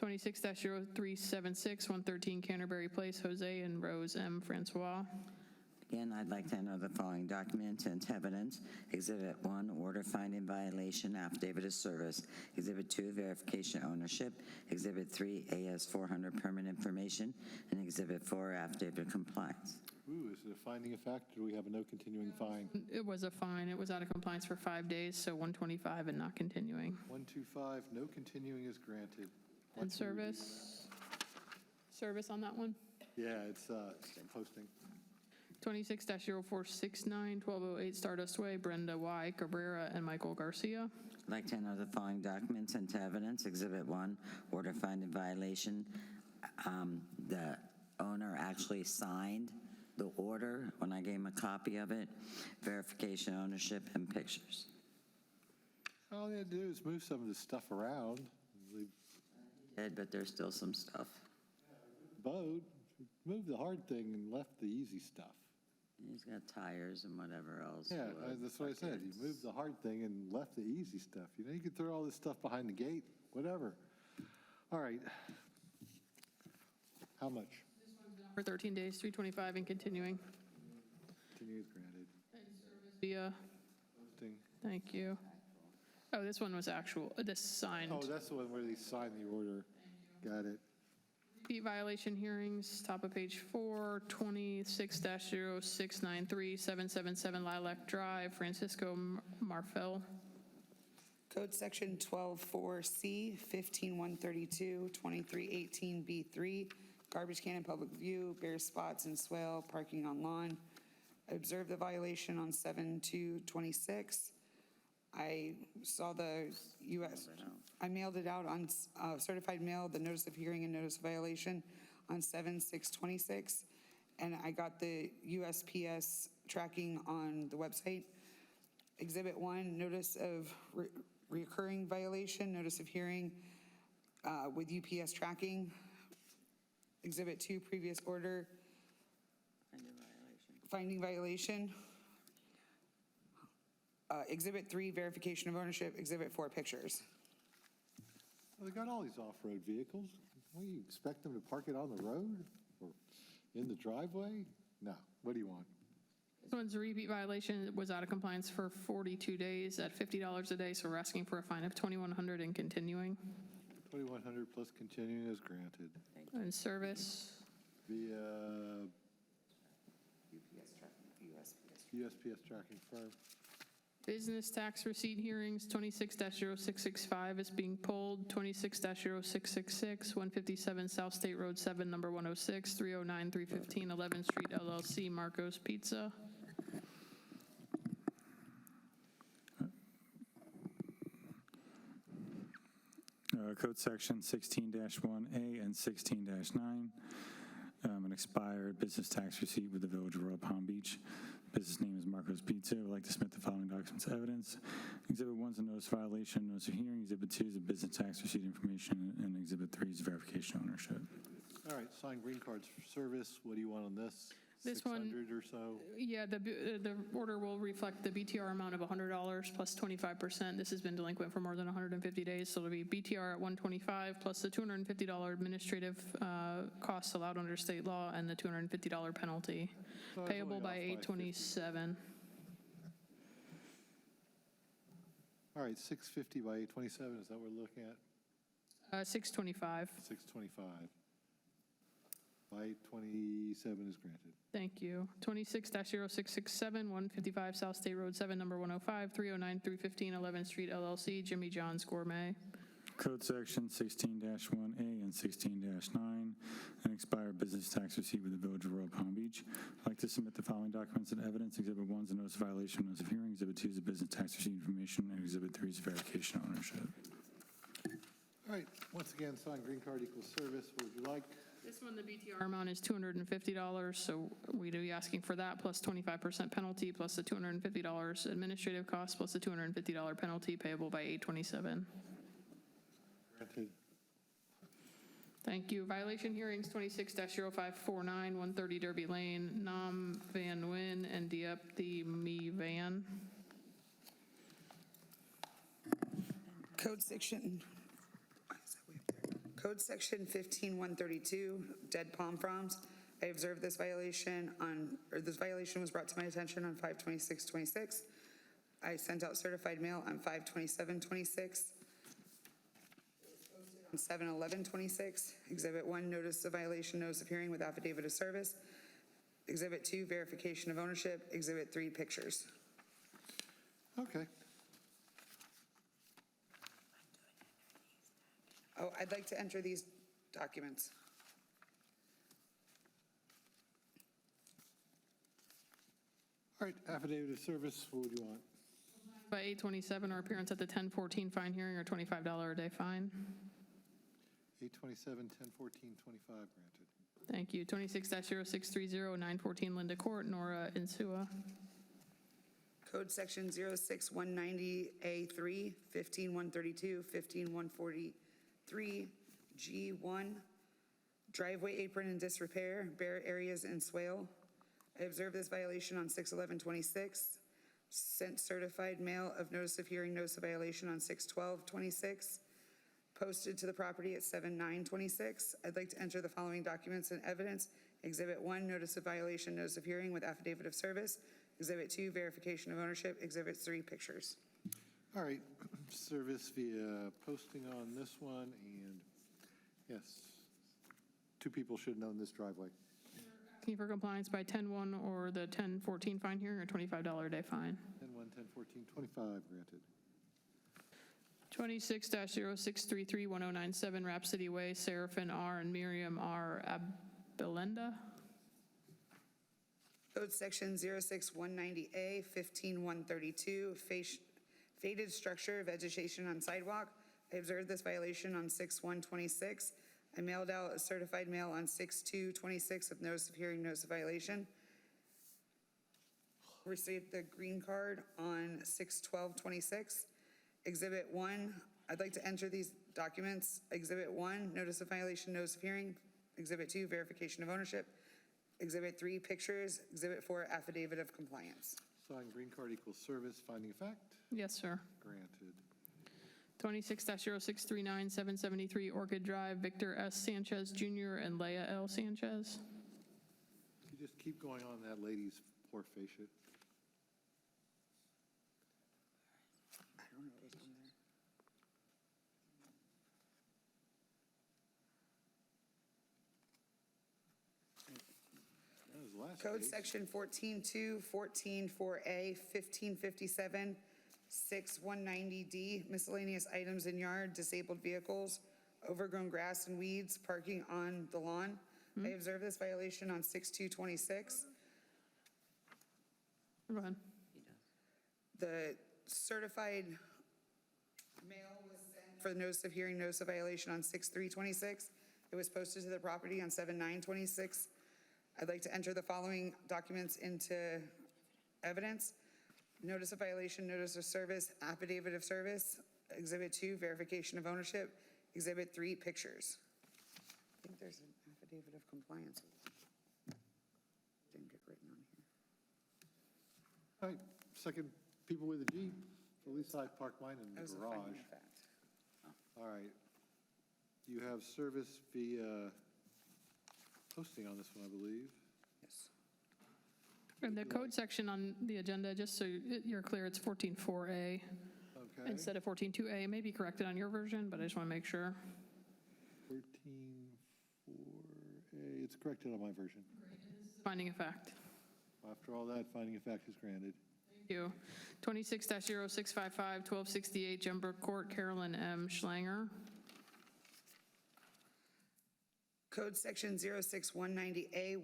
26-0376, 113 Canterbury Place, Jose and Rose M. Francois. Again, I'd like to enter the following documents into evidence. Exhibit 1, order finding violation, affidavit of service. Exhibit 2, verification ownership. Exhibit 3, AS 400 permit information. And Exhibit 4, affidavit of compliance. Ooh, is it a finding of fact, or do we have a no continuing fine? It was a fine. It was out of compliance for 5 days, so 125 and not continuing. 125, no continuing is granted. And service? Service on that one? Yeah, it's posting. 26-0469, 1208 Stardust Way, Brenda Y. Cabrera and Michael Garcia. I'd like to enter the following documents into evidence. Exhibit 1, order finding violation. The owner actually signed the order when I gave him a copy of it. Verification, ownership, and pictures. All they had to do is move some of this stuff around. But there's still some stuff. Boat, moved the hard thing and left the easy stuff. He's got tires and whatever else. Yeah, that's what I said. He moved the hard thing and left the easy stuff. You know, you could throw all this stuff behind the gate, whatever. All right. How much? For 13 days, 325 and continuing. Continue is granted. Via, Posting. thank you. Oh, this one was actual, this signed. Oh, that's the one where they signed the order. Got it. Repeat violation hearings, top of page 4, 26-0693, 777 Lilac Drive, Francisco Marfel. Code Section 124C, 15132, 2318B3, garbage can in public view, bare spots in swale, parking on lawn. I observed the violation on 7/2/26. I saw the US, I mailed it out on certified mail, the notice of hearing and notice of violation on 7/6/26. And I got the USPS tracking on the website. Exhibit 1, notice of recurring violation, notice of hearing with UPS tracking. Exhibit 2, previous order. Finding violation. Exhibit 3, verification of ownership. Exhibit 4, pictures. Well, they got all these off-road vehicles. What, do you expect them to park it on the road or in the driveway? No. What do you want? This one's a repeat violation. It was out of compliance for 42 days at $50 a day, so we're asking for a fine of $2,100 and continuing. 2,100 plus continuing is granted. And service. Via USPS USPS tracking firm. Business tax receipt hearings, 26-0665 is being pulled, 26-0666, 157 South State Road 7, number 106, 309, 315 11th Street LLC, Marco's Pizza. Code section 16-1A and 16-9. An expired business tax receipt with the Village of Royal Palm Beach. Business name is Marco's Pizza. I would like to submit the following documents as evidence. Exhibit 1 is a notice of violation, notice of hearing. Exhibit 2 is a business tax receipt information, and Exhibit 3 is verification of ownership. All right, signed green cards for service. What do you want on this? This one, 600 or so? yeah, the order will reflect the BTR amount of $100 plus 25%. This has been delinquent for more than 150 days, so it'll be BTR at $125 plus the $250 administrative costs allowed under state law and the $250 penalty, So it's payable only by off by 8/27. All right, 650 by 827, is that what we're looking at? 625. 625. By 27 is granted. Thank you. 26-0667, 155 South State Road 7, number 105, 309 315 11th Street LLC, Jimmy John's Gourmet. Code section 16-1A and 16-9, an expired business tax receipt with the Village of Royal Palm Beach. I'd like to submit the following documents and evidence. Exhibit 1 is a notice of violation, notice of hearing. Exhibit 2 is a business tax receipt information, and Exhibit 3 is verification of ownership. All right, once again, signed green card equals service. What would you like? This one, the BTR amount is $250, so we'd be asking for that plus 25% penalty plus the $250 administrative cost plus the $250 penalty payable by 8/27. Granted. Thank you. Violation hearings 26-0549, 130 Derby Lane, Nam Van Nguyen and Diep the Mi Van. Code section 15132, dead palm fronds. I observed this violation this violation was brought to my attention on 5/26/26. I sent out certified mail on 5/27/26. On 7/11/26, Exhibit 1, notice of violation, notice of hearing with affidavit of service. Exhibit 2, verification of ownership. Exhibit 3, pictures. Okay. Oh, I'd like to enter these documents. All right, affidavit of service, what would you want? By 8/27, or appearance at the 10/14 fine hearing or $25 a day fine. 827, 1014, 25 granted. Thank you. 26-0630, 914 Linda Court, Nora Insua. Code section 06190A3, 15132, 15143, G1, driveway apron and disrepair, bare areas and swale. I observed this violation on 6/11/26, sent certified mail of notice of hearing, notice of violation on 6/12/26, posted to the property at 7/9/26. I'd like to enter the following documents and evidence. Exhibit 1, notice of violation, notice of hearing with affidavit of service. Exhibit 2, verification of ownership. Exhibit 3, pictures. All right, service via posting on this one, and yes, 2 people should have known this driveway. Asking for compliance by 10/1 or the 10/14 fine hearing or $25 a day fine. 10/1, 10/14, 25 granted. 26-0633-1097 Rhapsody Way, Seraphin R. and Miriam R. Abelenda. Code Section 06190A, 15132, faded structure, vegetation on sidewalk. I observed this violation on 6/1/26. I mailed out a certified mail on 6/2/26 with notice of hearing, notice of violation. Received the green card on 6/12/26. Exhibit 1, I'd like to enter these documents. Exhibit 1, notice of violation, notice of hearing. Exhibit 2, verification of ownership. Exhibit 3, pictures. Exhibit 4, affidavit of compliance. Signed green card equals service, finding of fact, Yes, sir. granted. 26-0639-773 Orchid Drive, Victor S. Sanchez Jr. and Leah L. Sanchez. You just keep going on that lady's poor fascia. I don't know what was on there. That was the last Code case. Section 14.2, 14.4A, 1557, 6190D, miscellaneous items in yard, disabled vehicles, overgrown grass and weeds, parking on the lawn. I observed this violation on 6/2/26. Go ahead. The certified mail was sent for the notice of hearing, notice of violation on 6/3/26. It was posted to the property on 7/9/26. I'd like to enter the following documents into evidence. Notice of violation, notice of service, affidavit of service. Exhibit 2, verification of ownership. Exhibit 3, pictures. I think there's an affidavit of compliance. Didn't get written on here. All right, second, people with a Jeep, at least I parked mine in That was the a finding garage. of fact. All right. You have service via posting on this one, I believe. Yes. And the code section on the agenda, just so you're clear, it's 14.4A Okay. instead of 14.2A. It may be corrected on your version, but I just want to make sure. 14.4A, it's corrected on my version. Finding of fact. After all that, finding of fact is granted. Thank you. 26-0655, 1268 Jembrook Court, Carolyn M. Schlanger. Code Section 06190A,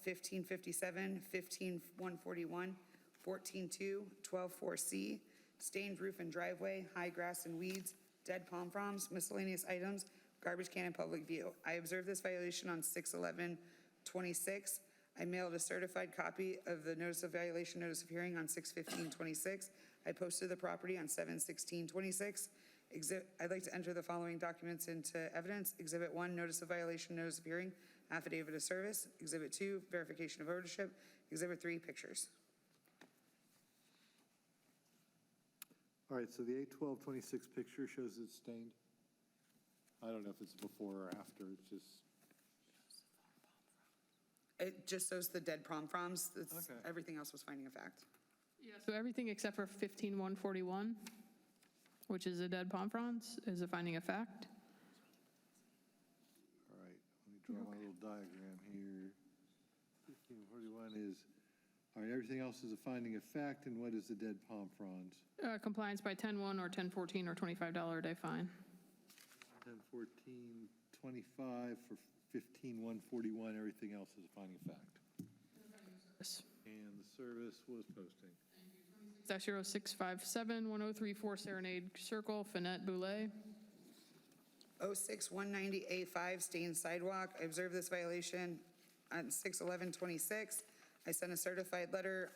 15, 1557, 15141, 14.2, 12.4C, stained roof and driveway, high grass and weeds, dead palm fronds, miscellaneous items, garbage can in public view. I observed this violation on 6/11/26. I mailed a certified copy of the notice of violation, notice of hearing on 6/15/26. I posted the property on 7/16/26. I'd like to enter the following documents into evidence. Exhibit 1, notice of violation, notice of hearing, affidavit of service. Exhibit 2, verification of ownership. Exhibit 3, pictures. All right, so the 8/12/26 picture shows it's stained. I don't know if it's before or after, it's just, It just shows the dead prom fronds. Okay. Everything else was finding of fact. Yeah, so everything except for 15.141, which is a dead palm fronds, is a finding of fact. all right, let me draw my little diagram here. 1541 is, all right, everything else is a finding of fact, and what is the dead palm fronds? Compliance by 10-1 or 10-14 or $25 a day fine. 10/14/25 for 15/141, everything else is a finding of fact. Yes. And the service was posting. -0657, 1034 Serenade Circle, Finette Boulay. 06190A5, stained sidewalk. I observed this violation on 6/11/26. I sent a certified letter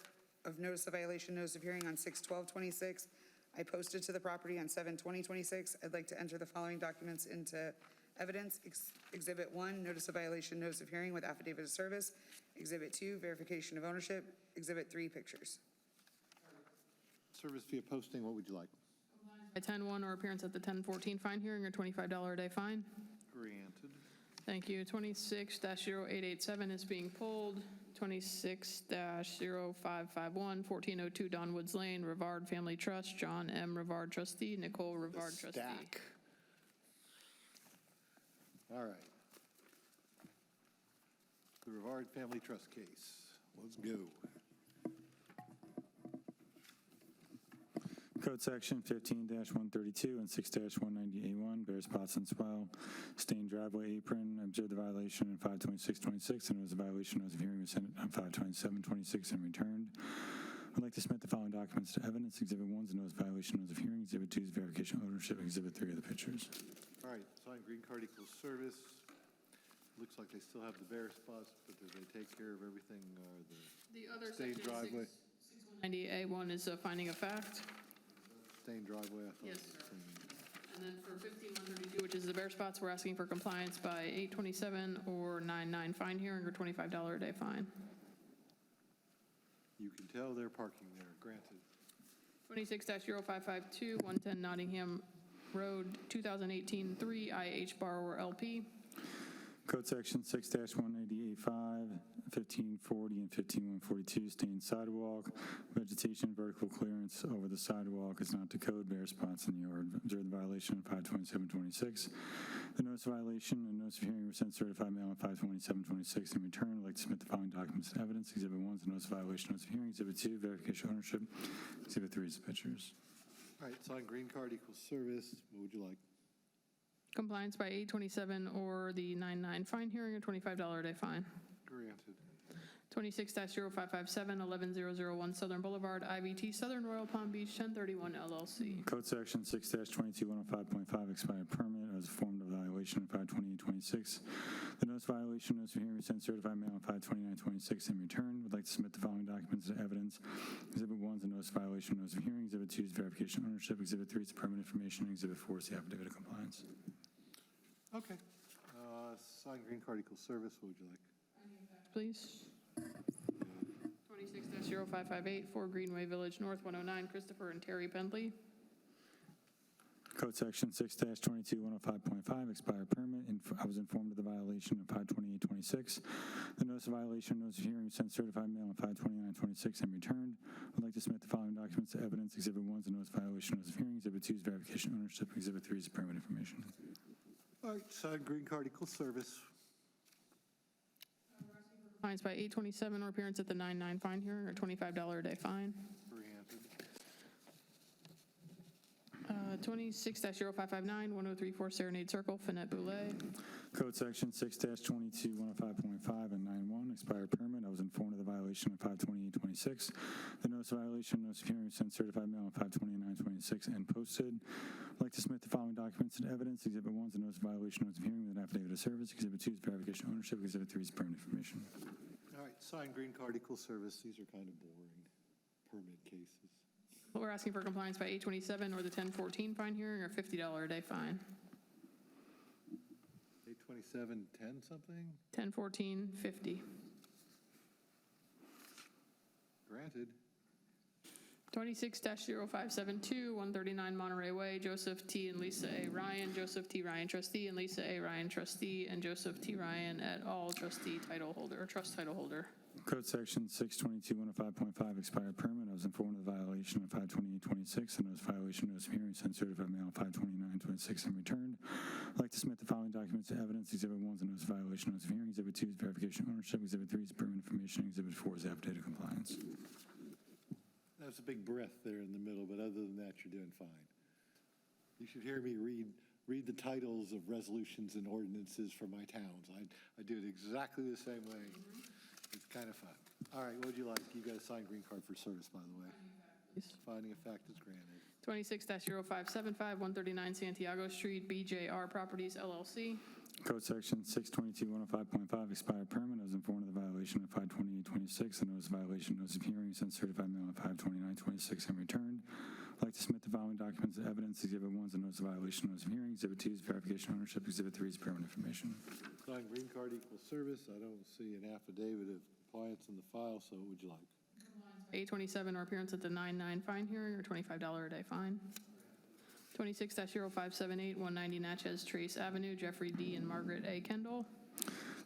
of notice of violation, notice of hearing on 6/12/26. I posted to the property on 7/20/26. I'd like to enter the following documents into evidence. Exhibit 1, notice of violation, notice of hearing with affidavit of service. Exhibit 2, verification of ownership. Exhibit 3, pictures. Service via posting, what would you like? By 10-1 or appearance at the 10-14 fine hearing or $25 a day fine. Granted. Thank you. 26-0887 is being pulled. 26-0551, 1402 Donwoods Lane, Rivard Family Trust, John M. Rivard trustee, Nicole Rivard trustee. Stack. All right. The Rivard Family Trust case. Let's go. Code Section 15-132 and 6-190A1, bare spots and swell, stained driveway apron. I observed the violation in 52626, and it was a violation. Notice of hearing was sent on 52726 and returned. I'd like to submit the following documents to evidence. Exhibit 1 is a notice of violation, notice of hearing. Exhibit 2 is verification of ownership. Exhibit 3 are the pictures. All right, signed green card equals service. Looks like they still have the bare spots, but did they take care of everything, The other stained section, driveway? 6190A1 is a finding of fact. Stained driveway, I thought. Yes, it was sir. stained. And then for 15132, which is the bare spots, we're asking for compliance by 827 or 99 fine hearing or $25 a day fine. You can tell they're parking there, granted. 26-0552, 110 Nottingham Road, 2018, 3 IH borrower LP. Code Section 6-188.5, 1540, and 15142, stained sidewalk. Vegetation, vertical clearance over the sidewalk is not to code. Bare spots in the yard. Observe the violation of 52726. The notice of violation and notice of hearing were sent certified mail on 52726. In return, I'd like to submit the following documents and evidence. Exhibit 1 is the notice of violation, notice of hearing. Exhibit 2, verification of ownership. Exhibit 3 is the pictures. All right, signed green card equals service. What would you like? Compliance by 827 or the 99 fine hearing or $25 a day fine. Granted. 26-0557, 11001 Southern Boulevard, IBT Southern Royal Palm Beach, 1031 LLC. Code Section 6-22105.5, expired permit. I was informed of violation on 52826. The notice of violation, notice of hearing was sent certified mail on 52926. In return, would like to submit the following documents as evidence. Exhibit 1 is the notice of violation, notice of hearing. Exhibit 2 is verification of ownership. Exhibit 3 is the permit information. And Exhibit 4 is the affidavit of compliance. Okay. Signed green card equals service. What would you like? Please. 26-0558, 4 Greenway Village North, 109 Christopher and Terry Pendley. Code Section 6-22105.5, expired permit. I was informed of the violation of 52826. The notice of violation, notice of hearing, sent certified mail on 52926 and returned. I'd like to submit the following documents to evidence. Exhibit 1 is the notice of violation, notice of hearing. Exhibit 2 is verification of ownership. Exhibit 3 is the permit information. All right, signed green card equals service. Compliance by 827 or appearance at the 99 fine hearing or $25 a day fine. Granted. 26-0559, 1034 Serenade Circle, Finette Boulay. Code Section 6-2215.5 and 91, expired permit. I was informed of the violation of 52826. The notice of violation, notice of hearing was sent certified mail on 52926 and posted. I'd like to submit the following documents and evidence. Exhibit 1 is the notice of violation, notice of hearing with an affidavit of service. Exhibit 2 is verification of ownership. Exhibit 3 is permit information. All right, signed green card equals service. These are kind of boring permit cases. We're asking for compliance by 827 or the 1014 fine hearing or $50 a day fine. 827, 10 something? 1014, 50. Granted. 26-0572, 139 Monterey Way, Joseph T. and Lisa A. Ryan, Joseph T. Ryan trustee, and Lisa A. Ryan trustee, and Joseph T. Ryan et al. Trustee title holder, or trust title holder. Code Section 622-105.5, expired permit. I was informed of the violation of 52826. The notice of violation, notice of hearing, sent certified mail 52926 and returned. I'd like to submit the following documents to evidence. Exhibit 1 is the notice of violation, notice of hearing. Exhibit 2 is verification of ownership. Exhibit 3 is permit information. Exhibit 4 is affidavit of compliance. That was a big breath there in the middle, but other than that, you're doing fine. You should hear me read the titles of resolutions and ordinances for my towns. I do it exactly the same way. It's kind of fun. All right, what would you like? You got a signed green card for service, by the way. Finding of fact is granted. 26-0575, 139 Santiago Street, BJR Properties, LLC. Code Section 622-105.5, expired permit. I was informed of the violation of 52826. The notice of violation, notice of hearing, sent certified mail on 52926 and returned. I'd like to submit the following documents as evidence. Exhibit 1 is the notice of violation, notice of hearing. Exhibit 2 is verification of ownership. Exhibit 3 is permit information. Signed green card equals service. I don't see an affidavit of compliance in the file, so what would you like? 827 or appearance at the 99 fine hearing or $25 a day fine. 26-0578, 190 Natchez Trace Avenue, Jeffrey D. and Margaret A. Kendall.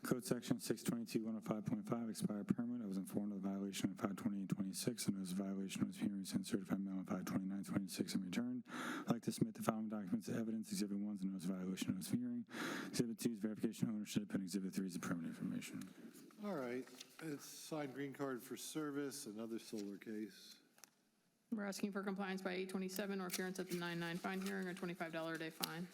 Code Section 622-105.5, expired permit. I was informed of the violation of 52826. The notice of violation, notice of hearing, sent certified mail on 52926 and returned. I'd like to submit the following documents as evidence. Exhibit 1 is the notice of violation, notice of hearing. Exhibit 2 is verification of ownership, and Exhibit 3 is the permit information. All right, it's signed green card for service, another solar case. We're asking for compliance by 8/27 or appearance at the 9/9 fine hearing or $25 a day fine.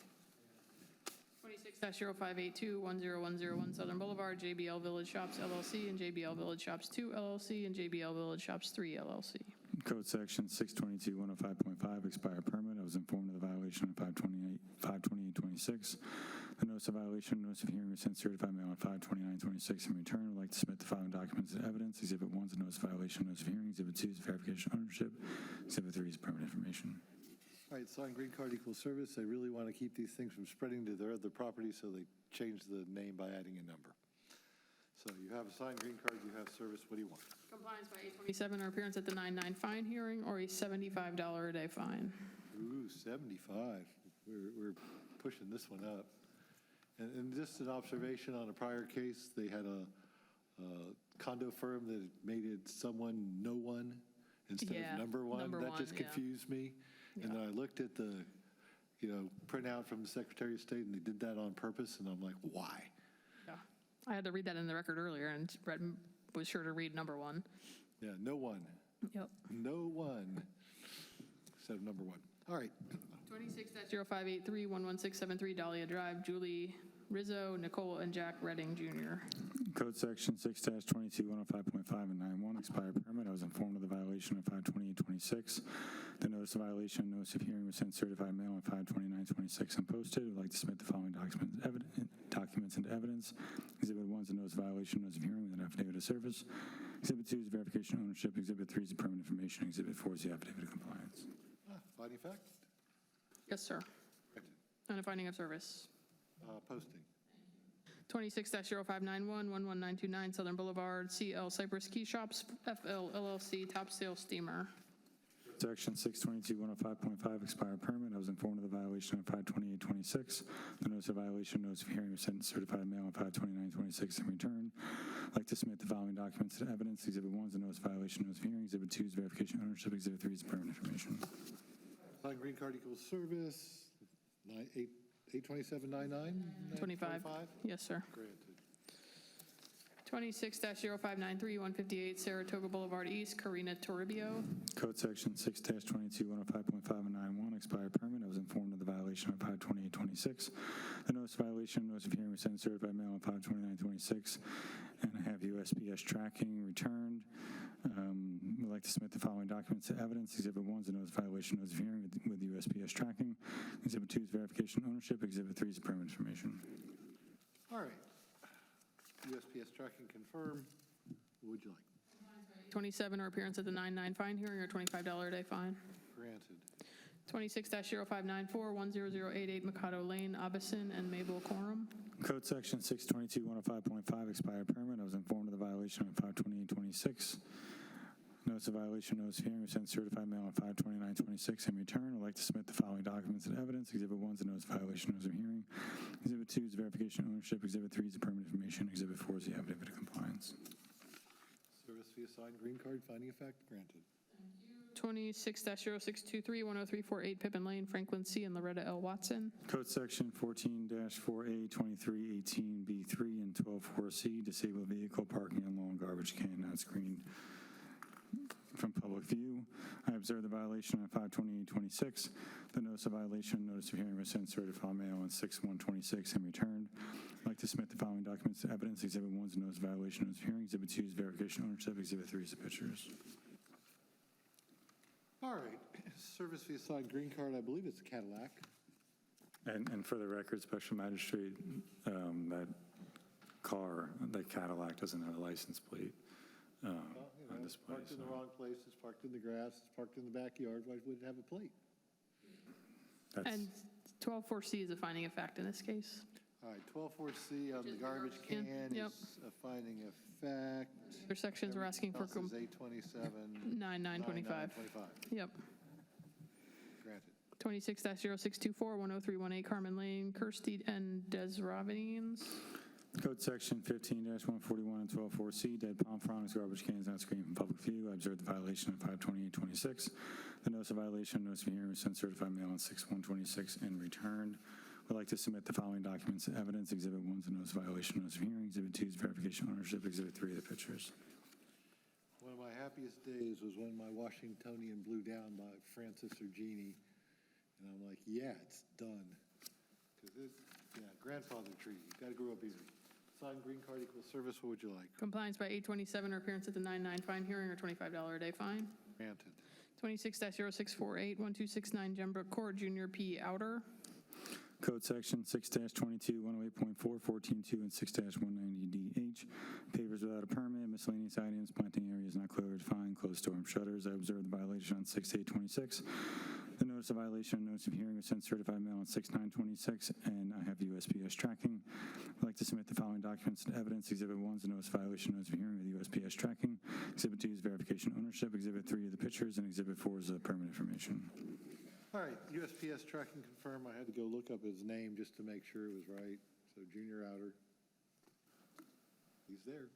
26-0582-10101 Southern Boulevard, JBL Village Shops LLC and JBL Village Shops 2 LLC and JBL Village Shops 3 LLC. Code Section 622-105.5, expired permit. I was informed of the violation on 5/28/26. The notice of violation, notice of hearing was sent certified mail on 5/29/26. In return, I would like to submit the following documents as evidence. Exhibit 1 is the notice of violation, notice of hearing. Exhibit 2 is verification of ownership. Exhibit 3 is permit information. All right, signed green card equals service. They really want to keep these things from spreading to their other property, so they changed the name by adding a number. So you have a signed green card, you have service. What do you want? Compliance by 8/27 or appearance at the 9/9 fine hearing or a $75 a day fine. Ooh, 75. We're pushing this one up. And just an observation on a prior case, they had a condo firm that made it someone, no one, instead Yeah, of number one. number That just one, yeah. confused me. And then I looked at the, printout from the Secretary of State, and they did that on purpose, and I'm like, why? Yeah. I had to read that in the record earlier, and Brett was sure to read number 1. Yeah, no one. Yep. No one, instead of number 1. All right. 26-0583-11673 Dahlia Drive, Julie Rizzo, Nicole, and Jack Redding Jr. Code Section 6-22-105.5 and 91, expired permit. I was informed of the violation on 5/28/26. The notice of violation, notice of hearing was sent certified mail on 5/29/26 and posted. I would like to submit the following documents into evidence. Exhibit 1 is the notice of violation, notice of hearing with an affidavit of service. Exhibit 2 is verification of ownership. Exhibit 3 is the permit information. Exhibit 4 is the affidavit of compliance. Finding fact? Yes, sir. And a finding of service. Posting. 26-0591-11929 Southern Boulevard, CL Cypress Key Shops, FL LLC, Top Sail Steamer. Section 622-105.5, expired permit. I was informed of the violation on 5/28/26. The notice of violation, notice of hearing was sent certified mail on 5/29/26 in return. I'd like to submit the following documents to evidence. Exhibit 1 is the notice of violation, notice of hearing. Exhibit 2 is verification of ownership. Exhibit 3 is permit information. Signed green card equals service. 82799? 25. Yes, sir. Granted. 26-0593-158 Saratoga Boulevard East, Karina Toribio. Code Section 6-22-105.5 and 91, expired permit. I was informed of the violation on 5/28/26. The notice of violation, notice of hearing was sent certified mail on 5/29/26, and I have USPS tracking returned. We'd like to submit the following documents to evidence. Exhibit 1 is the notice of violation, notice of hearing with USPS tracking. Exhibit 2 is verification of ownership. Exhibit 3 is permit information. All right. USPS tracking confirm. What would you like? 27 or appearance at the 9/9 fine hearing or $25 a day fine. Granted. 26-0594-10088 Mikado Lane, Abysin, and Mabel Coram. Code Section 622-105.5, expired permit. I was informed of the violation on 5/28/26. Notice of violation, notice of hearing was sent certified mail on 5/29/26 in return. I'd like to submit the following documents and evidence. Exhibit 1 is the notice of violation, notice of hearing. Exhibit 2 is verification of ownership. Exhibit 3 is the permit information. Exhibit 4 is the affidavit of compliance. Service via signed green card, finding of fact, granted. 26-0623-10348 Pippin Lane, Franklin C. and Loretta L. Watson. Code Section 14-4A, 2318B3, and 124C, disabled vehicle parking on lawn garbage can not screened from public view. I observed the violation on 5/28/26. The notice of violation, notice of hearing was sent certified mail on 6/1/26 and returned. I'd like to submit the following documents to evidence. Exhibit 1 is the notice of violation, notice of hearing. Exhibit 2 is verification of ownership. Exhibit 3 is the pictures. All right. Service via signed green card, I believe it's a Cadillac. And for the record, Special Magistrate, that car, that Cadillac doesn't have a license plate on It's display. parked in the wrong place, it's parked in the grass, it's parked in the backyard. Why would it have a plate? And 12-4C is a finding of fact in this case. All right, 12-4C on the garbage can Yep. is a finding of fact. Other sections we're asking for. Everything else is 827. 9/9/25. 9/9/25. Yep. Granted. 26-0624-10318 Carmen Lane, Kirsty and Desravines. Code Section 15-141 and 12-4C, dead palm fronds, garbage cans not screened from public view. I observed the violation on 5/28/26. The notice of violation, notice of hearing was sent certified mail on 6/1/26 and returned. Would like to submit the following documents to evidence. Exhibit 1 is the notice of violation, notice of hearing. Exhibit 2 is verification of ownership. Exhibit 3 the pictures. One of my happiest days was when my Washingtonian blew down by Francis or Jeannie. And I'm like, yeah, it's done. Because grandfather tree, you got to grow up here. Signed green card equals service, what would you like? Compliance by 827 or appearance at the 9/9 fine hearing or $25 a day fine. Granted. 26-0648, 1269 Gembrook Court, Junior P. Outer. Code Section 6-22, 108.4, 14.2, and 6-190DH. Pavers without a permit, miscellaneous items, planting areas not clearly defined, closed storm shutters. I observed the violation on 6/8/26. The notice of violation, notice of hearing was sent certified mail on 6/9/26, and I have USPS tracking. I'd like to submit the following documents and evidence. Exhibit 1 is the notice of violation, notice of hearing with USPS tracking. Exhibit 2 is verification ownership. Exhibit 3 are the pictures, and Exhibit 4 is the permit information. All right, USPS tracking confirm. I had to go look up his name just to make sure it was right. So Junior Outer. He's there.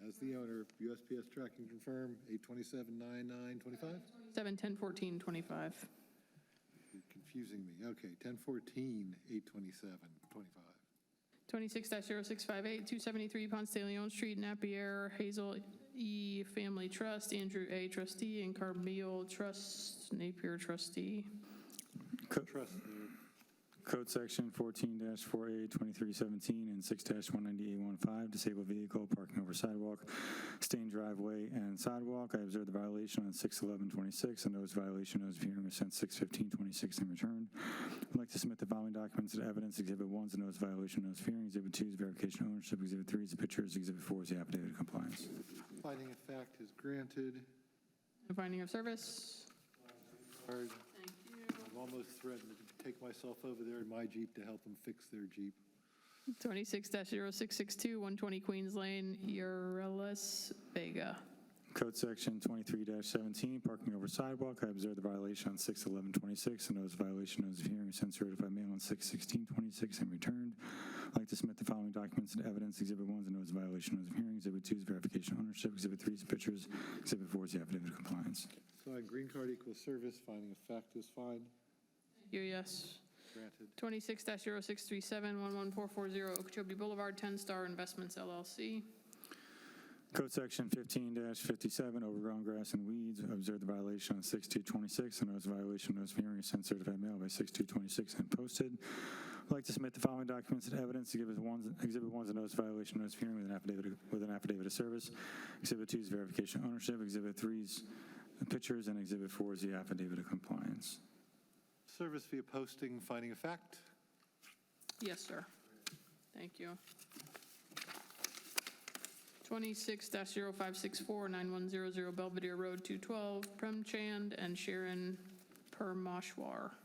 As the owner, USPS tracking confirm, 827-9925? 7/10/14/25. You're confusing me. Okay, 10/14/827/25. 26-0658, 273 Ponce de Leon Street, Napier, Hazel E. Family Trust, Andrew A. Trustee, and Carmel Trust, Napier Trustee. Trust. Code Section 14-4A 2317 and 6-19815, disabled vehicle, parking over sidewalk, stained driveway, and sidewalk. I observed the violation on 6/11/26, and notice violation, notice of hearing was sent 6/15/26 and returned. I'd like to submit the following documents and evidence. Exhibit 1 is the notice of violation, notice of hearing. Exhibit 2 is verification of ownership. Exhibit 3 is the pictures. Exhibit 4 is the affidavit of compliance. Finding of fact is granted. And finding of service. Card. I'm almost threatened to take myself over there in my Jeep to help them fix their Jeep. 26-0662, 120 Queens Lane, Urellis, Vega. Code Section 23-17, parking over sidewalk. I observed the violation on 6/11/26, and notice of violation, notice of hearing was sent certified mail on 6/16/26 and returned. I'd like to submit the following documents and evidence. Exhibit 1 is the notice of violation, notice of hearing. Exhibit 2 is verification of ownership. Exhibit 3 is the pictures. Exhibit 4 is the affidavit of compliance. So green card equals service. Finding of fact is fine. Yes. Granted. 26-0637, 11440 Okeechobee Boulevard, 10 Star Investments LLC. Code Section 15-57, overgrown grass and weeds. Observed the violation on 6/2/26. The notice of violation, notice of hearing is sent certified mail by 6/2/26 and posted. I'd like to submit the following documents and evidence. Exhibit 1 is the notice of violation, notice of hearing with an affidavit of service. Exhibit 2 is verification of ownership. Exhibit 3 is the pictures, and Exhibit 4 is the affidavit of compliance. Service via posting. Finding of fact. Yes, sir. Thank you. 26-0564, 9100 Belvedere Road, 212, Premchand and Sharon Permashwar.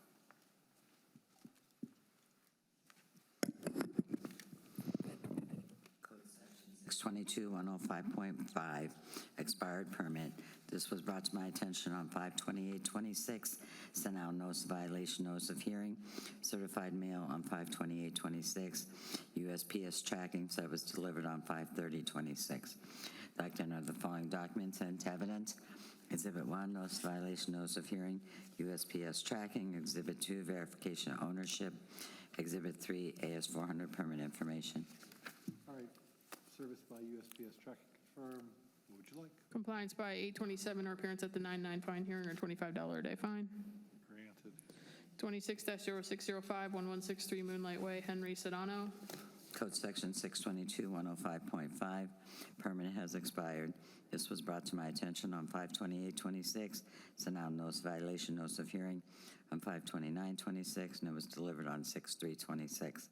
622-105.5, expired permit. This was brought to my attention on 5/28/26. Sent out notice of violation, notice of hearing, certified mail on 5/28/26. USPS tracking said it was delivered on 5/30/26. I'd like to enter the following documents into evidence. Exhibit 1, notice of violation, notice of hearing, USPS tracking. Exhibit 2, verification of ownership. Exhibit 3, AS400 permit information. All right. Service by USPS tracking confirm. What would you like? Compliance by 827 or appearance at the 9/9 fine hearing or $25 a day fine. Granted. 26-0605, 1163 Moonlight Way, Henry Sedano. Code Section 622-105.5, permit has expired. This was brought to my attention on 5/28/26. Sent out notice of violation, notice of hearing on 5/29/26, and it was delivered on 6/3/26.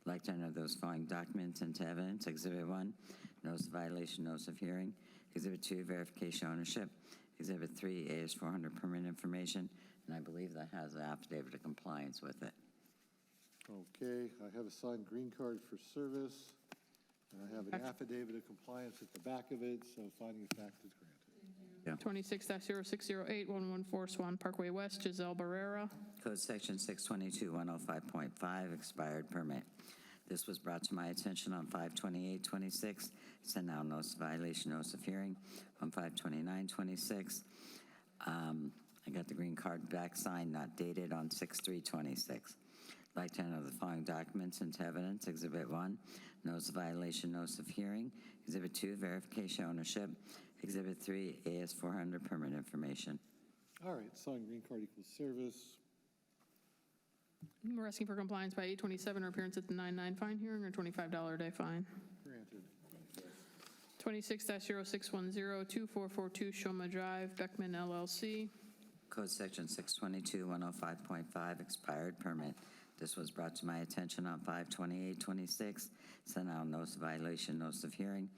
I'd like to enter those following documents into evidence. Exhibit 1, notice of violation, notice of hearing. Exhibit 2, verification ownership. Exhibit 3, AS400 permit information, and I believe that has an affidavit of compliance with it. Okay, I have a signed green card for service, and I have an affidavit of compliance at the back of it, so finding of fact is granted. 26-0608, 114 Swan Parkway West, Giselle Barrera. Code Section 622-105.5, expired permit. This was brought to my attention on 5/28/26. Sent out notice of violation, notice of hearing on 5/29/26. I got the green card back signed, not dated, on 6/3/26. I'd like to enter the following documents into evidence. Exhibit 1, notice of violation, notice of hearing. Exhibit 2, verification ownership. Exhibit 3, AS400 permit information. All right, sign green card equals service. We're asking for compliance by 8/27 or appearance at the 9/9 fine hearing or $25 a day fine. Granted. 26-0610, 2442 Shoma Drive, Beckman LLC. Code Section 622-105.5, expired permit. This was brought to my attention on 5/28/26. Sent out notice of violation, notice of hearing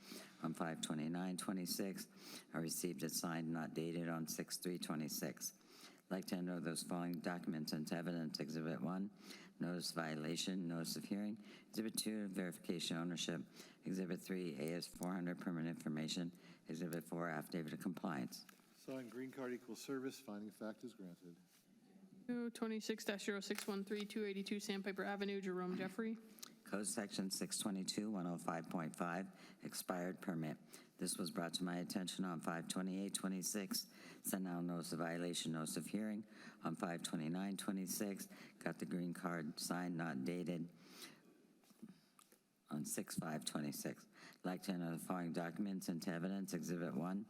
on 5/29/26. I received it signed, not dated on 6/3/26. I'd like to enter those following documents into evidence. Exhibit 1, notice of violation, notice of hearing. Exhibit 2, verification ownership. Exhibit 3, AS400 permit information. Exhibit 4, affidavit of compliance. Sign green card equals service, finding fact is granted. 26-0613, 282 Sandpiper Avenue, Jerome Jeffrey. Code Section 622-105.5, expired permit. This was brought to my attention on 5/28/26. Sent out notice of violation, notice of hearing on 5/29/26. Got the green card signed, not dated on 6/5/26. I'd like to enter the following documents into evidence. Exhibit 1,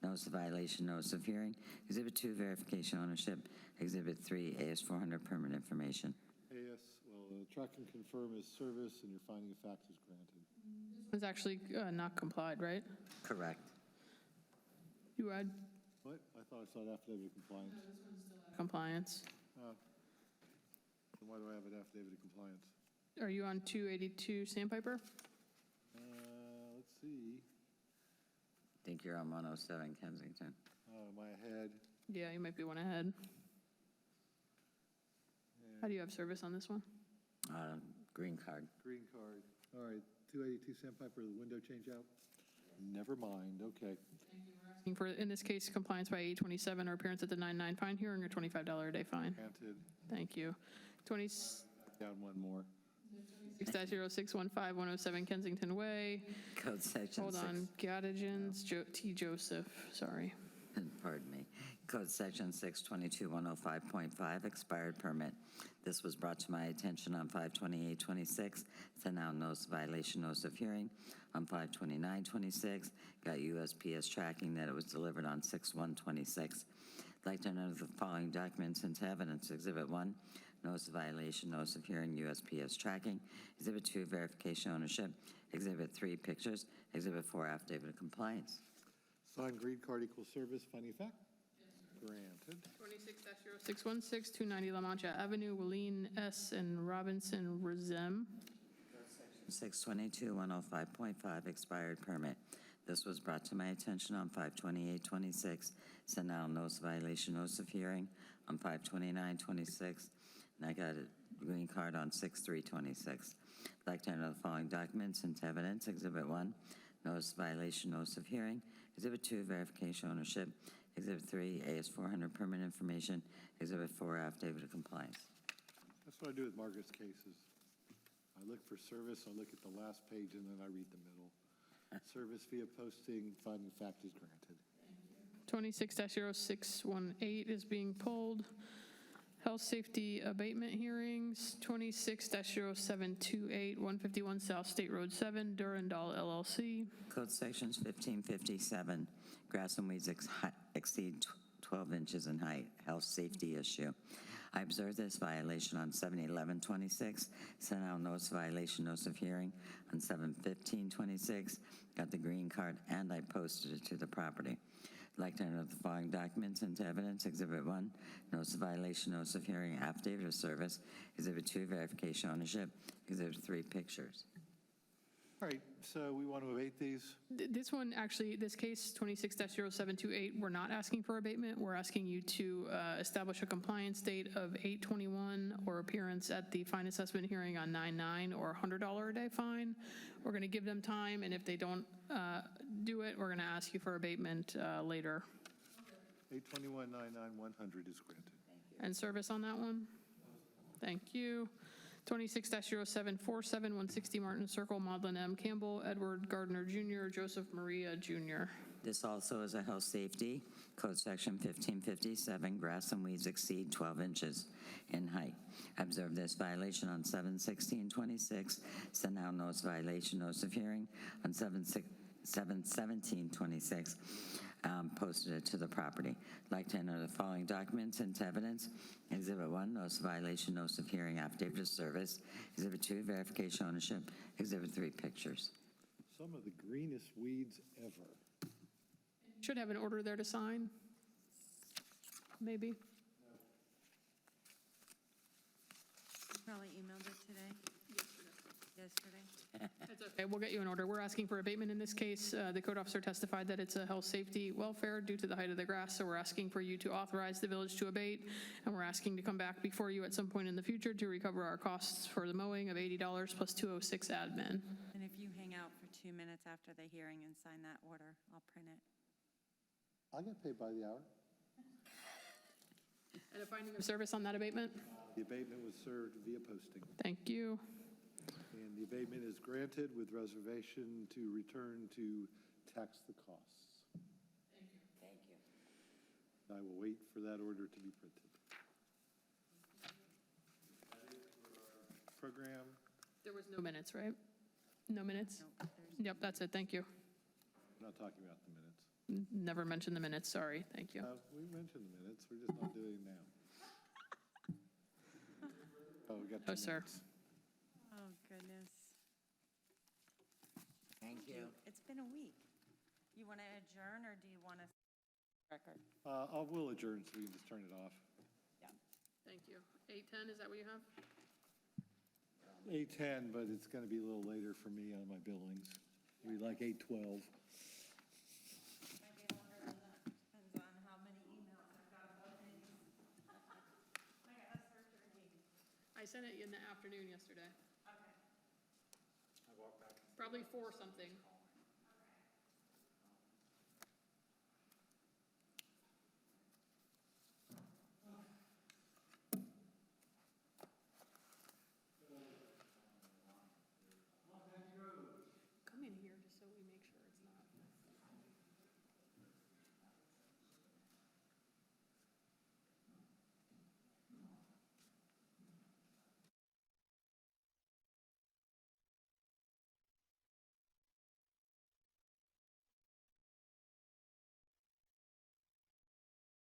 notice of violation, notice of hearing. Exhibit 2, verification ownership. Exhibit 3, AS400 permit information. Track and confirm is service, and your finding of fact is granted. It's actually not complied, right? Correct. You had What? I thought I saw an affidavit of compliance. compliance. Then why do I have an affidavit of compliance? Are you on 282 Sandpiper? Let's see. I think you're on 107 Kensington. Am I ahead? Yeah, you might be one ahead. How do you have service on this one? Green card. Green card. All right, 282 Sandpiper, the window change out? Never mind, okay. Asking for, in this case, compliance by 8/27 or appearance at the 9/9 fine hearing or $25 a day fine. Granted. Thank you. 26 Down one more. 0615 107 Kensington Way. Code Section Hold on, Gadigens, T. Joseph, sorry. Pardon me. Code Section 622-105.5, expired permit. This was brought to my attention on 5/28/26. Sent out notice of violation, notice of hearing on 5/29/26. Got USPS tracking that it was delivered on 6/1/26. I'd like to enter the following documents into evidence. Exhibit 1, notice of violation, notice of hearing, USPS tracking. Exhibit 2, verification ownership. Exhibit 3, pictures. Exhibit 4, affidavit of compliance. Sign green card equals service, finding fact? Granted. 26-0616, 290 La Mancha Avenue, Willeen S. and Robinson Rizem. 622-105.5, expired permit. This was brought to my attention on 5/28/26. Sent out notice of violation, notice of hearing on 5/29/26. And I got a green card on 6/3/26. I'd like to enter the following documents into evidence. Exhibit 1, notice of violation, notice of hearing. Exhibit 2, verification ownership. Exhibit 3, AS400 permit information. Exhibit 4, affidavit of compliance. That's what I do with Margaret's cases. I look for service, I look at the last page, and then I read the middle. Service via posting, finding fact is granted. 26-0618 is being pulled. Health Safety Abatement Hearings, 26-0728, 151 South State Road 7, Durandal LLC. Code Sections 1557, grass and weeds exceed 12 inches in height, health safety issue. I observed this violation on 7/11/26, sent out notice of violation, notice of hearing on 7/15/26, got the green card, and I posted it to the property. I'd like to enter the following documents into evidence. Exhibit 1, notice of violation, notice of hearing, affidavit of service. Exhibit 2, verification ownership. Exhibit 3, pictures. All right, so we want to abate these? This one, actually, this case, 26-0728, we're not asking for abatement. We're asking you to establish a compliance date of 8/21 or appearance at the fine assessment hearing on 9/9 or $100 a day fine. We're going to give them time, and if they don't do it, we're going to ask you for abatement later. 821-99-100 is granted. And service on that one? Thank you. 26-0747, 160 Martin Circle, Maudlin M. Campbell, Edward Gardner Jr., Joseph Maria Jr. This also is a health safety, Code Section 1557, grass and weeds exceed 12 inches in height. I observed this violation on 7/16/26, sent out notice of violation, notice of hearing on 7/17/26, posted it to the property. I'd like to enter the following documents into evidence. Exhibit 1, notice of violation, notice of hearing, affidavit of service. Exhibit 2, verification ownership. Exhibit 3, pictures. Some of the greenest weeds ever. Should have an order there to sign, maybe. Probably emailed it today. Yesterday. It's okay, we'll get you an order. We're asking for abatement in this case. The code officer testified that it's a health, safety, welfare due to the height of the grass, so we're asking for you to authorize the village to abate, and we're asking to come back before you at some point in the future to recover our costs for the mowing of $80 plus $206 admin. And if you hang out for 2 minutes after the hearing and sign that order, I'll print it. I get paid by the hour. And a finding of service on that abatement? The abatement was served via posting. Thank you. And the abatement is granted with reservation to return to tax the costs. Thank you. I will wait for that order to be printed. Program. There was no minutes, right? No minutes? Yep, that's it, thank you. We're not talking about the minutes. Never mentioned the minutes, sorry, thank you. We mentioned the minutes, we're just not doing it now. Oh, we got No, the sir. minutes. Oh, goodness. Thank you. It's been a week. You want to adjourn, or do you want to record? I will adjourn so we can just turn it off. Yeah. Thank you. 8:10, is that what you have? 8:10, but it's going to be a little later for me on my billings. We like 8:12. Depends on how many emails I've got about things. I got a surgery. I sent it in the afternoon yesterday. Okay. Probably 4 something.